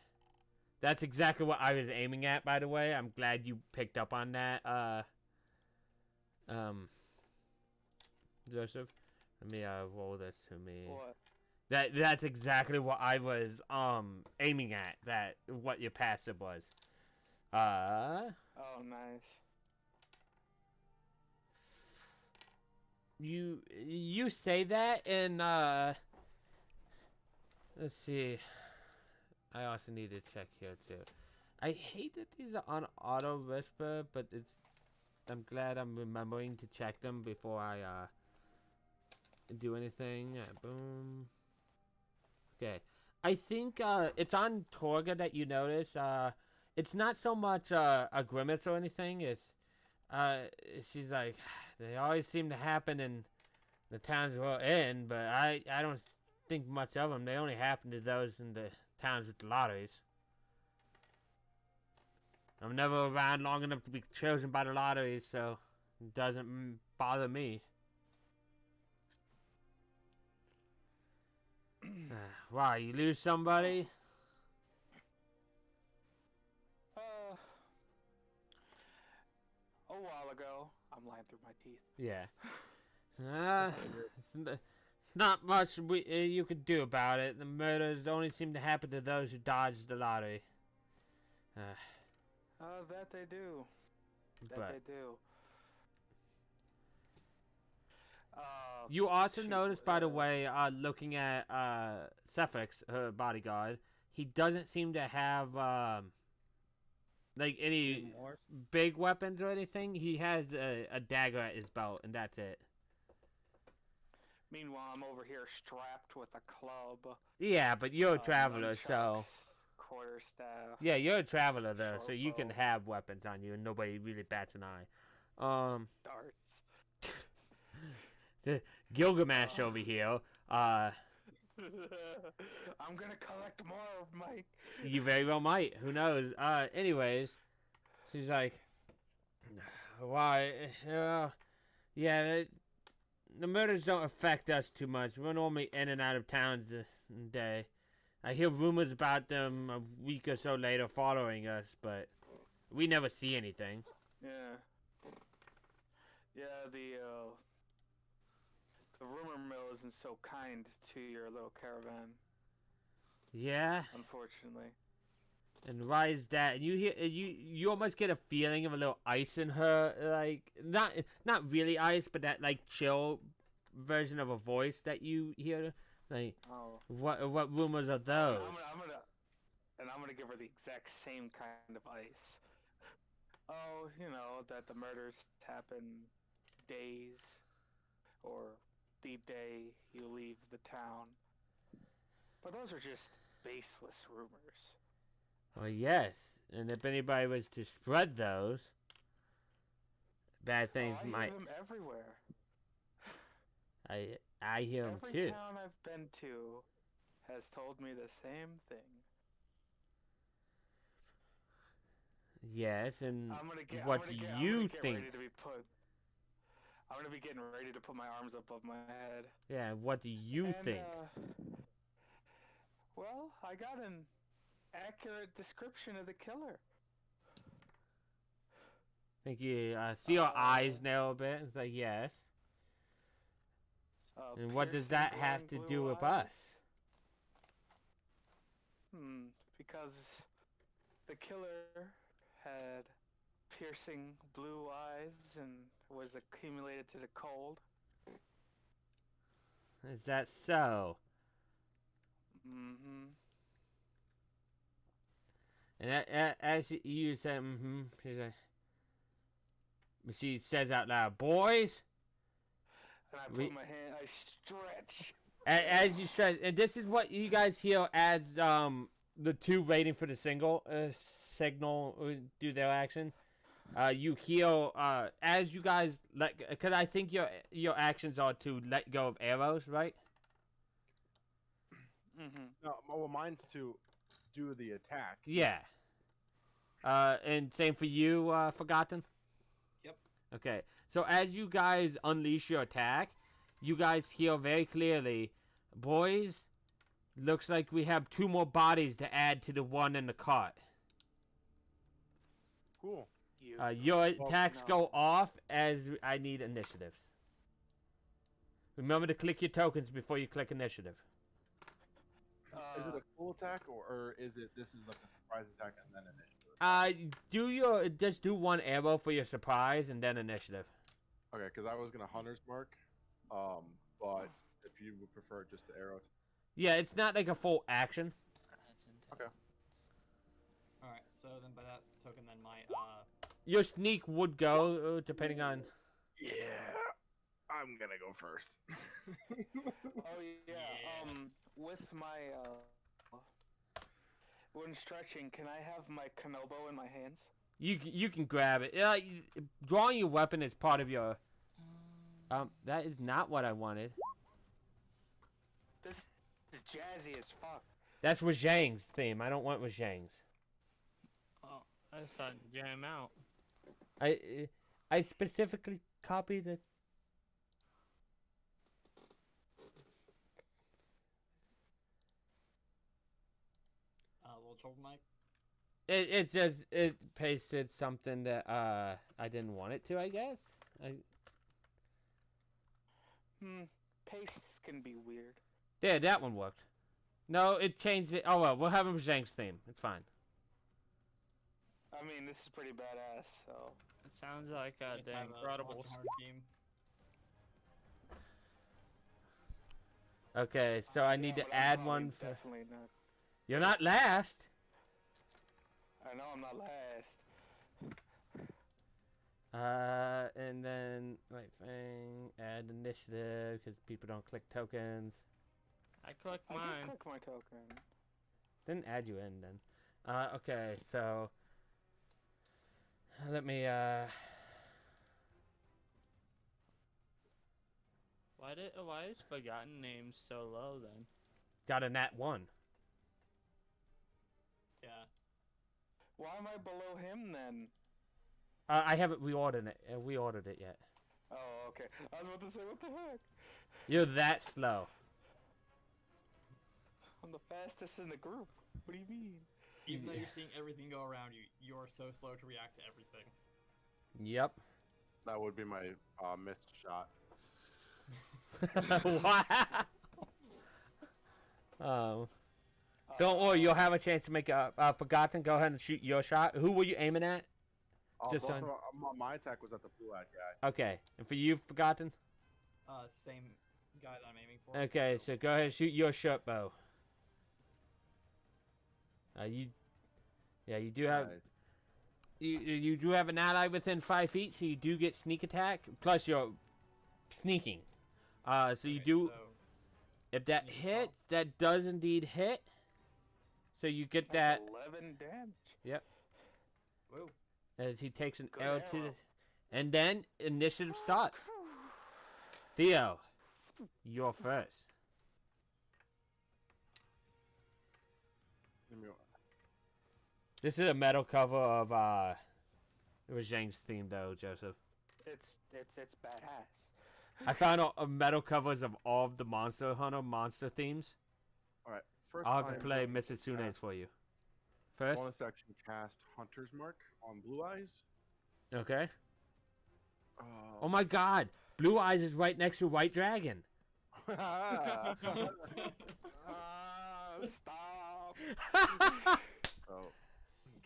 Speaker 1: That's exactly what I was aiming at, by the way. I'm glad you picked up on that, Joseph. Let me roll this to me.
Speaker 3: What?
Speaker 1: That's exactly what I was aiming at. That what your passive was.
Speaker 3: Oh, nice.
Speaker 1: You say that and let's see. I also need to check here too. I hate that these are on auto whisper, but I'm glad I'm remembering to check them before I do anything. Boom. Okay. I think it's on Torga that you notice. It's not so much a grimace or anything. It's she's like, they always seem to happen in the towns we're in, but I don't think much of them. They only happen to those in the towns with the lotteries. I'm never around long enough to be chosen by the lottery, so it doesn't bother me. Why, you lose somebody?
Speaker 3: A while ago. I'm lying through my teeth.
Speaker 1: Yeah. It's not much you could do about it. The murders only seem to happen to those who dodge the lottery.
Speaker 3: That they do.
Speaker 1: But
Speaker 3: They do.
Speaker 1: you also
Speaker 3: shoot,
Speaker 1: notice, by the way, looking at Cephix, her bodyguard, he doesn't seem to have like any
Speaker 6: More.
Speaker 1: big weapons or anything. He has a dagger at his belt, and that's it.
Speaker 3: Meanwhile, I'm over here strapped with a club.
Speaker 1: Yeah, but you're a traveler, so
Speaker 3: nunchucks, quarterstaff.
Speaker 1: yeah, you're a traveler though, so
Speaker 3: short
Speaker 1: you can
Speaker 3: bow,
Speaker 1: have weapons on you, and nobody really bats an eye.
Speaker 3: darts.
Speaker 1: The Gilgamesh over here.
Speaker 3: I'm gonna collect more, Mike.
Speaker 1: You very well might. Who knows? Anyways, she's like, why? Yeah, the murders don't affect us too much. We're normally in and out of towns a day. I hear rumors about them a week or so later following us, but we never see anything.
Speaker 3: Yeah. Yeah, the rumor mill isn't so kind to your little caravan,
Speaker 1: Yeah,
Speaker 3: unfortunately.
Speaker 1: and why is that? And you hear you almost get a feeling of a little ice in her, like not really ice, but that like chill version of a voice that you hear. Like,
Speaker 3: Oh.
Speaker 1: what rumors are those?
Speaker 3: I'm gonna give her the exact same kind of ice. Oh, you know, that the murders happen days, or the day you leave the town. But those are just baseless rumors.
Speaker 1: Well, yes, and if anybody was to spread those, bad things
Speaker 3: I
Speaker 1: might.
Speaker 3: hear them everywhere.
Speaker 1: I hear them
Speaker 3: Every
Speaker 1: too.
Speaker 3: town I've been to has told me the same thing.
Speaker 1: Yes, and
Speaker 3: I'm gonna get.
Speaker 1: what
Speaker 3: I'm
Speaker 1: do
Speaker 3: gonna get,
Speaker 1: you
Speaker 3: I'm gonna get
Speaker 1: think?
Speaker 3: Ready to be put. I'm gonna be getting ready to put my arms above my head.
Speaker 1: Yeah, what do you
Speaker 3: And,
Speaker 1: think?
Speaker 3: Well, I got an accurate description of the killer.
Speaker 1: Think you see your eyes now a bit? It's like yes. And what does
Speaker 3: Piercing,
Speaker 1: that have to
Speaker 3: glowing
Speaker 1: do
Speaker 3: blue
Speaker 1: with
Speaker 3: eyes?
Speaker 1: us?
Speaker 3: Because the killer had piercing blue eyes and was accumulated to the cold.
Speaker 1: Is that so?
Speaker 3: Mm-hmm.
Speaker 1: And as you say, she says out loud, "Boys."
Speaker 3: And I
Speaker 1: We-
Speaker 3: put my hand, I stretch.
Speaker 1: As you said, and this is what you guys hear as the two waiting for the signal do their action. You heal as you guys let, because I think your actions are to let go of arrows, right?
Speaker 3: Mm-hmm.
Speaker 5: No, well, mine's to do the attack.
Speaker 1: Yeah. And same for you, Forgotten?
Speaker 2: Yep.
Speaker 1: Okay. So as you guys unleash your attack, you guys hear very clearly, boys, looks like we have 2 more bodies to add to the one in the cart.
Speaker 5: Cool.
Speaker 1: Your attacks
Speaker 3: no.
Speaker 1: go off as I need initiatives. Remember to click your tokens before you click initiative.
Speaker 5: Is it a full attack, or is it this is like a surprise attack and then initiative?
Speaker 1: Just do 1 arrow for your surprise and then initiative.
Speaker 5: Okay, because I was gonna hunter's mark, but if you would prefer just the arrow.
Speaker 1: Yeah, it's not like a full action.
Speaker 5: Okay.
Speaker 2: All right. So then by that token, then my
Speaker 1: Your sneak would go depending on.
Speaker 5: Yeah, I'm gonna go first.
Speaker 3: Oh yeah. With my when stretching, can I have my Kanobo in my hands?
Speaker 1: You can grab it. Drawing your weapon is part of your. That is not what I wanted.
Speaker 3: This is jazzy as fuck.
Speaker 1: That's Zhang's theme. I don't want Zhang's.
Speaker 4: Oh, I decided to jam out.
Speaker 1: I specifically copied it.
Speaker 2: little trouble, Mike.
Speaker 1: It just pasted something that I didn't want it to. I guess.
Speaker 3: Pastes can be weird.
Speaker 1: Yeah, that one worked. No, it changed it. Oh well, we'll have him Zhang's theme. It's fine.
Speaker 3: I mean, this is pretty badass. So
Speaker 4: It sounds like a
Speaker 2: We have
Speaker 4: dang
Speaker 2: a
Speaker 4: incredible.
Speaker 2: Monster Hunter team.
Speaker 1: Okay, so I need
Speaker 3: Yeah,
Speaker 1: to
Speaker 3: but I'm
Speaker 1: add
Speaker 3: probably
Speaker 1: one for.
Speaker 3: Definitely not.
Speaker 1: You're not last.
Speaker 3: I know I'm not last.
Speaker 1: And then right thing, add initiative because people don't click tokens.
Speaker 4: I clicked
Speaker 3: I
Speaker 4: mine.
Speaker 3: did click my token.
Speaker 1: Didn't add you in then. Okay, so let me
Speaker 4: Why is Forgotten names so low then?
Speaker 1: got a nat 1.
Speaker 2: Yeah.
Speaker 3: Why am I below him then?
Speaker 1: I haven't reordered it yet.
Speaker 3: Oh, okay. I was about to say, what the heck?
Speaker 1: You're that slow.
Speaker 3: I'm the fastest in the group. What do you mean?
Speaker 2: Even though you're seeing everything go around you, you're so slow to react to everything.
Speaker 1: Yep.
Speaker 5: That would be my missed shot.
Speaker 1: Wow. Don't worry, you'll have a chance to make a Forgotten. Go ahead and shoot your shot. Who were you aiming at? Just on-
Speaker 5: my attack was at the blue-eyed guy.
Speaker 1: Okay, and for you, Forgotten.
Speaker 2: Same guy that I'm aiming for.
Speaker 1: Okay, so go ahead and shoot your short bow. You do have
Speaker 5: Nice.
Speaker 1: you do have an ally within 5 feet, so you do get sneak attack. Plus you're sneaking. So you
Speaker 2: Okay,
Speaker 1: do.
Speaker 2: so
Speaker 1: If that
Speaker 2: sneak
Speaker 1: hits, that does indeed hit. So you get
Speaker 3: That's
Speaker 1: that
Speaker 3: 11 damage.
Speaker 1: Yep.
Speaker 2: Whoa.
Speaker 1: As he takes an
Speaker 3: Good
Speaker 1: arrow to the,
Speaker 3: arrow.
Speaker 1: and then initiative starts. Theo, you're first.
Speaker 5: Give me
Speaker 1: This is a metal cover of it was Zhang's theme though, Joseph.
Speaker 3: It's badass.
Speaker 1: I found a metal covers of all of the Monster Hunter monster themes.
Speaker 5: All right. First,
Speaker 1: I'll have to
Speaker 5: I'm
Speaker 1: play
Speaker 5: going to
Speaker 1: Mitsusune's
Speaker 5: cast-
Speaker 1: for you. First,
Speaker 5: Bonus action cast Hunter's Mark on Blue Eyes.
Speaker 1: okay. Oh my God, Blue Eyes is right next to White Dragon.
Speaker 3: Stop.
Speaker 5: So,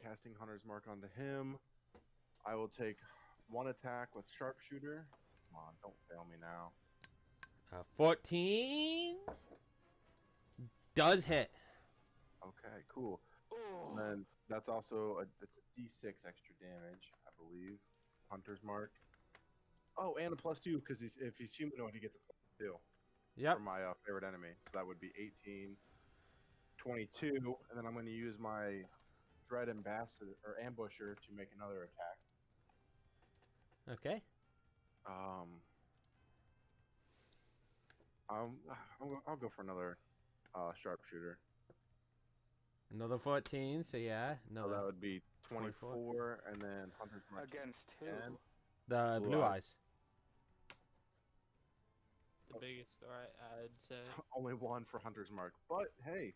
Speaker 5: casting Hunter's Mark onto him. I will take one attack with Sharpshooter. Come on, don't fail me now.
Speaker 1: 14 does hit.
Speaker 5: Okay, cool.
Speaker 3: Ooh.
Speaker 5: And then that's also it's a D6 extra damage, I believe. Hunter's Mark. Oh, and a +2 because if he's humanoid, he gets a +2
Speaker 1: Yep.
Speaker 5: for my favorite enemy. So that would be 18. 22, and then I'm going to use my Dread Ambassador or Ambusher to make another attack.
Speaker 1: Okay.
Speaker 5: I'll go for another sharpshooter.
Speaker 1: Another 14, so yeah.
Speaker 5: So
Speaker 1: Another.
Speaker 5: that would be
Speaker 1: 24.
Speaker 5: 24, and then Hunter's Mark.
Speaker 3: Against who?
Speaker 5: And
Speaker 1: The
Speaker 5: Blue
Speaker 1: blue
Speaker 5: eyes.
Speaker 1: eyes.
Speaker 4: The biggest threat, I'd say.
Speaker 5: Only one for Hunter's Mark. But hey,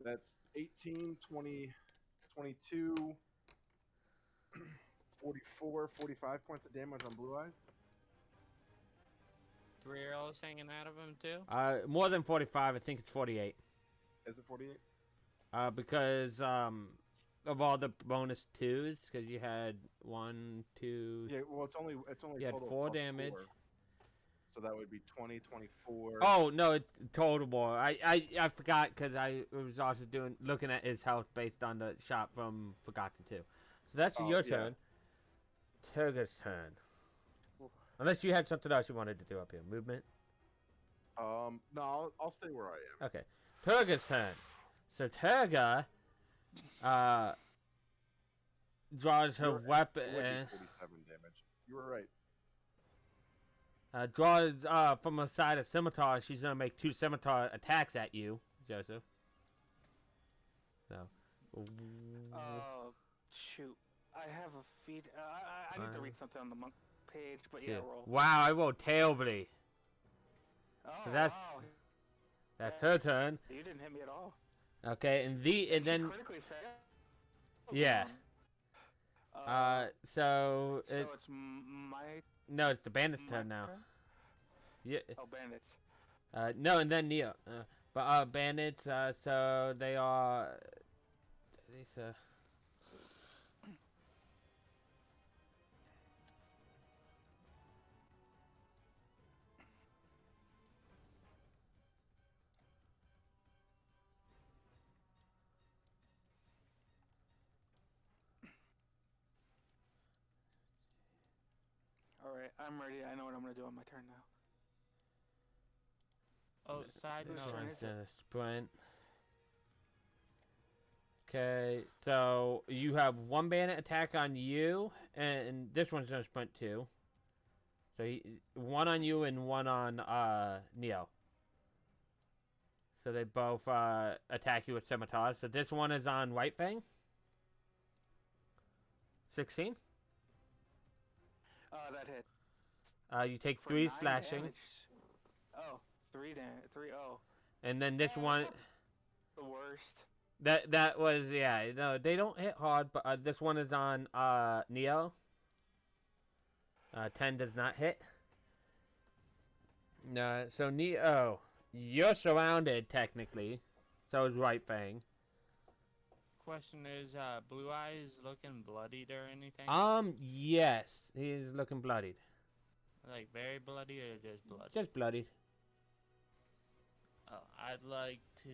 Speaker 5: that's 18, 20, 22, 44, 45 points of damage on Blue Eyes.
Speaker 4: 3 arrows hanging out of him too.
Speaker 1: More than 45. I think it's 48.
Speaker 5: Is it 48?
Speaker 1: Because of all the bonus 2s, because you had 1, 2.
Speaker 5: Yeah, well, it's only
Speaker 1: You had
Speaker 5: total
Speaker 1: 4
Speaker 5: plus
Speaker 1: damage.
Speaker 5: 4. So that would be 20, 24.
Speaker 1: Oh no, it's total more. I forgot because I was also looking at his health based on the shot from Forgotten too. So that's
Speaker 5: Oh,
Speaker 1: your
Speaker 5: yeah.
Speaker 1: turn. Turga's turn. Unless you had something else you wanted to do up here. Movement?
Speaker 5: No, I'll stay where I am.
Speaker 1: Okay. Turga's turn. So Turga draws her weapon.
Speaker 5: It would be 47 damage. You were right.
Speaker 1: Draws from a side of scimitar. She's gonna make 2 scimitar attacks at you, Joseph. So.
Speaker 3: Oh, shoot. I have a feed. I need to read something on the monk page, but yeah, roll.
Speaker 1: Wow, I rolled terribly.
Speaker 3: Oh,
Speaker 1: So that's
Speaker 3: wow.
Speaker 1: that's her turn.
Speaker 3: You didn't hit me at all.
Speaker 1: Okay, and
Speaker 3: She
Speaker 1: then
Speaker 3: critically failed.
Speaker 1: yeah. So
Speaker 3: so it's my
Speaker 1: no, it's the bandit's turn now.
Speaker 3: turn?
Speaker 1: Yeah.
Speaker 3: Oh, bandits.
Speaker 1: No, and then Neo. But bandits. So they are. These.
Speaker 3: Alright, I'm ready. I know what I'm going to do on my turn now.
Speaker 4: Oh, side
Speaker 3: Whose
Speaker 4: note.
Speaker 3: turn
Speaker 1: One's
Speaker 3: is it?
Speaker 1: gonna sprint. Okay, so you have 1 bandit attack on you, and this one's gonna sprint too. So 1 on you and 1 on Neo. So they both attack you with scimitars. So this one is on White Fang. 16.
Speaker 3: That hit.
Speaker 1: You take
Speaker 3: For
Speaker 1: 3
Speaker 3: 9
Speaker 1: slashing,
Speaker 3: damage. Oh, 3 damage. 3 oh.
Speaker 1: and then this
Speaker 3: Yeah,
Speaker 1: one.
Speaker 3: that's not the worst.
Speaker 1: That was yeah. No, they don't hit hard, but this one is on Neo. 10 does not hit. No, so Neo, you're surrounded technically. So is Right Fang.
Speaker 4: Question is, Blue Eyes looking bloodied or anything?
Speaker 1: Yes, he's looking bloodied.
Speaker 4: Like very bloody or just bloody?
Speaker 1: Just bloodied.
Speaker 4: Oh, I'd like to.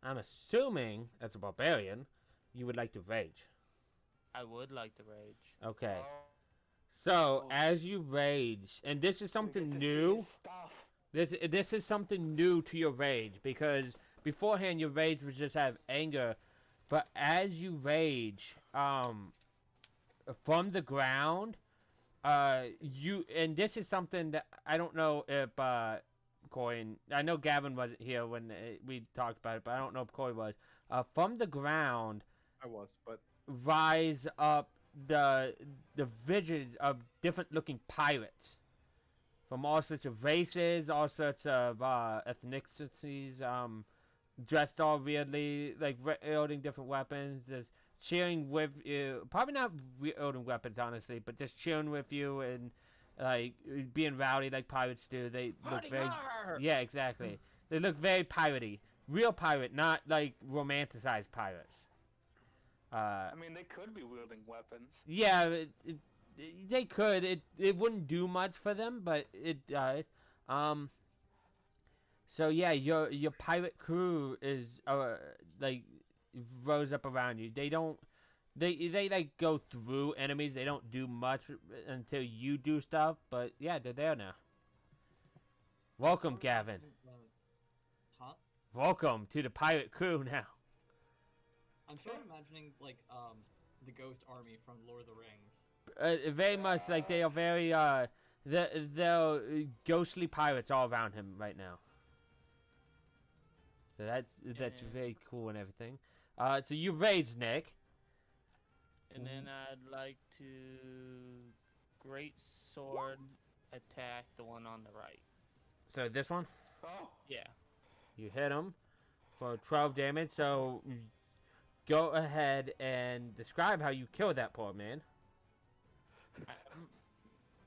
Speaker 1: I'm assuming, as a barbarian, you would like to rage.
Speaker 4: I would like to rage.
Speaker 1: Okay.
Speaker 3: Oh,
Speaker 1: So as you rage, and this is
Speaker 3: we get
Speaker 1: something
Speaker 3: to see
Speaker 1: new.
Speaker 3: his stuff.
Speaker 1: This is something new to your rage, because beforehand your rage was just out of anger, but as you rage, from the ground, and this is something that I don't know if Coin, I know Gavin wasn't here when we talked about it, but I don't know if Coy was. From the ground,
Speaker 5: I was, but
Speaker 1: rise up the visions of different looking pirates from all sorts of races, all sorts of ethnicities, dressed all weirdly, like wielding different weapons, just cheering with you. Probably not wielding weapons, honestly, but just cheering with you and like being rowdy like pirates do. They look very yeah, exactly. They look very piratey, real pirate, not like romanticized pirates.
Speaker 3: I mean, they could be wielding weapons.
Speaker 1: Yeah, they could. It wouldn't do much for them, but it does. So yeah, your pirate crew is like rose up around you. They don't. They like go through enemies. They don't do much until you do stuff. But yeah, they're there now. Welcome, Gavin. welcome to the pirate crew now.
Speaker 2: I'm sort of imagining like the Ghost Army from Lord of the Rings.
Speaker 1: Very much like they are very they're ghostly pirates all around him right now. So that's very cool and everything. So you rage, Nick.
Speaker 4: And then I'd like to great sword attack the one on the right.
Speaker 1: So this one,
Speaker 3: Oh,
Speaker 4: Yeah.
Speaker 1: you hit him for 12 damage. So go ahead and describe how you killed that poor man.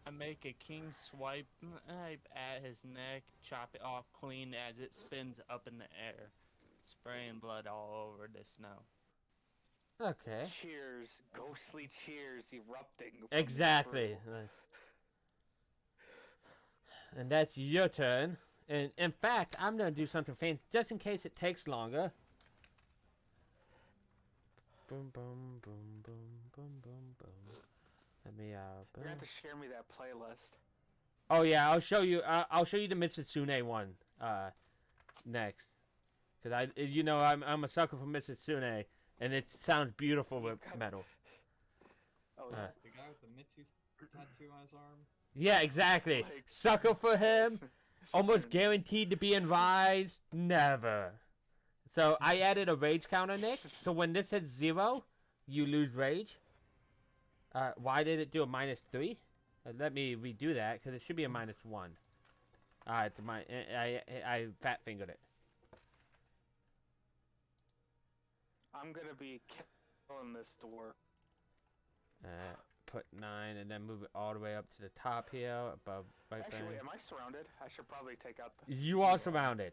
Speaker 4: I make a king swipe at his neck, chop it off clean as it spins up in the air, spraying blood all over the snow.
Speaker 1: Okay.
Speaker 3: cheers, ghostly cheers erupting. from the
Speaker 1: Exactly.
Speaker 3: crew.
Speaker 1: And that's your turn. And in fact, I'm gonna do something fancy just in case it takes longer. Boom, boom, boom, boom, boom, boom, boom. Let me
Speaker 3: You're gonna have to share me that playlist.
Speaker 1: Oh yeah, I'll show you. I'll show you the Mitsune one next, cause I'm a sucker for Mitsune, and it sounds beautiful with metal.
Speaker 3: Oh,
Speaker 1: Uh,
Speaker 3: yeah.
Speaker 2: The guy with the Mitsu tattoo on his arm.
Speaker 1: Yeah, exactly.
Speaker 3: Like-
Speaker 1: Sucker for him. Almost guaranteed to be in Rise. Never. So I added a rage counter, Nick. So when this hits 0, you lose rage. Why did it do a -3? Let me redo that because it should be a -1. It's I fat fingered it.
Speaker 3: I'm gonna be killing this dwarf.
Speaker 1: Put 9 and then move it all the way up to the top here above right
Speaker 3: Actually,
Speaker 1: fang.
Speaker 3: wait, am I surrounded? I should probably take out the.
Speaker 1: You are surrounded.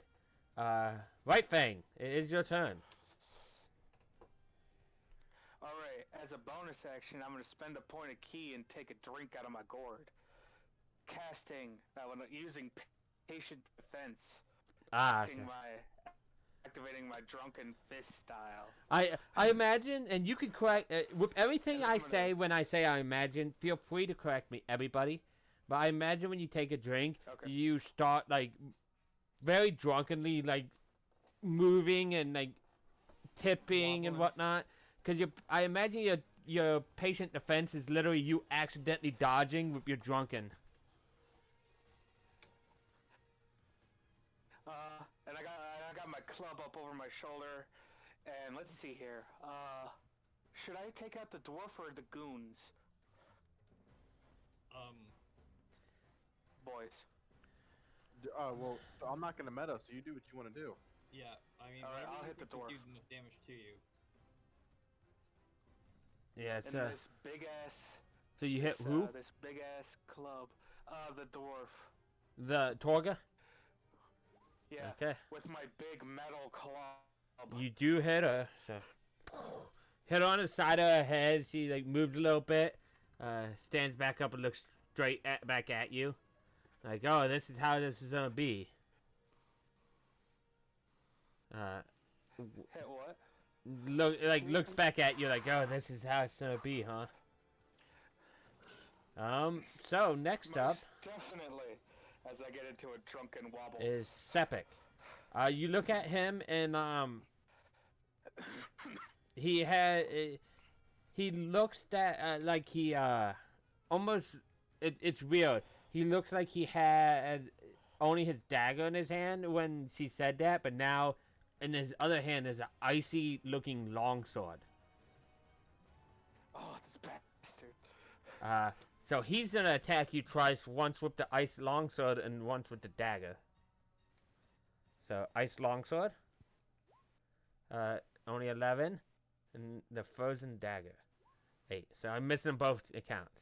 Speaker 1: Right fang, it is your turn.
Speaker 3: Alright, as a bonus action, I'm going to spend a point of key and take a drink out of my gourd. Casting, using patient defense.
Speaker 1: Okay.
Speaker 3: Activating my drunken fist style.
Speaker 1: I imagine, and you can correct with everything I say when I say I imagine. Feel free to correct me, everybody. But I imagine when you take a drink,
Speaker 3: Okay.
Speaker 1: you start like very drunkenly, like moving and like tipping and
Speaker 3: Wobbling.
Speaker 1: whatnot. Because I imagine your patient defense is literally you accidentally dodging with your drunken.
Speaker 3: And I got my club up over my shoulder, and let's see here. Should I take out the dwarf or the goons, boys?
Speaker 5: Well, I'm not gonna meta, so you do what you want to do.
Speaker 2: Yeah, I mean,
Speaker 3: Alright,
Speaker 2: maybe
Speaker 3: I'll
Speaker 2: you
Speaker 3: hit the
Speaker 2: could
Speaker 3: dwarf.
Speaker 2: do enough damage to you.
Speaker 1: Yeah, it's
Speaker 3: And this big ass.
Speaker 1: so you hit
Speaker 3: this,
Speaker 1: who?
Speaker 3: This big ass club. The dwarf.
Speaker 1: The Torga?
Speaker 3: Yeah.
Speaker 1: Okay.
Speaker 3: With my big metal club.
Speaker 1: You do hit her. So. Hit her on the side of her head. She like moves a little bit. Stands back up and looks straight back at you. Like, oh, this is how this is gonna be.
Speaker 3: Hit what?
Speaker 1: Looks back at you like, oh, this is how it's gonna be, huh? So next up
Speaker 3: Most definitely. As I get into a drunken wobble.
Speaker 1: is Sepik. You look at him and he looks that like he almost it's weird. He looks like he had only his dagger in his hand when she said that, but now in his other hand is an icy looking longsword.
Speaker 3: Oh, this bastard.
Speaker 1: So he's gonna attack you twice, once with the ice longsword and once with the dagger. So ice longsword, only 11, and the frozen dagger, 8. So I'm missing both accounts,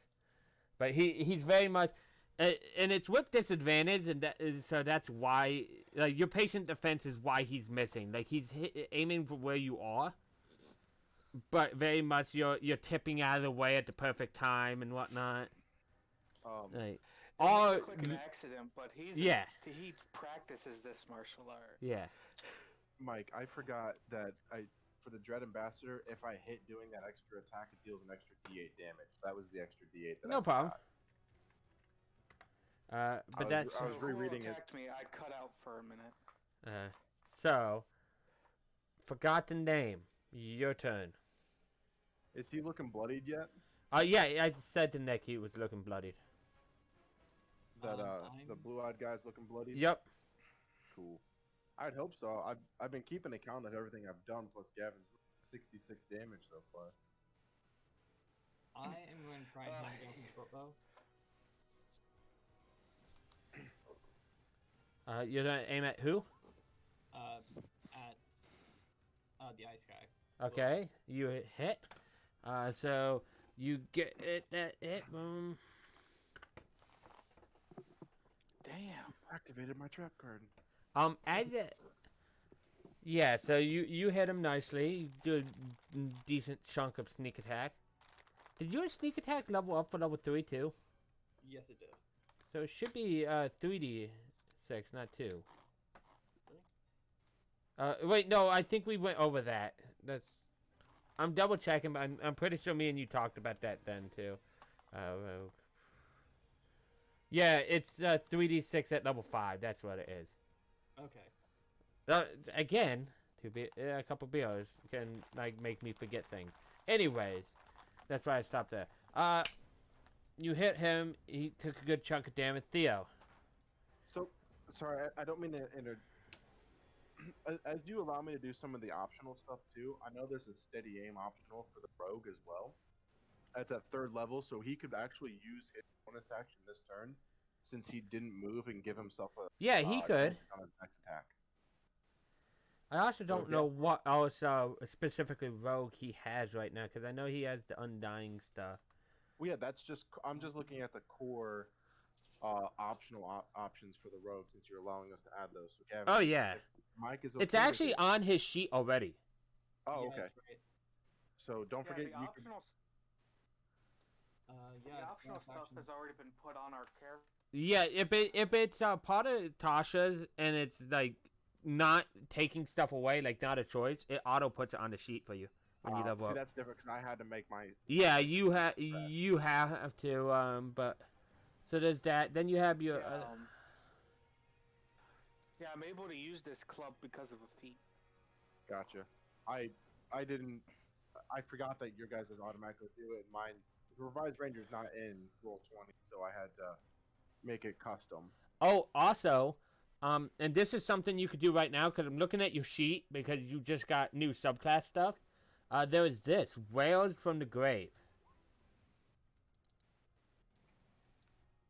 Speaker 1: but he's very much, and it's with disadvantage, and so that's why like your patient defense is why he's missing. Like he's aiming for where you are, but very much you're tipping out of the way at the perfect time and whatnot. Like,
Speaker 3: It
Speaker 1: or
Speaker 3: looked like an accident, but he practices this martial art.
Speaker 1: yeah.
Speaker 5: Mike, I forgot that for the Dread Ambassador, if I hit doing that extra attack, it deals an extra D8 damage. That was the extra D8. That
Speaker 1: No
Speaker 5: I
Speaker 1: problem.
Speaker 5: forgot.
Speaker 1: But that's
Speaker 5: I was rereading it.
Speaker 3: attacked me. I cut out for a minute.
Speaker 1: So, forgotten name. Your turn.
Speaker 5: Is he looking bloodied yet?
Speaker 1: Yeah, I said to Nick he was looking bloodied.
Speaker 5: That the
Speaker 2: I'm-
Speaker 5: blue-eyed guy's looking bloodied.
Speaker 1: Yep.
Speaker 5: Cool. I'd hope so. I've been keeping account of everything I've done, plus Gavin's 66 damage so far.
Speaker 2: I am going to try and hand down his short bow.
Speaker 1: You're gonna aim at who?
Speaker 2: At the ice guy.
Speaker 1: Okay, you hit. So you get it. That hit. Boom.
Speaker 3: Damn.
Speaker 5: Activated my trap card.
Speaker 1: As it. Yeah, so you hit him nicely. You do a decent chunk of sneak attack. Did your sneak attack level up for level 3 too?
Speaker 2: Yes, it did.
Speaker 1: So it should be 3d6, not 2. Wait, no, I think we went over that. I'm double checking, but I'm pretty sure me and you talked about that then too. Yeah, it's 3d6 at level 5. That's what it is.
Speaker 2: Okay.
Speaker 1: Again, a couple beers can like make me forget things. Anyways, that's why I stopped there. You hit him. He took a good chunk of damage. Theo.
Speaker 5: So, sorry, I don't mean to as you allow me to do some of the optional stuff too, I know there's a steady aim optional for the rogue as well. At that 3rd level, so he could actually use his bonus action this turn, since he didn't move and give himself a
Speaker 1: Yeah, he could.
Speaker 5: on his next attack.
Speaker 1: I also don't
Speaker 5: Okay.
Speaker 1: know what else specifically rogue he has right now, because I know he has the undying stuff.
Speaker 5: Well, yeah, I'm just looking at the core optional options for the rogue, since you're allowing us to add those. So Gavin,
Speaker 1: Oh yeah,
Speaker 5: if Mike is.
Speaker 1: it's
Speaker 5: okay with
Speaker 1: actually
Speaker 5: it-
Speaker 1: on his sheet already.
Speaker 5: Oh,
Speaker 2: Yeah,
Speaker 5: okay.
Speaker 2: that's right.
Speaker 5: So don't
Speaker 3: Yeah,
Speaker 5: forget
Speaker 3: the
Speaker 5: you can.
Speaker 3: optional,
Speaker 2: Yeah.
Speaker 3: the optional
Speaker 2: bonus
Speaker 3: stuff
Speaker 2: action.
Speaker 3: has already been put on our character.
Speaker 1: Yeah, if it's part of Tasha's and it's like not taking stuff away, like not a choice, it auto puts it on the sheet for you when you level
Speaker 5: See,
Speaker 1: up.
Speaker 5: that's different because I had to make my.
Speaker 1: Yeah, you have to but so there's that. Then you have your
Speaker 3: Yeah, I'm able to use this club because of a feat.
Speaker 5: Gotcha. I didn't. I forgot that your guys' automatically do it. Mine's the revised ranger's not in roll 20, so I had to make it custom.
Speaker 1: Oh, also, and this is something you could do right now because I'm looking at your sheet because you just got new subclass stuff. There is this Wails from the Grave.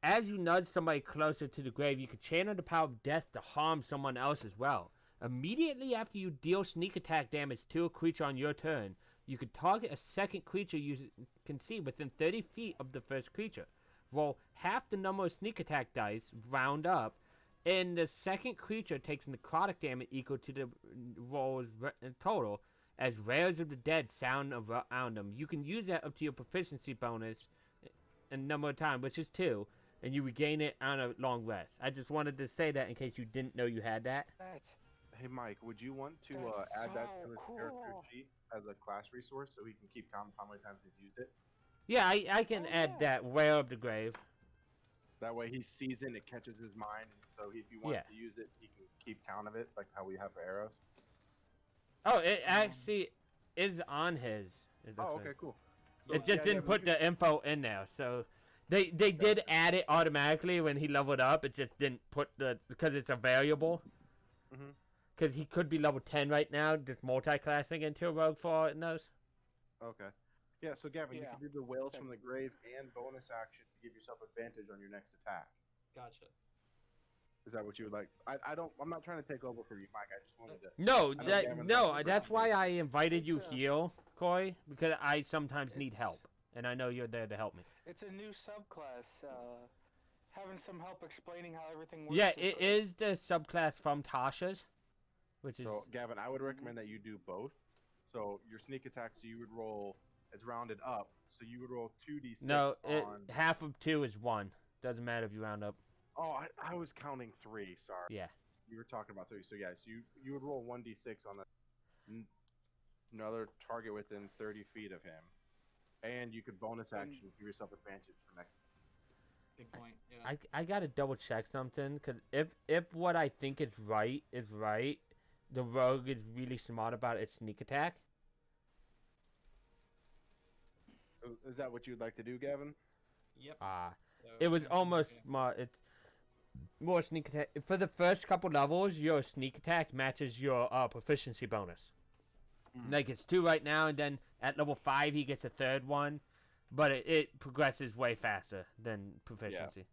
Speaker 1: As you nudge somebody closer to the grave, you can channel the power of death to harm someone else as well. Immediately after you deal sneak attack damage to a creature on your turn, you can target a second creature you can see within 30 feet of the first creature. Roll half the number of sneak attack dice, round up, and the second creature takes necrotic damage equal to the roll's total as wails of the dead sound around them. You can use that up to your proficiency bonus a number of times, which is 2, and you regain it on a long rest. I just wanted to say that in case you didn't know you had that.
Speaker 3: That's
Speaker 5: Hey Mike, would you want to
Speaker 3: That's
Speaker 5: add that
Speaker 3: so
Speaker 5: to his character
Speaker 3: cool.
Speaker 5: sheet as a class resource so he can keep count of how many times he's used it?
Speaker 1: Yeah, I can
Speaker 3: Oh,
Speaker 1: add
Speaker 3: yeah.
Speaker 1: that Wail of the Grave.
Speaker 5: That way he sees it, it catches his mind, so if he wants
Speaker 1: Yeah.
Speaker 5: to use it, he can keep count of it, like how we have for arrows.
Speaker 1: Oh, it actually is on his. It
Speaker 5: Oh,
Speaker 1: looks
Speaker 5: okay,
Speaker 1: like.
Speaker 5: cool.
Speaker 1: It just didn't put the info in there, so they did
Speaker 5: Gotcha.
Speaker 1: add it automatically when he leveled up. It just didn't put because it's a variable.
Speaker 5: Mhm.
Speaker 1: Because he could be level 10 right now, just multi-classing into a rogue for all it knows.
Speaker 5: Okay. Yeah, so Gavin, you
Speaker 3: Yeah.
Speaker 5: can do the Wails from the Grave and bonus action to give yourself advantage on your next attack.
Speaker 2: Gotcha.
Speaker 5: Is that what you would like? I'm not trying to take over for you, Mike. I just wanted to.
Speaker 1: No,
Speaker 5: I know Gavin
Speaker 1: no,
Speaker 5: loves the
Speaker 1: that's why I invited you
Speaker 3: It's,
Speaker 1: here, Coy, because I sometimes need
Speaker 3: It's-
Speaker 1: help, and I know you're there to help me.
Speaker 3: It's a new subclass. Having some help explaining how everything works.
Speaker 1: Yeah,
Speaker 3: is
Speaker 1: it
Speaker 3: great.
Speaker 1: is the subclass from Tasha's, which is
Speaker 5: So, Gavin, I would recommend that you do both. So, your sneak attack, so you would roll, it's rounded up. So, you would roll 2d6
Speaker 1: no.
Speaker 5: on.
Speaker 1: Half of 2 is 1. Doesn't matter if you round up.
Speaker 5: Oh, I was counting 3. Sorry.
Speaker 1: Yeah.
Speaker 5: You were talking about 3. So, yeah, so you would roll 1d6 on another target within 30 feet of him. And you could bonus action give yourself advantage for next.
Speaker 2: Good point. Yeah.
Speaker 1: I gotta double check something because if what I think is right, the rogue is really smart about its sneak attack.
Speaker 5: Is that what you'd like to do, Gavin?
Speaker 2: Yep. So
Speaker 1: It was
Speaker 2: same thing,
Speaker 1: almost
Speaker 2: yeah.
Speaker 1: smart. It's more sneak attack. For the first couple levels, your sneak attack matches your proficiency bonus. Like it's 2 right now, and then at level 5 he gets a 3rd one, but it progresses way faster than proficiency.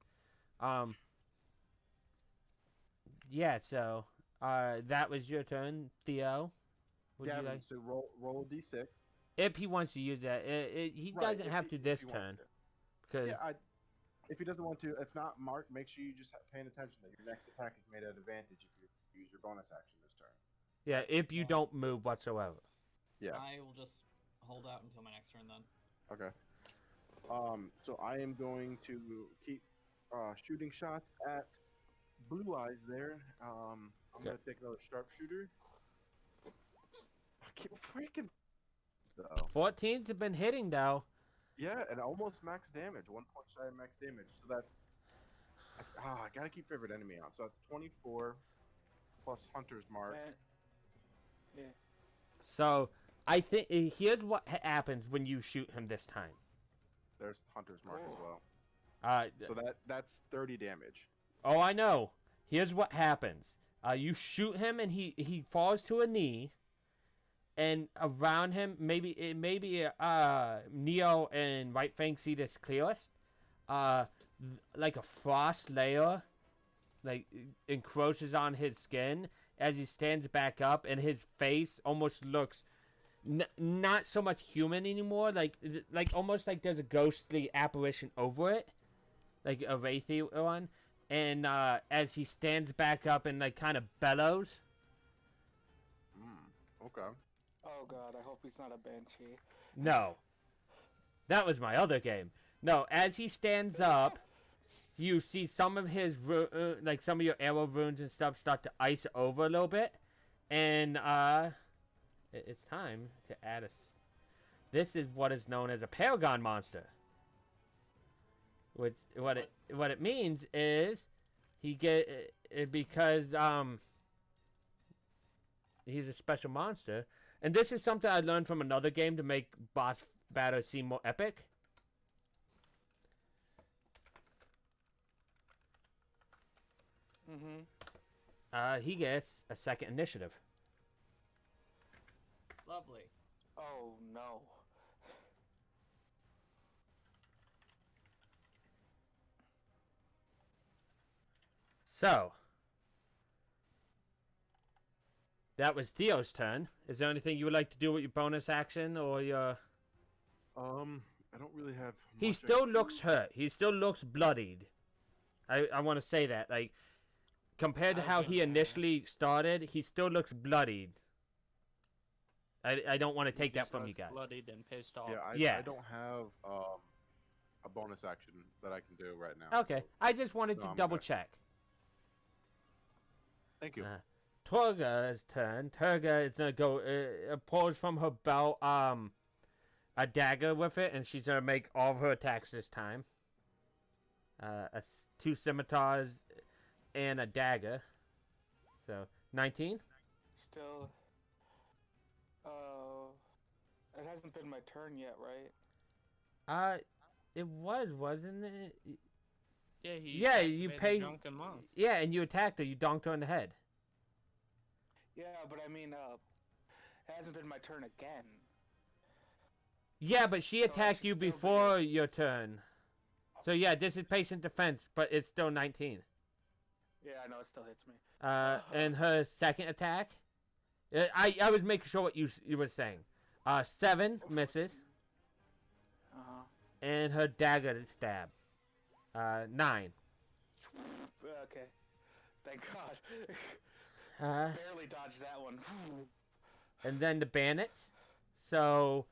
Speaker 1: Yeah. So that was your turn, Theo. Would you
Speaker 5: Gavin,
Speaker 1: like?
Speaker 5: so roll a d6.
Speaker 1: If he wants to use that, he
Speaker 5: Right,
Speaker 1: doesn't have to
Speaker 5: if
Speaker 1: this
Speaker 5: you want
Speaker 1: turn.
Speaker 5: to.
Speaker 1: Because
Speaker 5: Yeah, if he doesn't want to, if not, Mark, make sure you just paying attention that your next attack is made at advantage if you use your bonus action this turn.
Speaker 1: yeah, if you don't move whatsoever.
Speaker 5: Yeah.
Speaker 2: I will just hold out until my next turn then.
Speaker 5: Okay. So I am going to keep shooting shots at Blue Eyes there. I'm gonna take another sharpshooter. I keep freaking though.
Speaker 1: 14s have been hitting though.
Speaker 5: Yeah, and almost max damage. 1 point shy of max damage. So that's I gotta keep favorite enemy on. So that's 24 plus Hunter's Mark.
Speaker 3: Yeah.
Speaker 1: So I think here's what happens when you shoot him this time.
Speaker 5: There's Hunter's Mark as well.
Speaker 1: So
Speaker 5: that's 30 damage.
Speaker 1: Oh, I know. Here's what happens. You shoot him and he falls to a knee. And around him, maybe Neo and White Fang see this clearest. Like a frost layer, like encroaches on his skin as he stands back up, and his face almost looks not so much human anymore. Like almost like there's a ghostly apparition over it, like a wraithy one. And as he stands back up and like kind of bellows.
Speaker 5: Okay.
Speaker 3: Oh god, I hope he's not a banshee.
Speaker 1: No. That was my other game. No, as he stands up, you see some of his, like some of your arrow runes and stuff start to ice over a little bit. And, it's time to add this is what is known as a Paragon monster. Which, what it means is, because, he's a special monster. And this is something I learned from another game to make boss battles seem more epic. He gets a 2nd initiative.
Speaker 2: Lovely.
Speaker 3: Oh no.
Speaker 1: So, that was Theo's turn. Is there anything you would like to do with your bonus action or your...
Speaker 5: I don't really have
Speaker 1: He
Speaker 5: much
Speaker 1: still
Speaker 5: I can
Speaker 1: looks
Speaker 5: do.
Speaker 1: hurt. He still looks bloodied. I want to say that. Like, compared to how he initially started, he still looks bloodied. I don't want to take that from you guys.
Speaker 4: Bloodied and pissed off.
Speaker 5: I don't have a bonus action that I can do right now.
Speaker 1: Okay,
Speaker 5: so-
Speaker 1: I just wanted
Speaker 5: No,
Speaker 1: to
Speaker 5: I'm
Speaker 1: double
Speaker 5: good.
Speaker 1: check.
Speaker 5: Thank you.
Speaker 1: Turga's turn. Turga is gonna go pulls from her belt a dagger with it, and she's gonna make all of her attacks this time. 2 scimitars and a dagger. So 19.
Speaker 3: Still. It hasn't been my turn yet, right?
Speaker 1: It was, wasn't it?
Speaker 4: Yeah,
Speaker 1: you
Speaker 4: activated
Speaker 1: pay.
Speaker 4: Drunken Monk.
Speaker 1: Yeah, and you attacked her. You donked her in the head.
Speaker 3: Yeah, but I mean, it hasn't been my turn again.
Speaker 1: Yeah, but she
Speaker 3: So I
Speaker 1: attacked
Speaker 3: should
Speaker 1: you
Speaker 3: still be
Speaker 1: before your turn. So yeah, this is patient defense, but it's still 19.
Speaker 3: Yeah, I know it still hits me.
Speaker 1: And her 2nd attack. I was making sure what you were saying. 7 misses, and her dagger stab. 9.
Speaker 3: Okay. Thank God.
Speaker 1: Uh,
Speaker 3: Barely dodged that one.
Speaker 1: and then the bandits. So,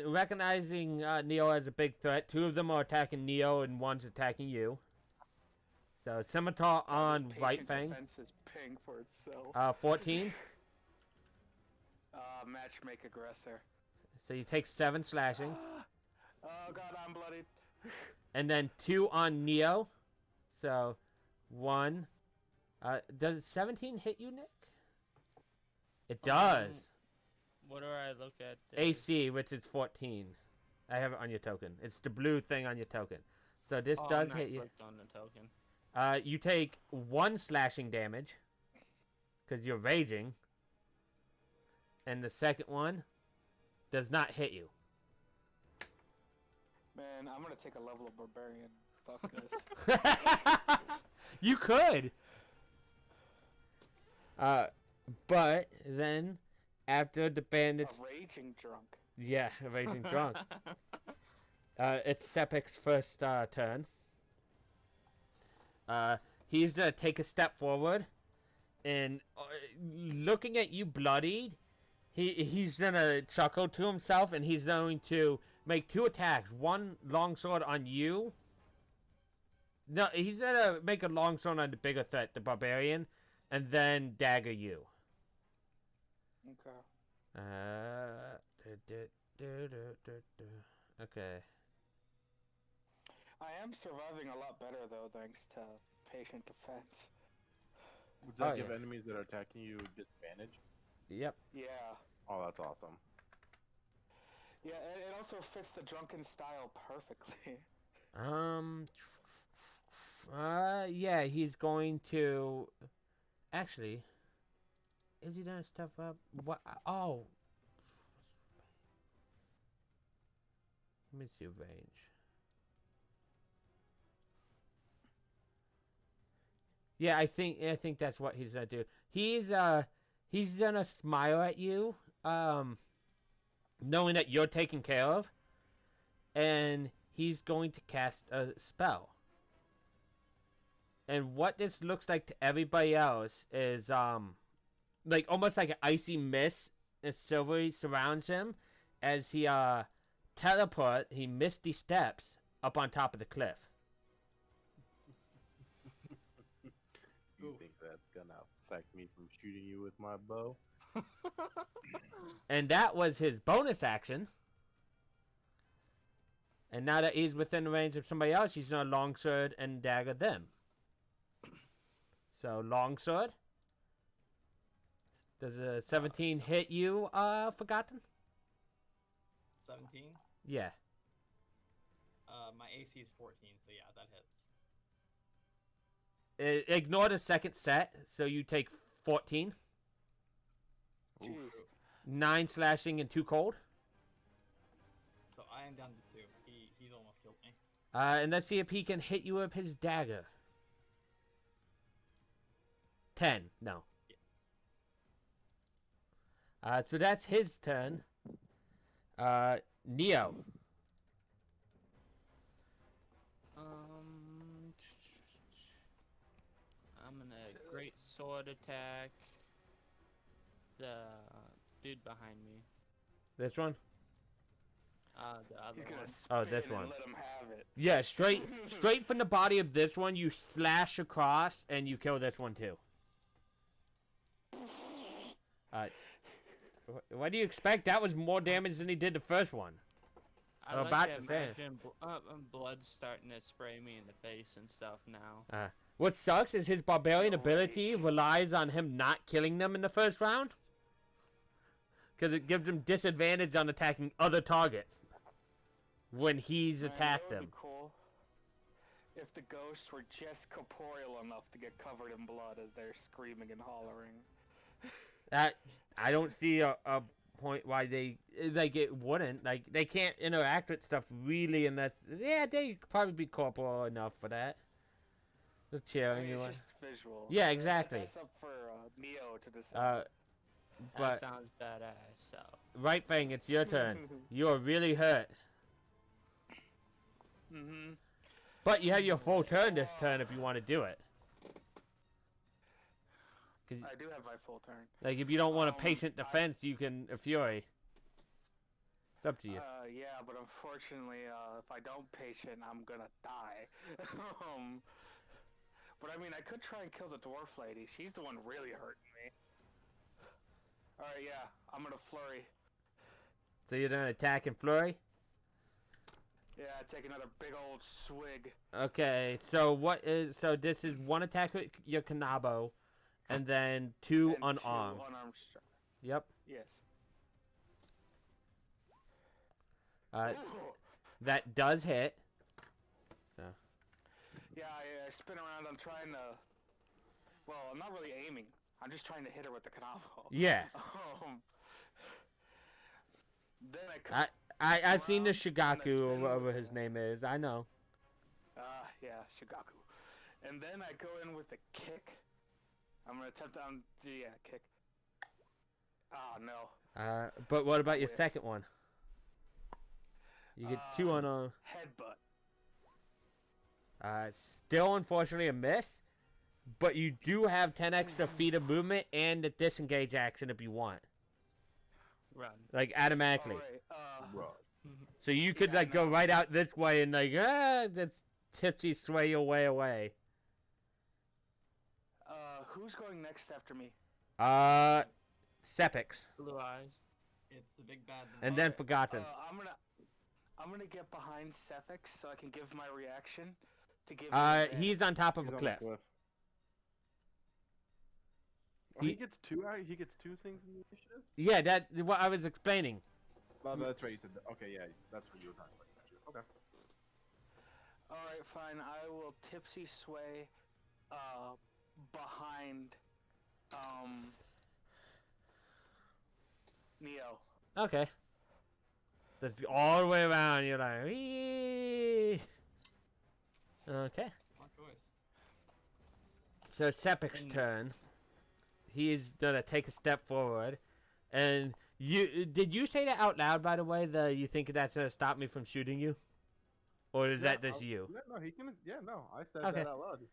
Speaker 1: recognizing Neo as a big threat, 2 of them are attacking Neo and 1's attacking you. So, scimitar on
Speaker 3: This
Speaker 1: White
Speaker 3: patient
Speaker 1: Fang.
Speaker 3: defense is paying for itself.
Speaker 1: 14.
Speaker 3: Match make aggressor.
Speaker 1: So you take 7 slashing.
Speaker 3: Oh god, I'm bloodied.
Speaker 1: And then 2 on Neo. So 1. Does 17 hit you, Nick? It does.
Speaker 4: What do I look at? there?
Speaker 1: AC, which is 14. I have it on your token. It's the blue thing on your token. So this
Speaker 4: Oh,
Speaker 1: does
Speaker 4: I'm not
Speaker 1: hit you.
Speaker 4: clicked on the token.
Speaker 1: You take 1 slashing damage because you're raging, and the second one does not hit you.
Speaker 3: Man, I'm gonna take a level of barbarian. Fuck this.
Speaker 1: You could. But then after the bandits,
Speaker 3: A raging drunk.
Speaker 1: yeah, a raging drunk. It's Sepic's first turn. He's gonna take a step forward, and looking at you bloodied, he's gonna chuckle to himself, and he's going to make 2 attacks. One longsword on you. No, he's gonna make a longsword on the bigger threat, the barbarian, and then dagger you.
Speaker 3: Okay.
Speaker 1: Okay.
Speaker 3: I am surviving a lot better though, thanks to patient defense.
Speaker 5: Would that
Speaker 1: Oh,
Speaker 5: give
Speaker 1: yeah.
Speaker 5: enemies that are attacking you disadvantage?
Speaker 1: Yep.
Speaker 3: Yeah.
Speaker 5: Oh, that's awesome.
Speaker 3: Yeah, it also fits the drunken style perfectly.
Speaker 1: Yeah, he's going to. Actually, is he gonna step up? What? Oh. Let me see range. Yeah, I think that's what he's gonna do. He's gonna smile at you, knowing that you're taken care of, and he's going to cast a spell. And what this looks like to everybody else is like almost like an icy mist, and silvery surrounds him as he he misty steps up on top of the cliff.
Speaker 5: Do you think that's gonna affect me from shooting you with my bow?
Speaker 1: And that was his bonus action. And now that he's within the range of somebody else, he's gonna longsword and dagger them. So longsword. Does a 17 hit you, Forgotten?
Speaker 2: 17.
Speaker 1: Yeah.
Speaker 2: My AC is 14, so yeah, that hits.
Speaker 1: Ignore the second set, so you take 14.
Speaker 3: Jeez.
Speaker 1: 9 slashing and 2 cold.
Speaker 2: So I am down to 2. He's almost killed me.
Speaker 1: And let's see if he can hit you with his dagger. 10. No. So that's his turn. Neo.
Speaker 4: I'm gonna great sword attack the dude behind me.
Speaker 1: This one?
Speaker 4: The other
Speaker 3: He's gonna
Speaker 4: one.
Speaker 3: spin
Speaker 1: Oh, this
Speaker 3: and
Speaker 1: one.
Speaker 3: let him have it.
Speaker 1: Yeah, straight from the body of this one, you slash across, and you kill this one too. What do you expect? That was more damage than he did the first one.
Speaker 4: I
Speaker 1: I'm
Speaker 4: like
Speaker 1: about
Speaker 4: to
Speaker 1: to say.
Speaker 4: imagine blood starting to spray me in the face and stuff now.
Speaker 1: What sucks is his barbarian
Speaker 3: No
Speaker 1: ability
Speaker 3: rage.
Speaker 1: relies on him not killing them in the first round. Because it gives him disadvantage on attacking other targets when he's
Speaker 3: Man,
Speaker 1: attacked
Speaker 3: that would
Speaker 1: them.
Speaker 3: be cool if the ghosts were just corporeal enough to get covered in blood as they're screaming and hollering.
Speaker 1: I don't see a point why they it wouldn't they can't interact with stuff really unless they could probably be corporal enough for that. The
Speaker 3: I
Speaker 1: cheering
Speaker 3: mean,
Speaker 1: you
Speaker 3: it's
Speaker 1: want.
Speaker 3: just visual.
Speaker 1: Yeah, exactly.
Speaker 3: That's up for Neo to decide.
Speaker 4: That
Speaker 1: But
Speaker 4: sounds badass. So
Speaker 1: right thing, it's your turn. You are really hurt,
Speaker 3: Mm-hmm.
Speaker 1: but you have your full turn this turn if you want to do it.
Speaker 3: I do have my full turn.
Speaker 1: Like if you don't want a
Speaker 3: Um,
Speaker 1: patient defense, you can a fury. It's up to you.
Speaker 3: Yeah, but unfortunately, if I don't patient, I'm gonna die. But I mean, I could try and kill the dwarf lady. She's the one really hurting me. Alright, yeah, I'm gonna flurry.
Speaker 1: So you're gonna attack and flurry.
Speaker 3: Yeah, take another big old swig.
Speaker 1: Okay, so this is one attack with your Kanabo, and then two
Speaker 3: And two
Speaker 1: unarmed.
Speaker 3: unarmed strike.
Speaker 1: Yep.
Speaker 3: Yes.
Speaker 1: Uh,
Speaker 3: Ooh.
Speaker 1: that does hit. So.
Speaker 3: Yeah, I spin around. I'm trying to. Well, I'm not really aiming. I'm just trying to hit her with the canavo.
Speaker 1: Yeah.
Speaker 3: Then I.
Speaker 1: I've seen the
Speaker 3: Round on the
Speaker 1: Shigaku or
Speaker 3: spin
Speaker 1: whatever
Speaker 3: with
Speaker 1: his
Speaker 3: the-
Speaker 1: name is. I know.
Speaker 3: Yeah, Shigaku. And then I go in with a kick. I'm gonna attempt on. Yeah, kick. Oh no.
Speaker 1: But what about your
Speaker 3: Whiff.
Speaker 1: second one? You get 2 on a.
Speaker 3: Headbutt.
Speaker 1: Still unfortunately a miss, but you do have 10 extra feet of movement and the disengage action if you want,
Speaker 4: Run.
Speaker 1: like automatically.
Speaker 3: Alright,
Speaker 5: Right.
Speaker 1: So you could
Speaker 3: Yeah, I
Speaker 1: like go
Speaker 3: know.
Speaker 1: right out this way and like just tipsy sway your way away.
Speaker 3: Who's going next after me?
Speaker 1: Sepix,
Speaker 4: Blue eyes.
Speaker 2: It's the big bad.
Speaker 1: and then
Speaker 3: Alright,
Speaker 1: Forgotten.
Speaker 3: I'm gonna get behind Cephix so I can give my reaction to give. him advantage.
Speaker 1: He's on top of
Speaker 5: He's
Speaker 1: a
Speaker 5: on
Speaker 1: cliff.
Speaker 5: the cliff. Oh,
Speaker 1: He-
Speaker 5: he gets two. He gets 2 things in the initiative.
Speaker 1: Yeah, that's what I was explaining.
Speaker 5: Oh, that's right. You said that. Okay, yeah, that's what you were talking about. Okay.
Speaker 3: Alright, fine. I will tipsy sway behind Neo.
Speaker 1: Okay. That's all the way around. You're like, "Wee." Okay.
Speaker 2: Smart choice.
Speaker 1: So Sepic's turn. He is gonna take a step forward, and did you say that out loud? By the way, you think that's gonna stop me from shooting you, or is that just you?
Speaker 5: Yeah, no, he can. Yeah, no, I said
Speaker 1: Okay.
Speaker 5: that out loud.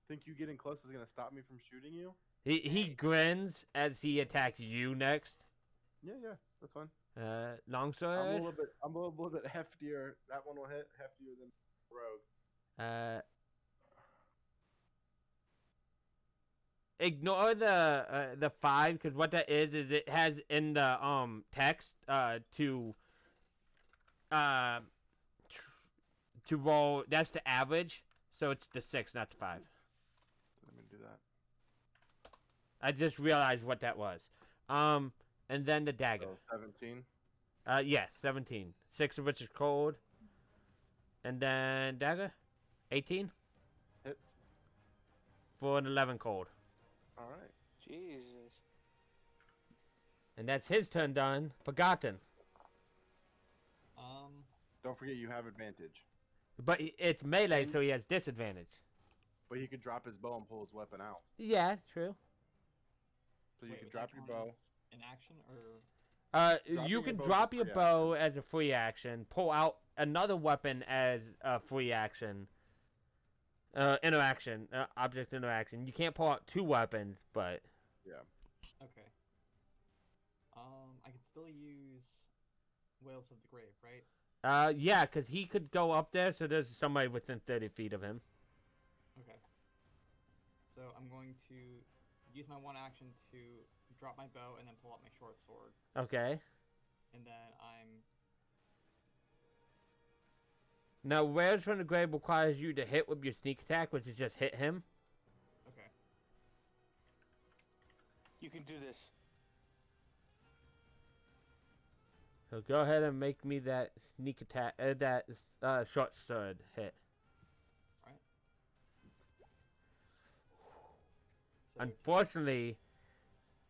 Speaker 5: Think you getting close is gonna stop me from shooting you?
Speaker 1: He grins as he attacks you next.
Speaker 5: Yeah, that's fine.
Speaker 1: Longsword.
Speaker 5: I'm a little bit heftier. That one will hit heftier than Rogue.
Speaker 1: Ignore the 5 because what that is it has in the text to roll. That's the average, so it's the 6, not the 5.
Speaker 5: Let me do that.
Speaker 1: I just realized what that was. And then the dagger.
Speaker 5: So 17.
Speaker 1: Yes, 17. 6 of which is cold. And then dagger, 18
Speaker 5: Hits.
Speaker 1: for an 11 cold.
Speaker 5: All right.
Speaker 3: Jesus.
Speaker 1: And that's his turn done. Forgotten.
Speaker 5: Don't forget you have advantage.
Speaker 1: But it's melee, so he has disadvantage.
Speaker 5: But he could drop his bow and pull his weapon out.
Speaker 1: Yeah, true.
Speaker 5: So you
Speaker 2: Wait,
Speaker 5: can
Speaker 2: was
Speaker 5: drop
Speaker 2: that
Speaker 5: your
Speaker 2: one
Speaker 5: bow.
Speaker 2: in action or?
Speaker 1: You
Speaker 5: Dropping
Speaker 1: can
Speaker 5: your bow is a
Speaker 1: drop your
Speaker 5: free
Speaker 1: bow as a free action, pull out another weapon as a free action. Interaction, object interaction. You can't pull out 2 weapons, but
Speaker 5: Yeah.
Speaker 2: Okay. I could still use Whales of the Grave, right?
Speaker 1: yeah, because he could go up there, so there's somebody within 30 feet of him.
Speaker 2: Okay. So I'm going to use my one action to drop my bow and then pull out my short sword,
Speaker 1: Okay.
Speaker 2: and then I'm.
Speaker 1: Now, Wares from the Grave requires you to hit with your sneak attack, which is just hit him.
Speaker 2: Okay.
Speaker 3: You can do this.
Speaker 1: So go ahead and make me that sneak attack, that short sword hit.
Speaker 2: Alright. So
Speaker 1: Unfortunately,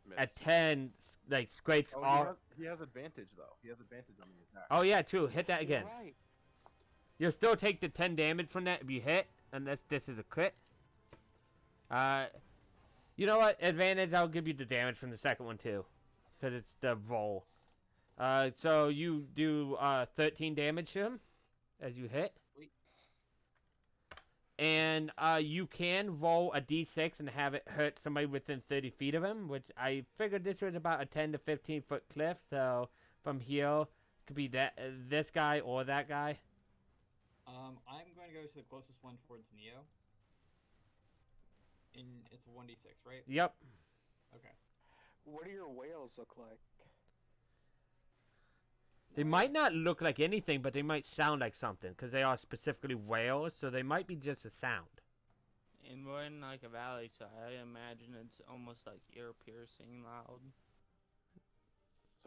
Speaker 5: Miss.
Speaker 1: a 10 like scrapes
Speaker 5: Oh,
Speaker 1: all.
Speaker 5: he has advantage though. He has advantage on the attack.
Speaker 1: Oh yeah, true. Hit that again.
Speaker 3: You're right.
Speaker 1: You'll still take the 10 damage from that if you hit, unless this is a crit. You know what? Advantage, I'll give you the damage from the second one too, because it's the roll. So you do 13 damage to him as you hit.
Speaker 2: Sweet.
Speaker 1: And you can roll a d6 and have it hurt somebody within 30 feet of him, which I figured this was about a 10 to 15 foot cliff. So from here, it could be this guy or that guy.
Speaker 2: I'm going to go to the closest one towards Neo. It's a 1d6, right?
Speaker 1: Yep.
Speaker 2: Okay.
Speaker 3: What do your whales look like?
Speaker 1: They might not look like anything, but they might sound like something, because they are specifically whales, so they might be just a sound.
Speaker 4: And we're in like a valley, so I imagine it's almost like ear piercing loud.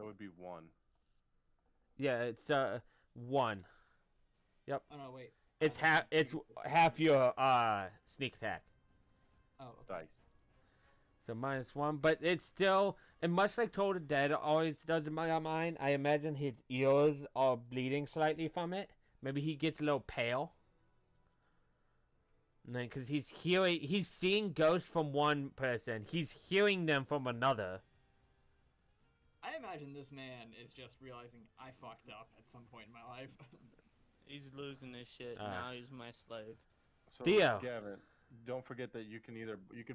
Speaker 5: so it would be 1.
Speaker 1: Yeah, it's 1. Yep.
Speaker 2: Oh no, wait.
Speaker 1: It's
Speaker 2: I have
Speaker 1: it's
Speaker 2: two-
Speaker 1: half your sneak attack.
Speaker 2: Oh, okay.
Speaker 5: Dice.
Speaker 1: So -1, but it's still, and much like Toll the Dead always does in my mind, I imagine his ears are bleeding slightly from it. Maybe he gets a little pale. Because he's seeing ghosts from one person. He's hearing them from another.
Speaker 2: I imagine this man is just realizing I fucked up at some point in my life.
Speaker 4: He's losing his shit. Now he's my slave.
Speaker 5: So,
Speaker 1: Theo.
Speaker 5: Gavin, don't forget that you can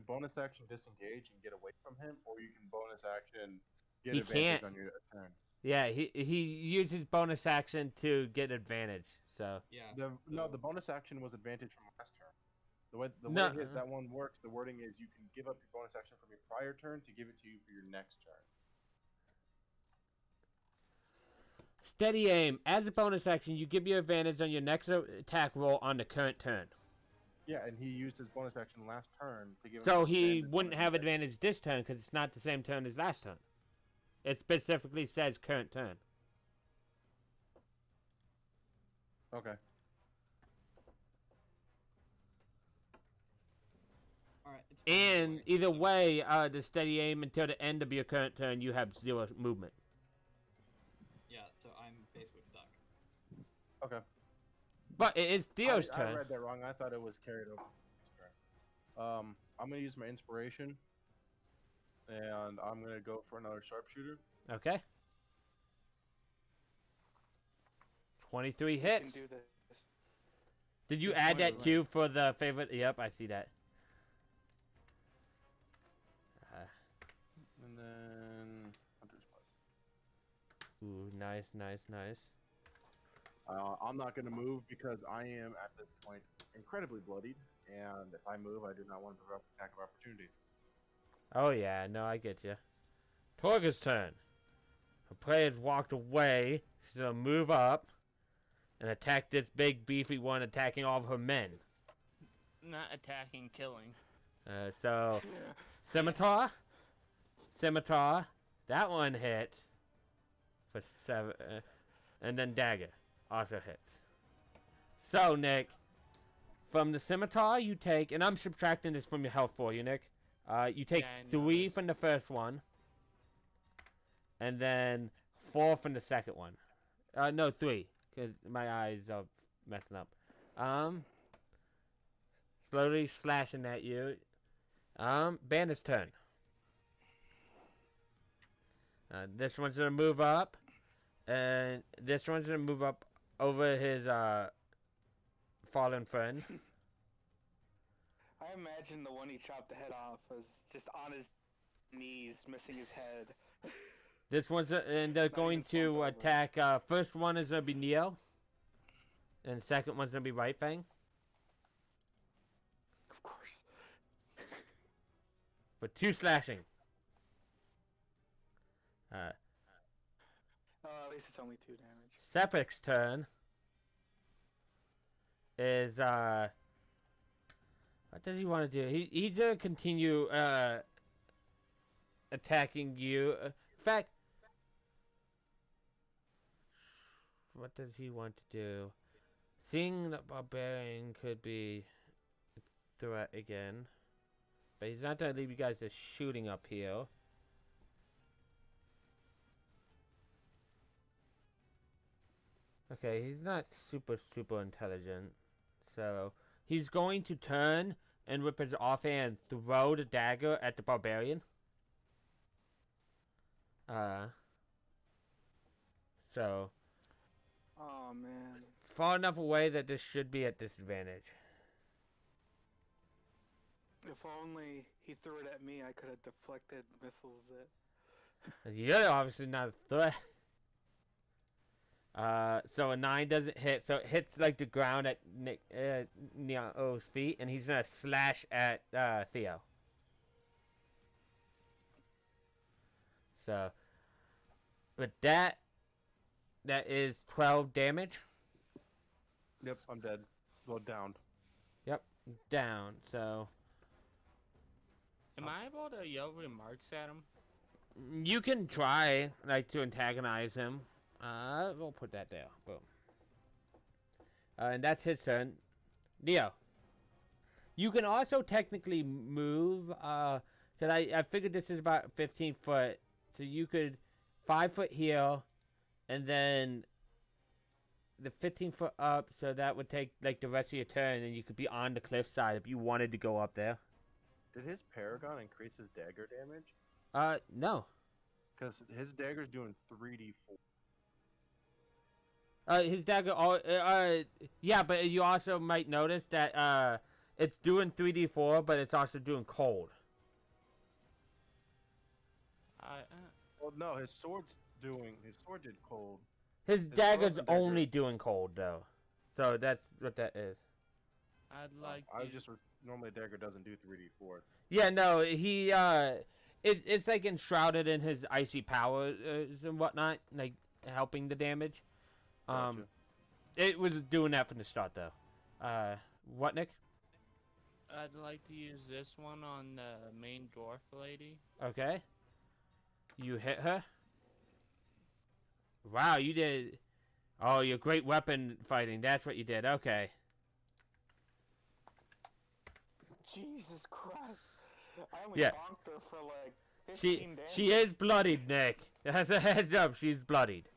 Speaker 5: bonus action disengage and get away from him, or you can bonus action get
Speaker 1: He
Speaker 5: advantage
Speaker 1: can't.
Speaker 5: on your turn.
Speaker 1: Yeah, he uses bonus action to get advantage. So
Speaker 2: Yeah.
Speaker 5: No, the bonus action was advantage from last turn. The way
Speaker 1: No.
Speaker 5: that one works, the wording is you can give up your bonus action from your prior turn to give it to you for your next turn.
Speaker 1: steady aim. As a bonus action, you give your advantage on your next attack roll on the current turn.
Speaker 5: Yeah, and he used his bonus action last turn to give.
Speaker 1: So
Speaker 5: him
Speaker 1: he
Speaker 5: advantage
Speaker 1: wouldn't
Speaker 5: on
Speaker 1: have
Speaker 5: his next-
Speaker 1: advantage this turn because it's not the same turn as last turn. It specifically says current turn.
Speaker 5: Okay.
Speaker 2: Alright.
Speaker 1: And either way, the steady aim until the end of your current turn, you have 0 movement.
Speaker 2: Yeah, so I'm basically stuck.
Speaker 5: Okay.
Speaker 1: But it is Theo's
Speaker 5: I
Speaker 1: turn.
Speaker 5: read that wrong. I thought it was carried over. I'm gonna use my inspiration, and I'm gonna go for another sharpshooter.
Speaker 1: Okay. 23
Speaker 3: You can
Speaker 1: hits.
Speaker 3: do this.
Speaker 1: Did you
Speaker 3: Good
Speaker 1: add that
Speaker 3: point.
Speaker 1: too for the favorite? Yep, I see that.
Speaker 5: And then Hunter's Mark.
Speaker 1: Ooh, nice, nice, nice.
Speaker 5: I'm not gonna move because I am at this point incredibly bloodied, and if I move, I do not want to provoke attack of opportunity.
Speaker 1: Oh yeah, no, I get you. Torga's turn. Her player's walked away. She's gonna move up and attack this big beefy one, attacking all of her men.
Speaker 4: Not attacking, killing.
Speaker 1: So scimitar, that one hits for 7, and then dagger also hits. So Nick, from the scimitar you take, and I'm subtracting this from your health for you, Nick. You take
Speaker 4: Yeah, I
Speaker 1: 3
Speaker 4: noticed.
Speaker 1: from the first one, and then 4 from the second one. No, 3, because my eyes are messing up. Slowly slashing at you. Bandit's turn. This one's gonna move up, and this one's gonna move up over his fallen friend.
Speaker 3: I imagine the one he chopped the head off was just on his knees, missing his head.
Speaker 1: This one's and they're
Speaker 3: Not
Speaker 1: going
Speaker 3: even slumped
Speaker 1: to
Speaker 3: over.
Speaker 1: attack. First one is gonna be Neo, and second one's gonna be Right Fang
Speaker 3: Of course.
Speaker 1: for 2 slashing.
Speaker 3: At least it's only 2 damage.
Speaker 1: Sepic's turn is what does he want to do? He's gonna continue attacking you. In fact, what does he want to do? Seeing that barbarian could be a threat again, but he's not gonna leave you guys just shooting up here. Okay, he's not super intelligent, so he's going to turn and rip his offhand, throw the dagger at the barbarian. So
Speaker 3: Oh man.
Speaker 1: it's far enough away that this should be at disadvantage.
Speaker 3: If only he threw it at me, I could have deflected missiles it.
Speaker 1: You're obviously not a threat. So a 9 doesn't hit, so it hits like the ground at Neo's feet, and he's gonna slash at Theo. So with that is 12 damage.
Speaker 5: Yep, I'm dead. Well, downed.
Speaker 1: Yep, down. So
Speaker 4: Am I able to yell remarks at him?
Speaker 1: You can try, like, to antagonize him. We'll put that there. Boom. And that's his turn. Leo. You can also technically move, because I figured this is about 15 foot. So you could 5 foot here, and then the 15 foot up, so that would take, like, the rest of your turn, and you could be on the cliffside if you wanted to go up there.
Speaker 5: Did his Paragon increase his dagger damage?
Speaker 1: No.
Speaker 5: Because his dagger's doing 3d4.
Speaker 1: His dagger, yeah, but you also might notice that, it's doing 3d4, but it's also doing cold.
Speaker 5: Well, no, his sword did cold.
Speaker 1: His dagger's
Speaker 5: frozen dagger-
Speaker 1: only doing cold, though. So that's what that is.
Speaker 4: I'd like
Speaker 5: Normally a dagger doesn't do 3d4.
Speaker 1: Yeah, no, he, it's like enshrouded in his icy powers and whatnot, like, helping the damage.
Speaker 5: Gotcha.
Speaker 1: It was doing that from the start, though. What, Nick?
Speaker 4: I'd like to use this one on the main dwarf lady.
Speaker 1: Okay. You hit her? Wow, you did... Oh, your great weapon fighting. That's what you did. Okay.
Speaker 3: Jesus Christ. I only
Speaker 1: Yeah.
Speaker 3: bonked her for like 15 damage.
Speaker 1: She is bloodied, Nick. As a heads up, she's bloodied.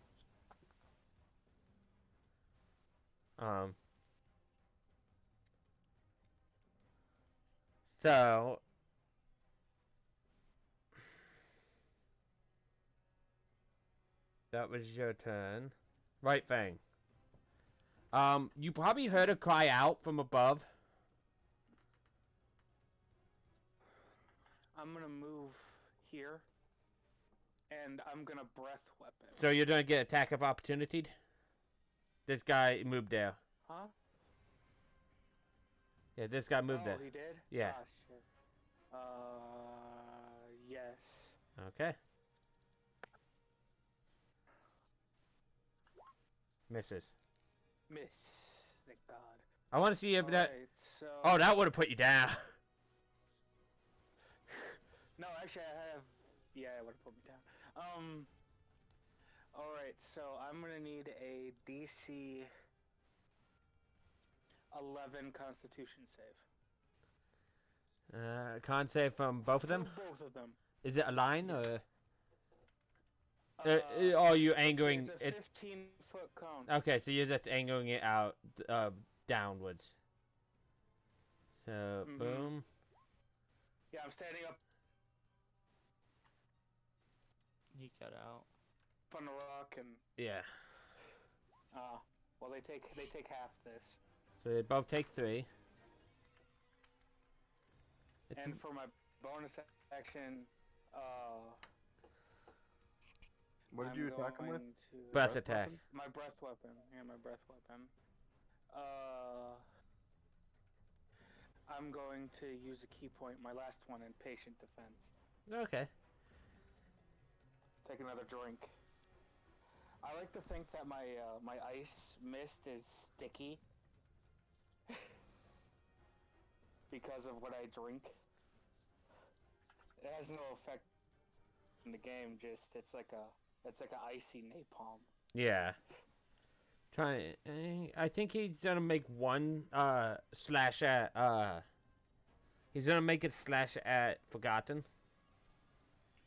Speaker 1: So... That was your turn. Right, Fang. You probably heard her cry out from above.
Speaker 3: I'm gonna move here, and I'm gonna breath weapon.
Speaker 1: So you're gonna get attack of opportunity? This guy moved there.
Speaker 3: Huh?
Speaker 1: Yeah, this guy moved there.
Speaker 3: Oh, he did?
Speaker 1: Yeah.
Speaker 3: Ah, shit. Yes.
Speaker 1: Okay. Misses.
Speaker 3: Miss. Thank God.
Speaker 1: I want to see if that...
Speaker 3: Alright, so...
Speaker 1: Oh, that would have put you down.
Speaker 3: No, actually, I have... Yeah, it would have put me down. Alright, so I'm gonna need a DC 11 Constitution save.
Speaker 1: Con save from both of them?
Speaker 3: For both of them.
Speaker 1: Is it a line or...
Speaker 3: Yes.
Speaker 1: are you angering
Speaker 3: It's a
Speaker 1: it?
Speaker 3: 15-foot cone.
Speaker 1: Okay, so you're just angering it out downwards. So, boom.
Speaker 3: Yeah, I'm standing up
Speaker 4: He cut out.
Speaker 3: on the rock and...
Speaker 1: Yeah.
Speaker 3: Well, they take half this.
Speaker 1: So they both take 3.
Speaker 3: And for my bonus action,
Speaker 5: What did you attack him with?
Speaker 1: Breath attack.
Speaker 3: My breath weapon. Yeah, my breath weapon. I'm going to use a key point, my last one, in patient defense.
Speaker 1: Okay.
Speaker 3: Take another drink. I like to think that my my ice mist is sticky because of what I drink. It has no effect in the game. Just it's like a icy napalm.
Speaker 1: Yeah. I think he's gonna make one slash at he's gonna make it slash at Forgotten,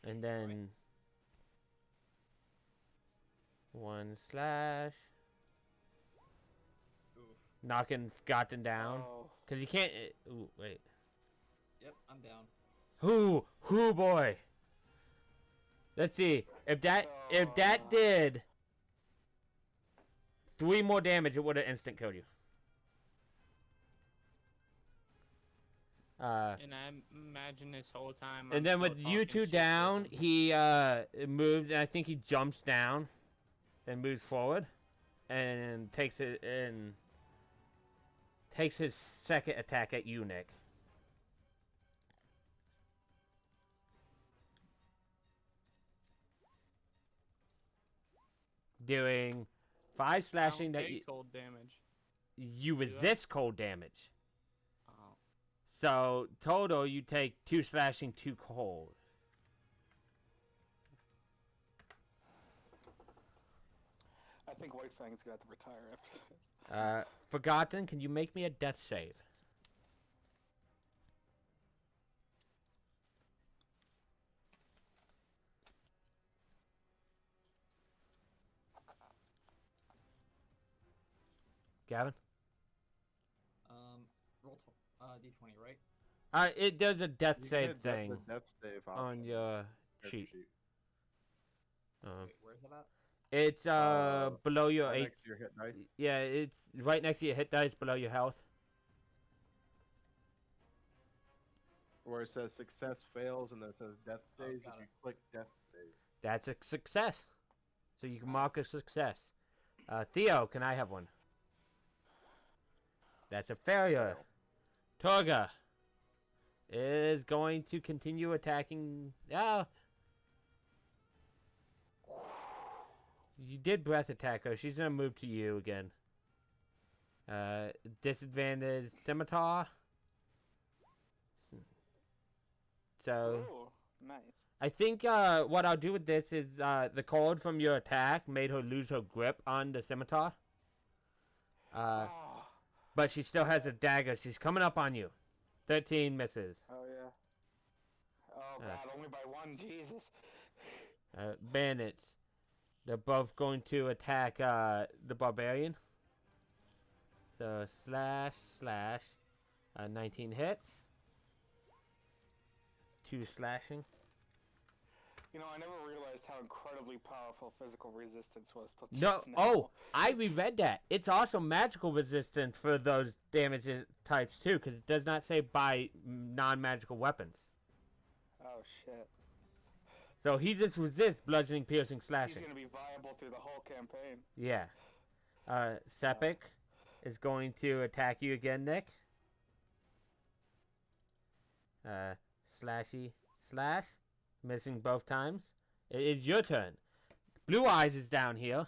Speaker 1: and then one slash knocking Forgotten down
Speaker 3: Oh,
Speaker 1: because you can't. Ooh, wait.
Speaker 2: Yep, I'm down.
Speaker 1: Who boy. Let's see if that did 3 more damage, it would have instant killed you.
Speaker 4: And I imagine this whole time.
Speaker 1: And then with you two down, he moves, and I think he jumps down, and moves forward, and takes his second attack at you, Nick. Doing 5 slashing that you
Speaker 4: cold damage.
Speaker 1: You resist cold damage.
Speaker 4: Oh.
Speaker 1: So total, you take 2 slashing, 2 cold.
Speaker 3: I think White Fang's gonna have to retire after this.
Speaker 1: Forgotten, can you make me a death save? Gavin?
Speaker 2: Roll d20, right?
Speaker 1: There's a death
Speaker 5: You can
Speaker 1: save
Speaker 5: hit
Speaker 1: thing
Speaker 5: the death save
Speaker 1: on
Speaker 5: option
Speaker 1: your
Speaker 5: character
Speaker 1: sheet.
Speaker 2: Wait, where's that at?
Speaker 1: It's below your
Speaker 5: Right
Speaker 1: eight.
Speaker 5: next to your hit dice.
Speaker 1: Yeah, it's right next to your hit dice, below your health.
Speaker 5: Where it says success fails and then it says death
Speaker 2: Oh,
Speaker 5: saves.
Speaker 2: got
Speaker 5: If you
Speaker 2: it.
Speaker 5: click death saves.
Speaker 1: That's a success. So you can mark a success. Theo, can I have one? That's a failure. Torga is going to continue attacking. Oh. You did breath attack her. She's going to move to you again. Disadvantage scimitar. So
Speaker 3: Ooh, nice.
Speaker 1: I think what I'll do with this is the cold from your attack made her lose her grip on the scimitar.
Speaker 3: Oh,
Speaker 1: But she still has a dagger. She's coming up on you. 13 misses.
Speaker 3: oh yeah. Oh god, only by one, Jesus.
Speaker 1: Bandits. They're both going to attack the barbarian. So slash. 19 hits. 2 slashing.
Speaker 3: You know, I never realized how incredibly powerful physical resistance was till
Speaker 1: No,
Speaker 3: just now.
Speaker 1: oh, I reread that. It's also magical resistance for those damage types too, because it does not say by non-magical weapons.
Speaker 3: Oh shit.
Speaker 1: So he just resists bludgeoning, piercing,
Speaker 3: He's
Speaker 1: slashing.
Speaker 3: gonna be viable through the whole campaign.
Speaker 1: Yeah. Sepik is going to attack you again, Nick. Slashy slash. Missing both times. It is your turn. Blue Eyes is down here.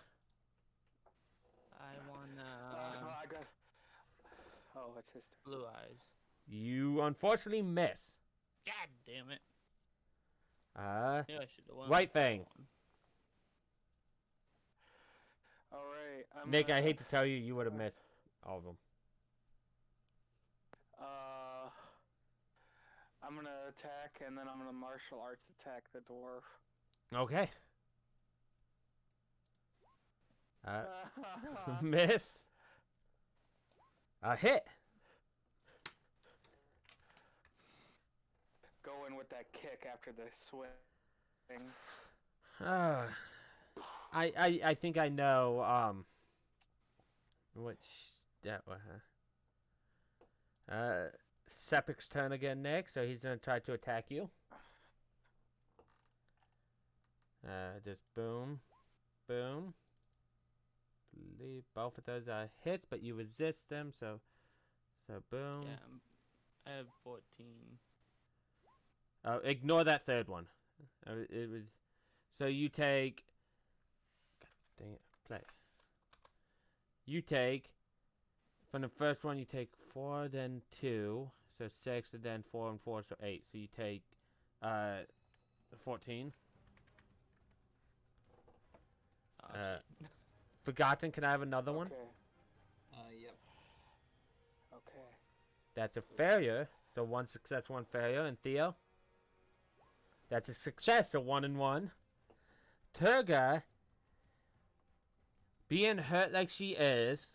Speaker 4: I wanna
Speaker 3: I got. Oh, it's his turn.
Speaker 4: blue eyes.
Speaker 1: You unfortunately miss.
Speaker 4: God damn it! Yeah, I should have won.
Speaker 1: White Fang.
Speaker 3: All right,
Speaker 1: Nick, I hate to tell you, you would have missed all of them.
Speaker 3: I'm gonna attack, and then I'm gonna martial arts attack the dwarf.
Speaker 1: Okay. Miss. A hit.
Speaker 3: Go in with that kick after the swing.
Speaker 1: I think I know which that was. Sepik's turn again, Nick. So he's gonna try to attack you. Just boom, boom. Believe both of those are hits, but you resist them. So boom.
Speaker 4: Yeah, I have 14.
Speaker 1: Ignore that third one. It was. So you take. God dang it! Play. You take. From the first one, you take 4, then 2, so 6, and then 4 and 4, so 8. So you take 14.
Speaker 4: Oh, shit.
Speaker 1: Forgotten, can I have another one?
Speaker 2: Yep.
Speaker 3: Okay.
Speaker 1: That's a failure. So 1 success, 1 failure. And Theo? That's a success, so 1 and 1. Turga, being hurt like she is,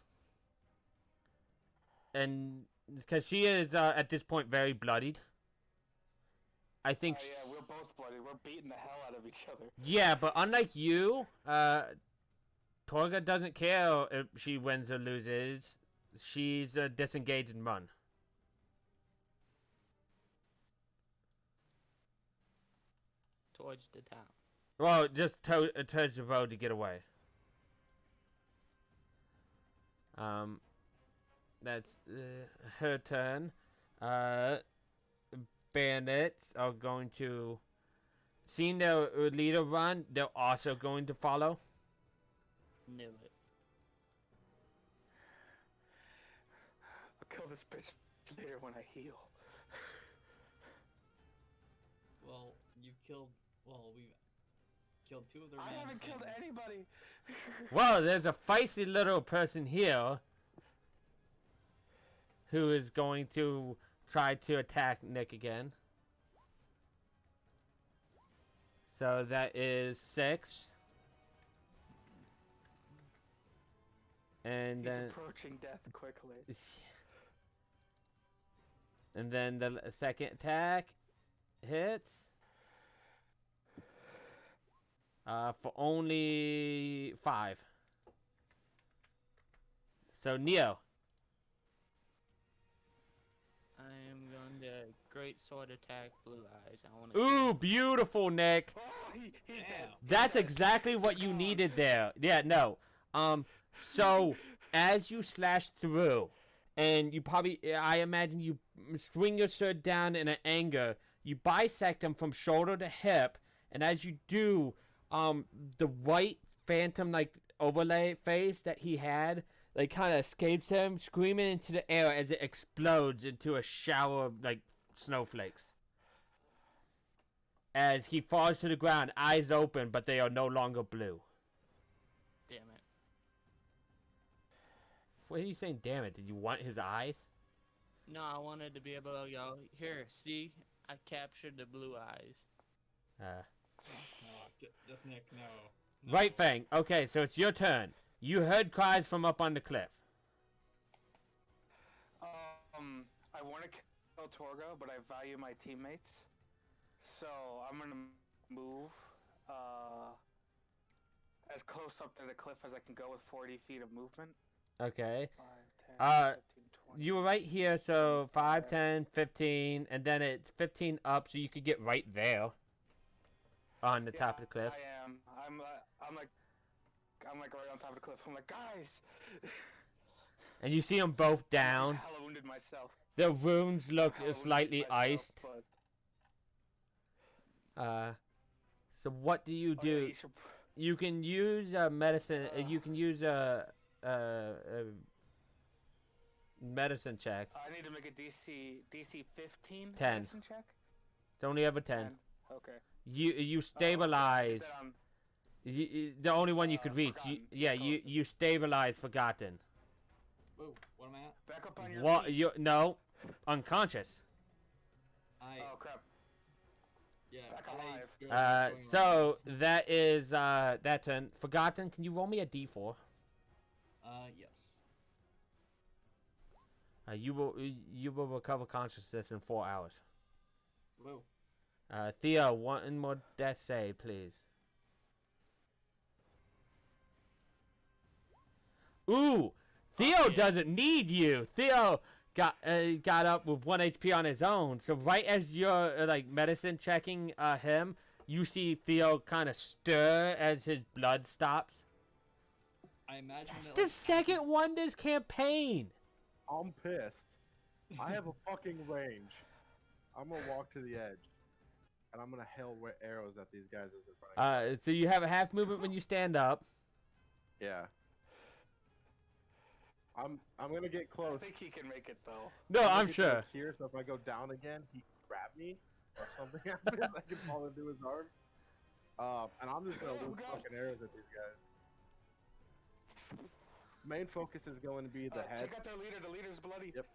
Speaker 1: and because she is at this point very bloodied, I think.
Speaker 3: Oh yeah, we're both bloody. We're beating the hell out of each other.
Speaker 1: Yeah, but unlike you, Torga doesn't care if she wins or loses. She's disengaged and run.
Speaker 4: Towards the town.
Speaker 1: Well, just towards the road to get away. That's her turn. Bandits are going to, seeing their leader run, they're also going to follow.
Speaker 4: Knew it.
Speaker 3: I'll kill this bitch later when I heal.
Speaker 2: Well, you've killed. Well, we've killed 2 of their
Speaker 3: I
Speaker 2: men.
Speaker 3: haven't killed
Speaker 2: and-
Speaker 3: anybody.
Speaker 1: Well, there's a feisty little person here who is going to try to attack Nick again. So that is 6. And
Speaker 3: He's
Speaker 1: then
Speaker 3: approaching death quickly.
Speaker 1: and then the second attack hits. For only 5. So Neo.
Speaker 4: I am going to great sword attack blue eyes. I want to.
Speaker 1: Ooh, beautiful, Nick.
Speaker 3: Oh, he's dead.
Speaker 1: That's exactly what you needed there. Yeah, no. So as you slash through, and you probably, I imagine you swing your sword down in an anger. You bisect him from shoulder to hip, and as you do, the white phantom like overlay face that he had, like kind of escapes him, screaming into the air as it explodes into a shower of like snowflakes. As he falls to the ground, eyes open, but they are no longer blue.
Speaker 4: Damn it.
Speaker 1: What are you saying? Damn it! Did you want his eyes?
Speaker 4: No, I wanted to be able to go, here, see? I captured the blue eyes.
Speaker 2: No, just Nick, no. No.
Speaker 1: Right, Fang. Okay, so it's your turn. You heard cries from up on the cliff.
Speaker 3: I want to kill Torgo, but I value my teammates. So I'm gonna move as close up to the cliff as I can go with 40 feet of movement.
Speaker 1: Okay.
Speaker 3: 5, 10, 15, 20.
Speaker 1: You were right here, so 5, 10, 15, and then it's 15 up, so you could get right there. On the top of the cliff.
Speaker 3: I am. I'm like right on top of the cliff. I'm like, guys.
Speaker 1: And you see them both down.
Speaker 3: I hella wounded myself.
Speaker 1: Their wounds look
Speaker 3: Hella wounded
Speaker 1: slightly
Speaker 3: myself,
Speaker 1: iced.
Speaker 3: but-
Speaker 1: So what do you
Speaker 3: Oh, yeah,
Speaker 1: do?
Speaker 3: you should-
Speaker 1: You can use medicine. You can use a medicine check.
Speaker 3: I need to make a DC 15
Speaker 1: 10.
Speaker 3: medicine check.
Speaker 1: It's only ever 10.
Speaker 3: Okay.
Speaker 1: You stabilize.
Speaker 3: Then I'm-
Speaker 1: The only one you could reach.
Speaker 3: Forgotten.
Speaker 1: Yeah,
Speaker 3: Closest.
Speaker 1: you stabilize Forgotten.
Speaker 2: Whoa, what am I at?
Speaker 3: Back up on your
Speaker 1: What?
Speaker 3: feet.
Speaker 1: You no, unconscious.
Speaker 3: Oh crap.
Speaker 2: Yeah,
Speaker 3: Back
Speaker 2: I
Speaker 3: alive.
Speaker 2: go going
Speaker 1: So that is that turn. Forgotten. Can you roll me a d4?
Speaker 2: Yes.
Speaker 1: You will recover consciousness in 4 hours.
Speaker 2: Whoa.
Speaker 1: Theo, one more death save, please. Ooh, Theo
Speaker 4: yeah.
Speaker 1: doesn't need you. Theo got up with 1 HP on his own. So right as you're like medicine checking him, you see Theo kind of stir as his blood stops.
Speaker 2: I imagine
Speaker 1: That's
Speaker 2: that,
Speaker 1: the
Speaker 2: like,
Speaker 1: second one this campaign.
Speaker 5: I'm pissed. I have a fucking range. I'm gonna walk to the edge, and I'm gonna hail arrows at these guys as they're running.
Speaker 1: So you have a half movement when you stand up.
Speaker 5: Yeah. I'm gonna get
Speaker 3: I
Speaker 5: close.
Speaker 3: think he can make it though.
Speaker 1: No,
Speaker 5: gonna
Speaker 1: I'm
Speaker 5: get
Speaker 1: sure.
Speaker 5: close Here, so if I go down again, he can grab me or something happens. I can fall into his arms. And I'm just gonna
Speaker 3: Oh,
Speaker 5: loop
Speaker 3: God.
Speaker 5: fucking arrows at these guys. Main focus is going to be the head.
Speaker 3: Check out their leader. The leader's bloody.
Speaker 5: Yep.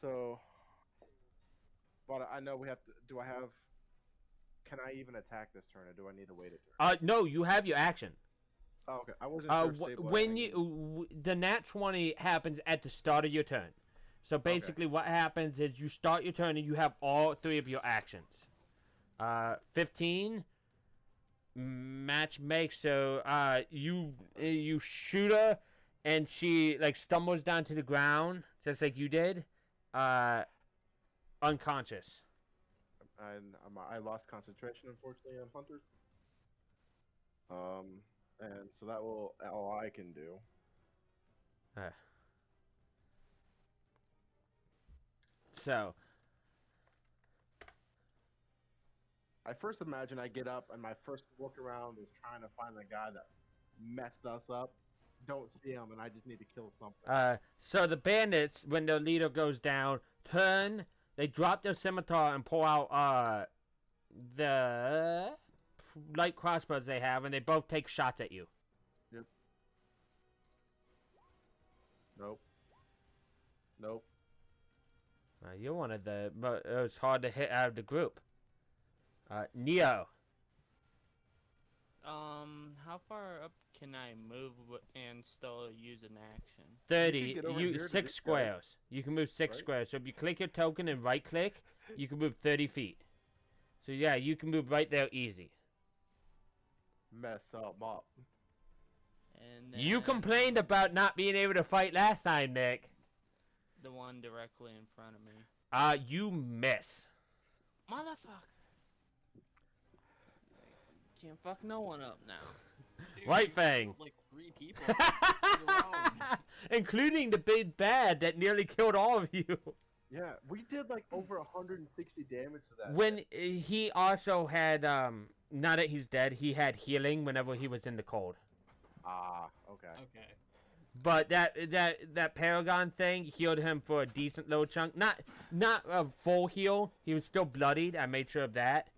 Speaker 5: So, but I know we have to. Do I have? Can I even attack this turn, or do I need to wait a turn?
Speaker 1: No, you have your action.
Speaker 5: Oh, okay. I wasn't sure.
Speaker 1: When the nat 20 happens at the start of your turn. So basically, what happens is you start your turn and you have all 3 of your actions. 15 match makes, so you shoot her and she like stumbles down to the ground just like you did, unconscious.
Speaker 5: And I lost concentration, unfortunately, on hunters. And so that will all I can do.
Speaker 1: So
Speaker 5: I first imagine I get up and my first look around is trying to find the guy that messed us up. Don't see him, and I just need to kill something.
Speaker 1: So the bandits, when their leader goes down, turn. They drop their scimitar and pull out light crossbows they have, and they both take shots at you.
Speaker 5: Nope. Nope.
Speaker 1: You're one of the most hard to hit out of the group. Neo.
Speaker 4: How far up can I move and still use an action?
Speaker 1: 30.
Speaker 5: get over here to
Speaker 1: 6
Speaker 5: this guy.
Speaker 1: squares. You can move 6
Speaker 5: Right?
Speaker 1: squares. So if you click your token and right click, you can move 30 feet. So yeah, you can move right there easy.
Speaker 5: Mess up, up.
Speaker 4: And then
Speaker 1: You complained about not being able to fight last time, Nick.
Speaker 4: the one directly in front of me.
Speaker 1: You miss.
Speaker 4: Motherfucker. Can't fuck no one up now.
Speaker 2: Dude,
Speaker 1: White
Speaker 2: you
Speaker 1: Fang.
Speaker 2: killed, like 3 people. in a round.
Speaker 1: Including the big bad that nearly killed all of you.
Speaker 5: Yeah, we did like over 160 damage to that.
Speaker 1: When he also had, now that he's dead, he had healing whenever he was in the cold.
Speaker 5: Ah, okay.
Speaker 2: Okay.
Speaker 1: But that Paragon thing healed him for a decent little chunk. Not a full heal. He was still bloodied. I made sure of that.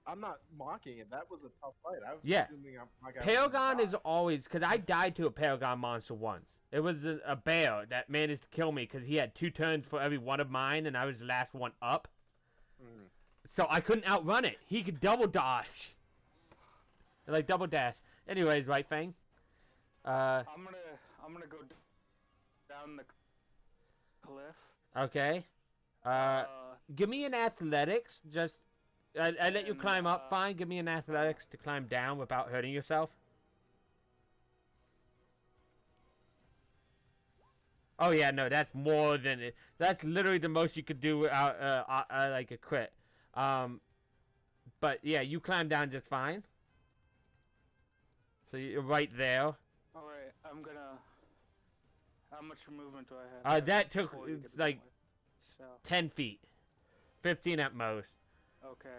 Speaker 5: I'm not mocking it. That was a tough fight. I was
Speaker 1: Yeah.
Speaker 5: assuming my guy was
Speaker 1: Paragon
Speaker 5: gonna
Speaker 1: is
Speaker 5: die.
Speaker 1: always, because I died to a Paragon monster once. It was a bear that managed to kill me because he had 2 turns for every one of mine, and I was the last one up.
Speaker 5: Mm.
Speaker 1: So I couldn't outrun it. He could double dodge. Like double dash. Anyways, right, Fang?
Speaker 3: I'm gonna go down the cliff.
Speaker 1: Okay. Give me an athletics. Just, I let you
Speaker 3: And,
Speaker 1: climb up. Fine. Give me an athletics to climb down without hurting yourself. Oh yeah, no, that's more than it. That's literally the most you could do without like a crit. But yeah, you climb down just fine. So you're right there.
Speaker 3: All right, I'm gonna. How much movement do I have?
Speaker 1: That took
Speaker 3: Before you get
Speaker 1: like
Speaker 3: done with? So
Speaker 1: 10 feet, 15 at most.
Speaker 3: okay.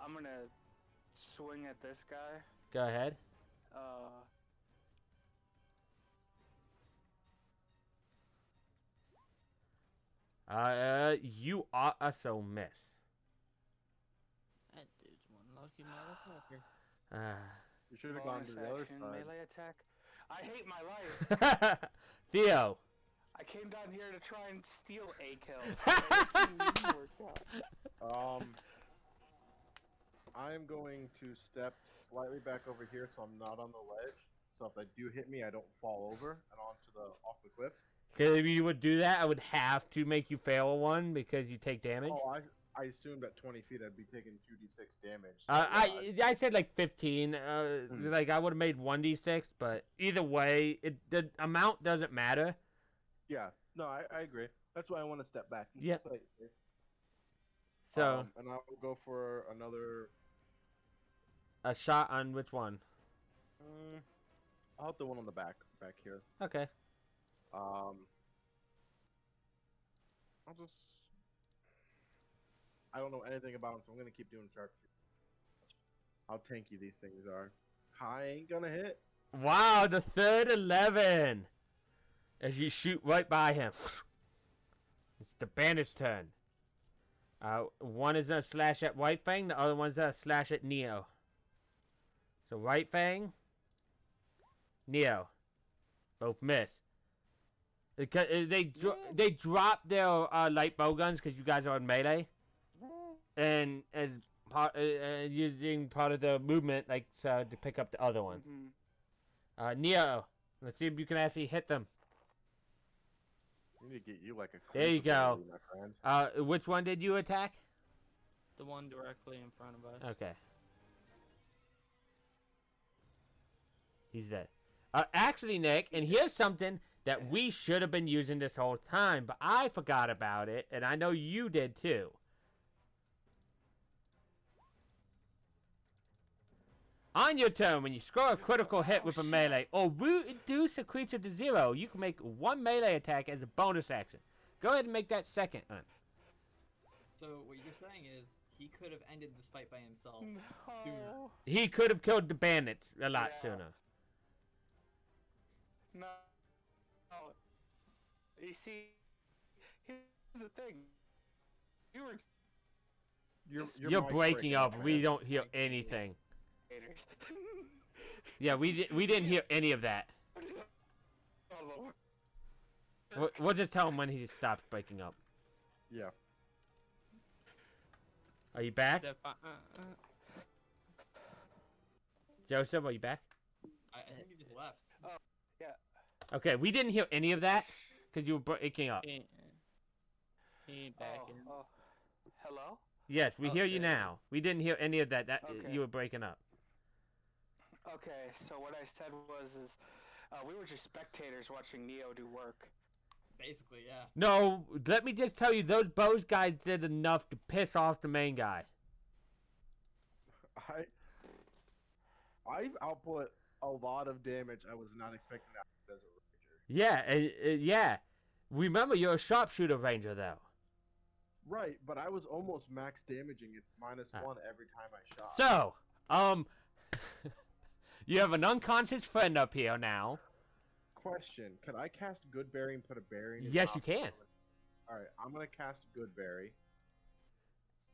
Speaker 3: I'm gonna swing at this guy.
Speaker 1: Go ahead. You also miss.
Speaker 4: That dude's one lucky motherfucker.
Speaker 5: You should have gone
Speaker 3: Bonus
Speaker 5: to the other
Speaker 3: action,
Speaker 5: side.
Speaker 3: melee attack. I hate my life.
Speaker 1: Theo.
Speaker 3: I came down here to try and steal a kill. It didn't work out.
Speaker 5: I'm going to step slightly back over here so I'm not on the ledge. So if they do hit me, I don't fall over and off the cliff.
Speaker 1: Because if you would do that, I would have to make you fail one because you take damage.
Speaker 5: Oh, I assumed at 20 feet I'd be taking 2d6 damage. So
Speaker 1: I said like 15. Like I would have made 1d6, but either way, the amount doesn't matter.
Speaker 5: yeah, no, I agree. That's why I want to step back. and
Speaker 1: Yep.
Speaker 5: play it safe.
Speaker 1: So
Speaker 5: And I will go for another.
Speaker 1: a shot on which one?
Speaker 5: I'll hit the one on the back here.
Speaker 1: Okay.
Speaker 5: I'll just. I don't know anything about them, so I'm gonna keep doing sharpshooter. How tanky these things are. I ain't gonna hit.
Speaker 1: Wow, the third 11. As you shoot right by him. It's the bandit's turn. One is gonna slash at White Fang, the other one's gonna slash at Neo. So White Fang, Neo, both miss. They drop their light bow guns because you guys are in melee, and as using part of the movement, like to pick up the other one. Neo, let's see if you can actually hit them.
Speaker 5: I need to get you like a.
Speaker 1: There you go.
Speaker 5: ability, my friend.
Speaker 1: Which one did you attack?
Speaker 4: The one directly in front of us.
Speaker 1: Okay. He's dead. Actually, Nick, and here's something that we should have been using this whole time, but I forgot about it, and I know you did too. On your turn, when you score a critical hit with a melee or reduce a creature to 0, you can make 1 melee attack as a bonus action. Go ahead and make that second.
Speaker 2: So what you're saying is he could have ended this fight by himself.
Speaker 3: No.
Speaker 1: He could have killed the bandits a lot
Speaker 3: Yeah.
Speaker 1: sooner.
Speaker 3: No. You see, here's the thing. You were
Speaker 1: You're
Speaker 5: mic's
Speaker 1: breaking up. We
Speaker 5: man.
Speaker 1: don't hear
Speaker 2: Thank you.
Speaker 1: anything.
Speaker 3: Haters.
Speaker 1: Yeah, we didn't hear any of that.
Speaker 3: Oh, Lord.
Speaker 1: We'll just tell him when he stops breaking up.
Speaker 5: Yeah.
Speaker 1: Are you back, Joseph? Are you back?
Speaker 2: I think you just left.
Speaker 1: Okay, we didn't hear any of that because you were breaking up.
Speaker 4: He ain't back in.
Speaker 3: Hello?
Speaker 1: Yes, we hear you
Speaker 3: Okay.
Speaker 1: now. We didn't hear any of that.
Speaker 3: Okay.
Speaker 1: You were breaking up.
Speaker 3: Okay, so what I said was we were just spectators watching Neo do work.
Speaker 2: Basically, yeah.
Speaker 1: No, let me just tell you, those Bose guys did enough to piss off the main guy.
Speaker 5: I've output a lot of damage I was not expecting out of Desert Ranger.
Speaker 1: Yeah, yeah. Remember, you're a sharpshooter ranger, though.
Speaker 5: Right, but I was almost max damaging it -1 every time I shot.
Speaker 1: So, you have an unconscious friend up here now.
Speaker 5: Question: can I cast Goodberry and put a berry in his
Speaker 1: Yes, you
Speaker 5: mouth?
Speaker 1: can.
Speaker 5: All right, I'm gonna cast Goodberry.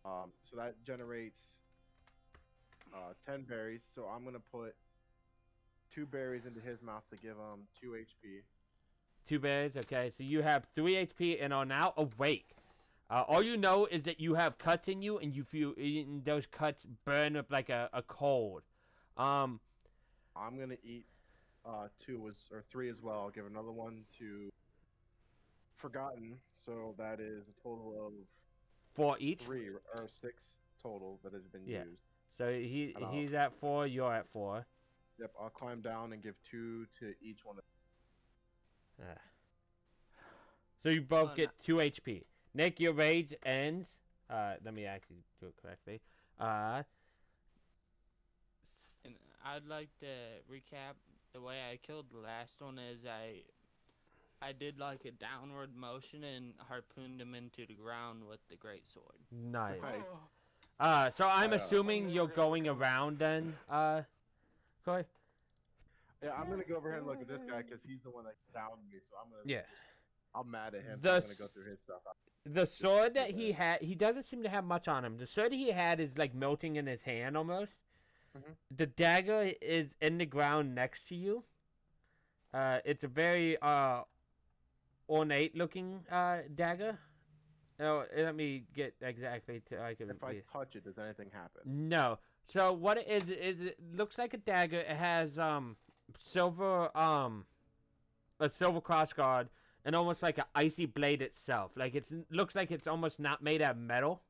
Speaker 5: So that generates 10 berries. So I'm gonna put 2 berries into his mouth to give him 2 HP.
Speaker 1: 2 berries, okay. So you have 3 HP and are now awake. All you know is that you have cuts in you, and you feel and those cuts burn up like a cold.
Speaker 5: I'm gonna eat 3 as well. I'll give another one to Forgotten. So that is a total of
Speaker 1: 4 each.
Speaker 5: 3 or 6 total that has been
Speaker 1: Yeah.
Speaker 5: used.
Speaker 1: So he's at 4. You're at 4.
Speaker 5: Yep, I'll climb down and give 2 to each one.
Speaker 1: So you both get 2 HP. Nick, your rage ends. Let me actually do it correctly.
Speaker 4: And I'd like to recap the way I killed the last one is I did like a downward motion and harpooned him into the ground with the greatsword.
Speaker 1: Nice.
Speaker 5: Nice.
Speaker 1: So I'm assuming you're going around then, Corey?
Speaker 5: Yeah, I'm gonna go over here and look at this guy because he's the one that downed me. So I'm gonna.
Speaker 1: Yeah.
Speaker 5: I'm mad at him.
Speaker 1: The
Speaker 5: So I'm gonna go through his stuff.
Speaker 1: The sword that he had, he doesn't seem to have much on him. The sword he had is like melting in his hand almost.
Speaker 5: Mhm.
Speaker 1: The dagger is in the ground next to you. It's a very ornate looking dagger. Oh, let me get exactly to.
Speaker 5: If I touch it, does anything happen?
Speaker 1: No. So what it is it looks like a dagger. It has silver a silver crossguard and almost like an icy blade itself. Like looks like it's almost not made out of metal.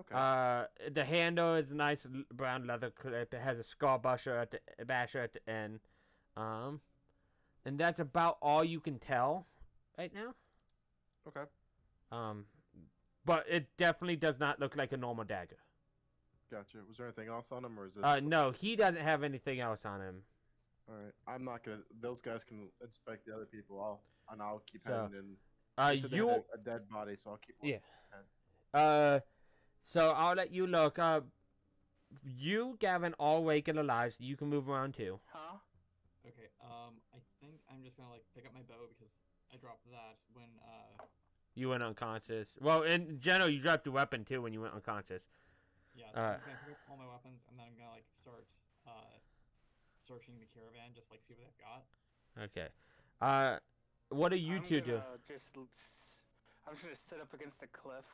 Speaker 5: Okay.
Speaker 1: The handle is a nice brown leather clip. It has a skull basher at the end. And that's about all you can tell right now.
Speaker 5: Okay.
Speaker 1: But it definitely does not look like a normal dagger.
Speaker 5: Gotcha. Was there anything else on him, or is this?
Speaker 1: No, he doesn't have anything else on him.
Speaker 5: All right. I'm not gonna. Those guys can inspect the other people. I'll keep
Speaker 1: So,
Speaker 5: heading in. They said they had
Speaker 1: you
Speaker 5: a dead body, so I'll keep.
Speaker 1: Yeah. So I'll let you look. You, Gavin, all awake and alive, so you can move around too.
Speaker 3: Huh?
Speaker 2: Okay. I think I'm just gonna like pick up my bow because I dropped that when
Speaker 1: You went unconscious. Well, in general, you dropped your weapon too when you went unconscious.
Speaker 2: Yeah, so I'm just gonna pick up all my weapons and then I'm gonna like start searching the caravan, just like see what they've got.
Speaker 1: Okay. What do you two do?
Speaker 3: I'm just gonna sit up against the cliff,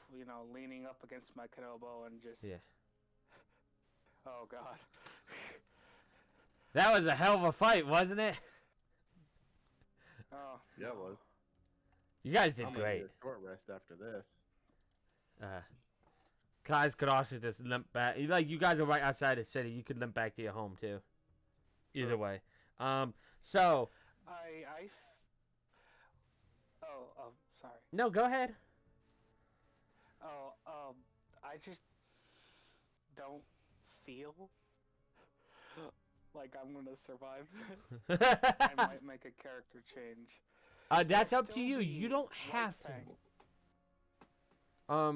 Speaker 3: leaning up against my Kenobo and just.
Speaker 1: Yeah.
Speaker 3: Oh God.
Speaker 1: That was a hell of a fight, wasn't it?
Speaker 3: Oh.
Speaker 5: Yeah, it was.
Speaker 1: You guys did
Speaker 5: I'm gonna
Speaker 1: great.
Speaker 5: need a short rest after this.
Speaker 1: Guys could also just limp back. Like, you guys are right outside the city. You could limp back to your home too. Either
Speaker 5: Sure.
Speaker 1: way. So.
Speaker 3: Sorry.
Speaker 1: No, go ahead.
Speaker 3: I just don't feel like I'm gonna survive this. I might make a character change.
Speaker 1: That's
Speaker 3: It'll
Speaker 1: up to
Speaker 3: still
Speaker 1: you.
Speaker 3: be
Speaker 1: You don't
Speaker 3: White
Speaker 1: have to.
Speaker 3: Fang.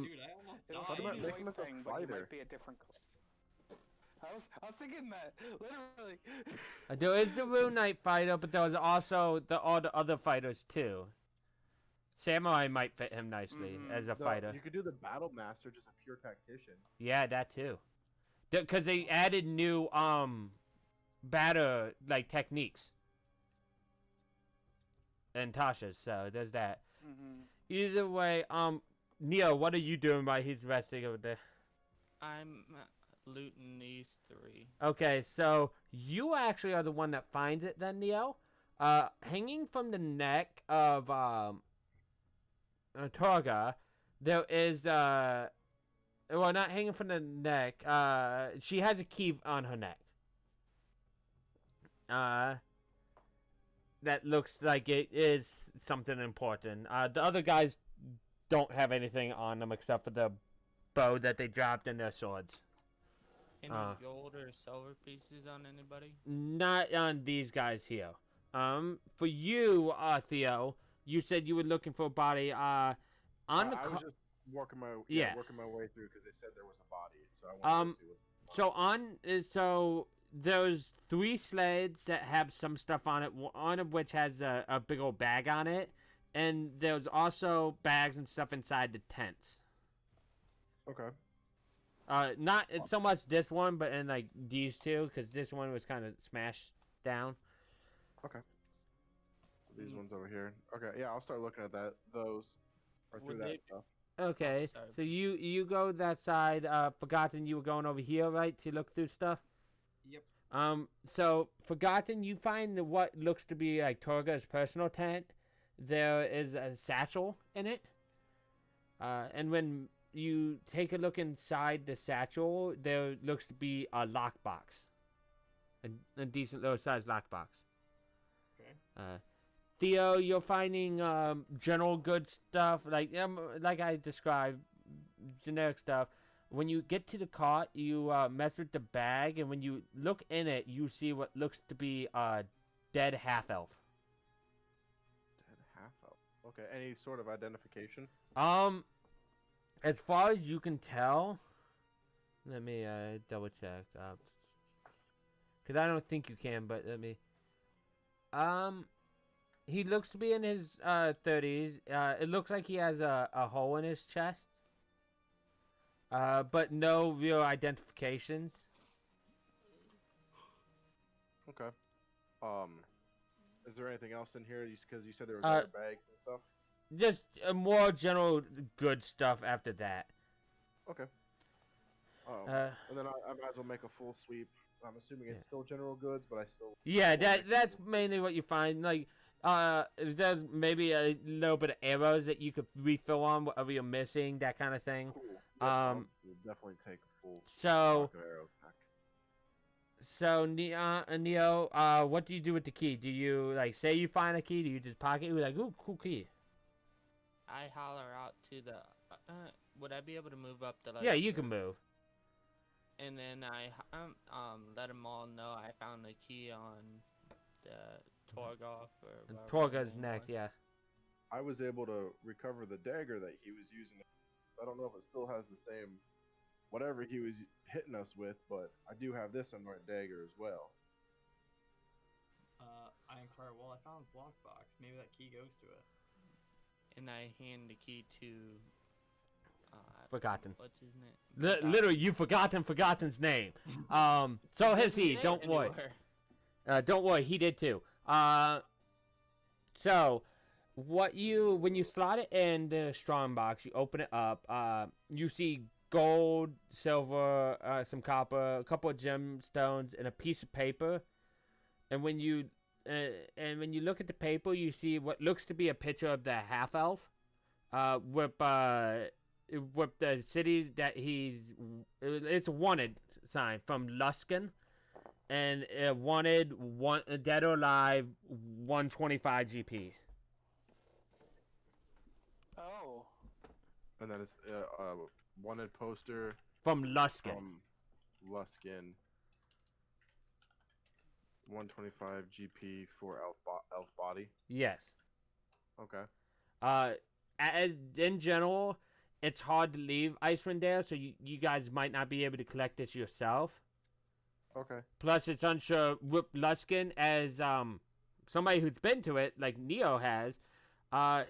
Speaker 2: Dude, I almost
Speaker 3: It'll
Speaker 2: died.
Speaker 5: What
Speaker 3: still
Speaker 5: about
Speaker 3: be
Speaker 5: making
Speaker 3: White
Speaker 5: him a
Speaker 3: Fang, but he
Speaker 5: fighter?
Speaker 3: might be a different color. I was thinking that, literally.
Speaker 1: There is the Rune Knight fighter, but there was also all the other fighters too. Samurai might fit him nicely as a fighter.
Speaker 5: You could do the battle master, just a pure tactician.
Speaker 1: Yeah, that too. Because they added new batter like techniques. And Tasha's, so there's that.
Speaker 3: Mm-hmm.
Speaker 1: Either way, Neo, what are you doing while he's resting over there?
Speaker 4: I'm looting these 3.
Speaker 1: Okay, so you actually are the one that finds it then, Neo. Hanging from the neck of Torga, there is well, not hanging from the neck. She has a key on her neck. That looks like it is something important. The other guys don't have anything on them except for the bow that they dropped and their swords.
Speaker 4: Any gold or silver pieces on anybody?
Speaker 1: Not on these guys here. For you, Theo, you said you were looking for a body. On the
Speaker 5: I was just working my way through because they said there was a body, so I wanted to see what.
Speaker 1: So there's 3 sleds that have some stuff on it. One of which has a big old bag on it, and there's also bags and stuff inside the tents.
Speaker 5: Okay.
Speaker 1: Not so much this one, but in like these 2, because this one was kind of smashed down.
Speaker 5: Okay. These ones over here. Okay, yeah, I'll start looking at those, or through that stuff.
Speaker 1: Okay, so you go that side. Forgotten, you were going over here, right, to look through stuff.
Speaker 2: Yep.
Speaker 1: So Forgotten, you find what looks to be like Torga's personal tent. There is a satchel in it. And when you take a look inside the satchel, there looks to be a lockbox. A decent little sized lockbox.
Speaker 2: Okay.
Speaker 1: Theo, you're finding general good stuff, like I described, generic stuff. When you get to the cart, you mess with the bag, and when you look in it, you see what looks to be a dead half-elf.
Speaker 5: Dead half-elf. Okay, any sort of identification?
Speaker 1: As far as you can tell, let me double check. Because I don't think you can, but let me. He looks to be in his 30s. It looks like he has a hole in his chest. But no real identifications.
Speaker 5: Okay. Is there anything else in here? Because you said there was other bags and stuff.
Speaker 1: Just more general good stuff after that.
Speaker 5: Okay. And then I might as well make a full sweep. I'm assuming it's still general goods, but I still.
Speaker 1: Yeah, that's mainly what you find. Like, there's maybe a little bit of arrows that you could refill on whatever you're missing, that kind of thing.
Speaker 5: Cool. Yeah, I'll definitely take a full.
Speaker 1: So.
Speaker 5: Stock of arrows back.
Speaker 1: So Neo, what do you do with the key? Do you like say you find a key? Do you just pocket it? You're like, ooh, cool key.
Speaker 4: I holler out to the. Would I be able to move up the?
Speaker 1: Yeah, you can move.
Speaker 4: And then I let them all know I found the key on the Torgoth or
Speaker 1: Torga's neck. Yeah.
Speaker 5: I was able to recover the dagger that he was using. I don't know if it still has the same, whatever he was hitting us with, but I do have this unmarked dagger as well.
Speaker 2: I inquire, well, I found this lockbox. Maybe that key goes to it.
Speaker 4: And I hand the key to...
Speaker 1: Forgotten.
Speaker 4: What's his name?
Speaker 1: Literally, you've Forgotten's name. So has he. Don't worry. Don't worry, he did too. So, when you slot it in the strong box, you open it up. You see gold, silver, some copper, a couple of gemstones, and a piece of paper. And when you look at the paper, you see what looks to be a picture of the half elf, with the city that it's a wanted sign from Luskan, and wanted dead or alive 125 GP.
Speaker 3: Oh.
Speaker 5: And then it's wanted poster
Speaker 1: from Luskan.
Speaker 5: 125 GP for elf body.
Speaker 1: Yes.
Speaker 5: Okay.
Speaker 1: In general, it's hard to leave Icewind Dale, so you guys might not be able to collect this yourself.
Speaker 5: Okay.
Speaker 1: Plus, it's unsure with Luskan, as somebody who's been to it, like Neo has.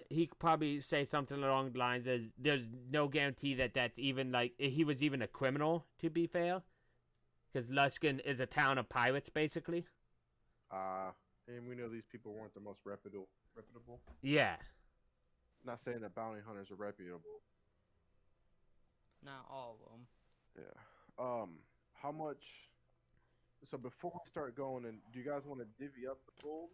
Speaker 1: he could probably say something along the lines of, "There's no guarantee that that's even like he was even a criminal." To be fair, because Luskin is a town of pirates, basically.
Speaker 5: And we know these people weren't the most reputable.
Speaker 1: Yeah.
Speaker 5: Not saying that bounty hunters are reputable.
Speaker 4: Not all of them.
Speaker 5: Yeah. How much? So before we start going, and do you guys want to divvy up the gold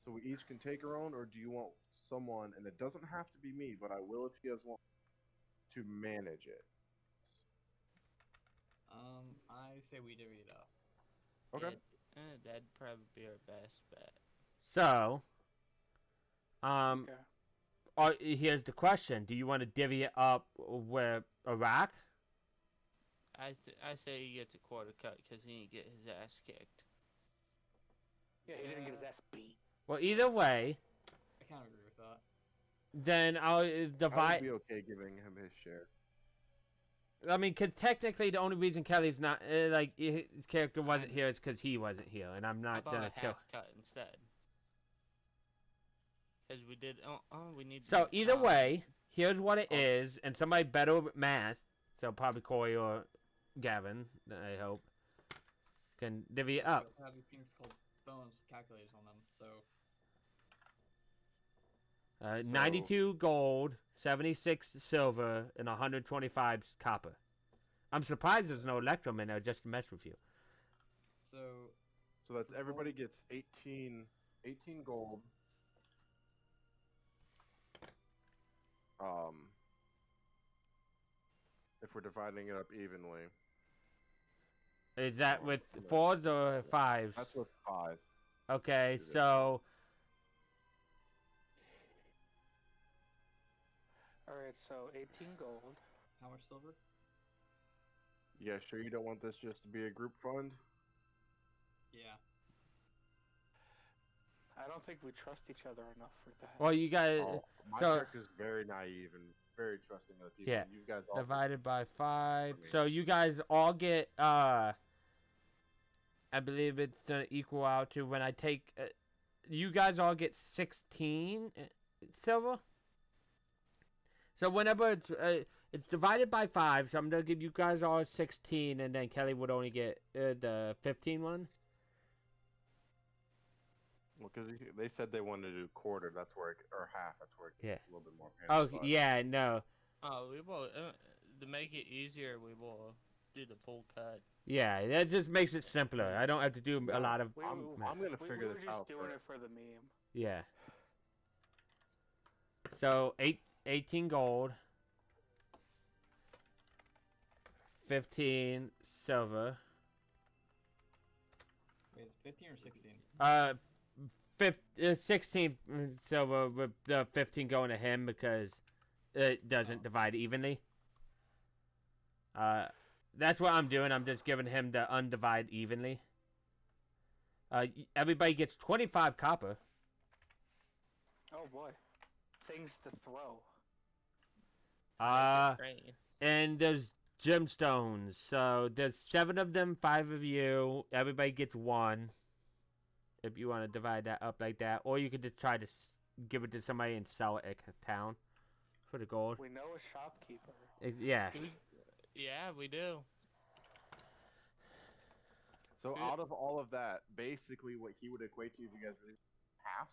Speaker 5: so we each can take our own, or do you want someone? And it doesn't have to be me, but I will if you guys want to manage it.
Speaker 2: I say we divvy it up.
Speaker 5: Okay.
Speaker 4: That'd probably be our best bet.
Speaker 1: So,
Speaker 3: Okay.
Speaker 1: here's the question: do you want to divvy it up with Iraq?
Speaker 4: I say he gets a quarter cut because he didn't get his ass kicked.
Speaker 3: Yeah, he didn't get his ass beat.
Speaker 1: Well, either way,
Speaker 2: I kind of agree with that.
Speaker 1: then I'll
Speaker 5: I would
Speaker 1: divide.
Speaker 5: be okay giving him his share.
Speaker 1: I mean, cause technically, the only reason Kelly's not like his character wasn't here is because he wasn't here, and I'm
Speaker 4: How
Speaker 1: not
Speaker 4: about
Speaker 1: gonna
Speaker 4: a
Speaker 1: kill.
Speaker 4: half cut instead? Because we did. We need.
Speaker 1: So either way, here's what it is, and somebody better with math, so probably Corey or Gavin, I hope, can divvy it up.
Speaker 2: We have these things called phones with calculators on them, so
Speaker 1: 92 gold, 76 silver, and 125 copper. I'm surprised there's no electrum in there just to mess with you.
Speaker 5: So that's everybody gets 18 gold. If we're dividing it up evenly.
Speaker 1: Is that with fours or fives?
Speaker 5: That's with 5.
Speaker 1: Okay, so
Speaker 3: Alright, so 18 gold.
Speaker 2: how much silver?
Speaker 5: Yeah, sure you don't want this just to be a group fund?
Speaker 2: Yeah.
Speaker 3: I don't think we trust each other enough for that.
Speaker 1: well, you guys
Speaker 5: My
Speaker 1: so
Speaker 5: character's very naive and very trusting of people.
Speaker 1: Yeah.
Speaker 5: You guys all
Speaker 1: divided by 5.
Speaker 5: me.
Speaker 1: So you guys all get I believe it's gonna equal out to when I take. You guys all get 16 silver. So whenever it's divided by 5, so I'm gonna give you guys all 16, and then Kelly would only get the 15 one.
Speaker 5: Well, because they said they wanted to do quarter, that's where or half, that's where it gets
Speaker 1: Yeah.
Speaker 5: a little bit more
Speaker 1: Oh
Speaker 5: painful, but-
Speaker 1: yeah, no,
Speaker 4: We will to make it easier. We will do the full cut.
Speaker 1: yeah, that just makes it simpler. I don't have to do a lot of.
Speaker 5: I'm gonna
Speaker 3: We
Speaker 5: figure
Speaker 3: were
Speaker 5: this
Speaker 3: just
Speaker 5: out
Speaker 3: doing
Speaker 5: first.
Speaker 3: it for the meme.
Speaker 1: Yeah. So 18 gold, 15 silver.
Speaker 2: Wait, is it 15 or 16?
Speaker 1: 16 silver with the 15 going to him because it doesn't divide evenly. That's what I'm doing. I'm just giving him the undivide evenly. Everybody gets 25 copper.
Speaker 3: Oh boy. Things to throw.
Speaker 4: Great.
Speaker 1: And there's gemstones. So there's 7 of them, 5 of you. Everybody gets 1. If you want to divide that up like that, or you could just try to give it to somebody and sell it at town for the gold.
Speaker 3: We know a shopkeeper.
Speaker 1: Yeah.
Speaker 4: Yeah, we do.
Speaker 5: So out of all of that, basically what he would equate to, if you guys really half,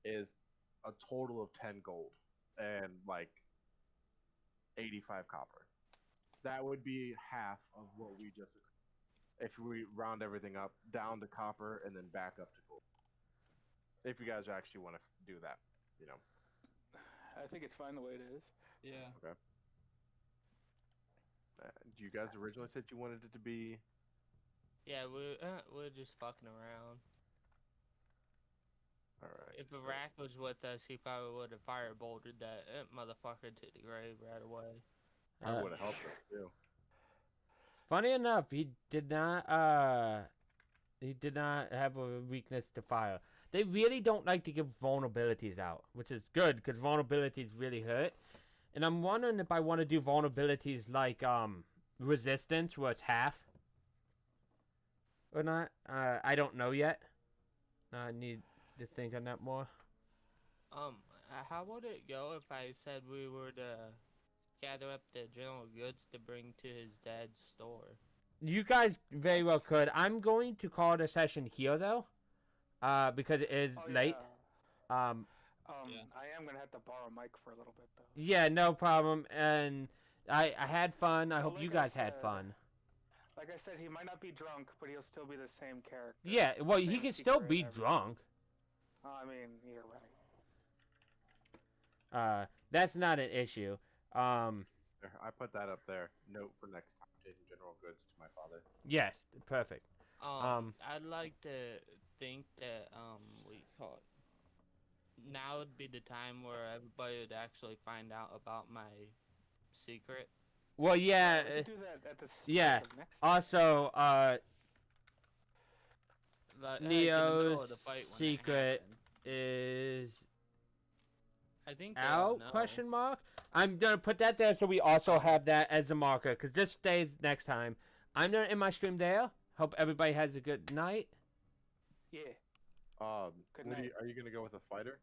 Speaker 5: is a total of 10 gold and like 85 copper. That would be half of what we just, if we round everything up down to copper and then back up to gold. If you guys actually want to do that, you know.
Speaker 3: I think it's fine the way it is.
Speaker 2: Yeah.
Speaker 5: Okay. You guys originally said you wanted it to be.
Speaker 4: Yeah, we're just fucking around.
Speaker 5: All right.
Speaker 4: If Iraq was with us, he probably would have firebolted that motherfucker to the grave right away.
Speaker 5: I would have helped us too.
Speaker 1: Funny enough, he did not have a weakness to fire. They really don't like to give vulnerabilities out, which is good because vulnerabilities really hurt. And I'm wondering if I want to do vulnerabilities like resistance, where it's half, or not. I don't know yet. I need to think on that more.
Speaker 4: How would it go if I said we were to gather up the general goods to bring to his dad's store?
Speaker 1: You guys very well could. I'm going to call it a session here though, because it is
Speaker 3: Oh,
Speaker 1: late.
Speaker 3: yeah.
Speaker 2: Yeah.
Speaker 3: I am gonna have to borrow Mike for a little bit though.
Speaker 1: Yeah, no problem. And I had fun. I
Speaker 3: Well,
Speaker 1: hope you
Speaker 3: like I
Speaker 1: guys had
Speaker 3: said-
Speaker 1: fun.
Speaker 3: Like I said, he might not be drunk, but he'll still be the same character.
Speaker 1: Yeah, well, he
Speaker 3: Same
Speaker 1: can still
Speaker 3: secret
Speaker 1: be
Speaker 3: and everything.
Speaker 1: drunk.
Speaker 3: I mean, you're right.
Speaker 1: That's not an issue.
Speaker 5: There, I put that up there. Note for next time, taking general goods to my father.
Speaker 1: Yes, perfect.
Speaker 4: I'd like to think that we call it. Now would be the time where everybody would actually find out about my secret.
Speaker 1: Well, yeah.
Speaker 3: We could do that at the start
Speaker 1: yeah.
Speaker 3: of next time.
Speaker 1: Also,
Speaker 4: Like, in the middle of
Speaker 1: Neo's
Speaker 4: the fight when it
Speaker 1: secret
Speaker 4: happened.
Speaker 1: is
Speaker 4: I think they all
Speaker 1: out?
Speaker 4: know.
Speaker 1: Question mark. I'm gonna put that there so we also have that as a marker because this stays next time. I'm gonna end my stream there. Hope everybody has a good night.
Speaker 3: Yeah.
Speaker 5: Woody,
Speaker 3: night.
Speaker 5: are you gonna go with a fighter?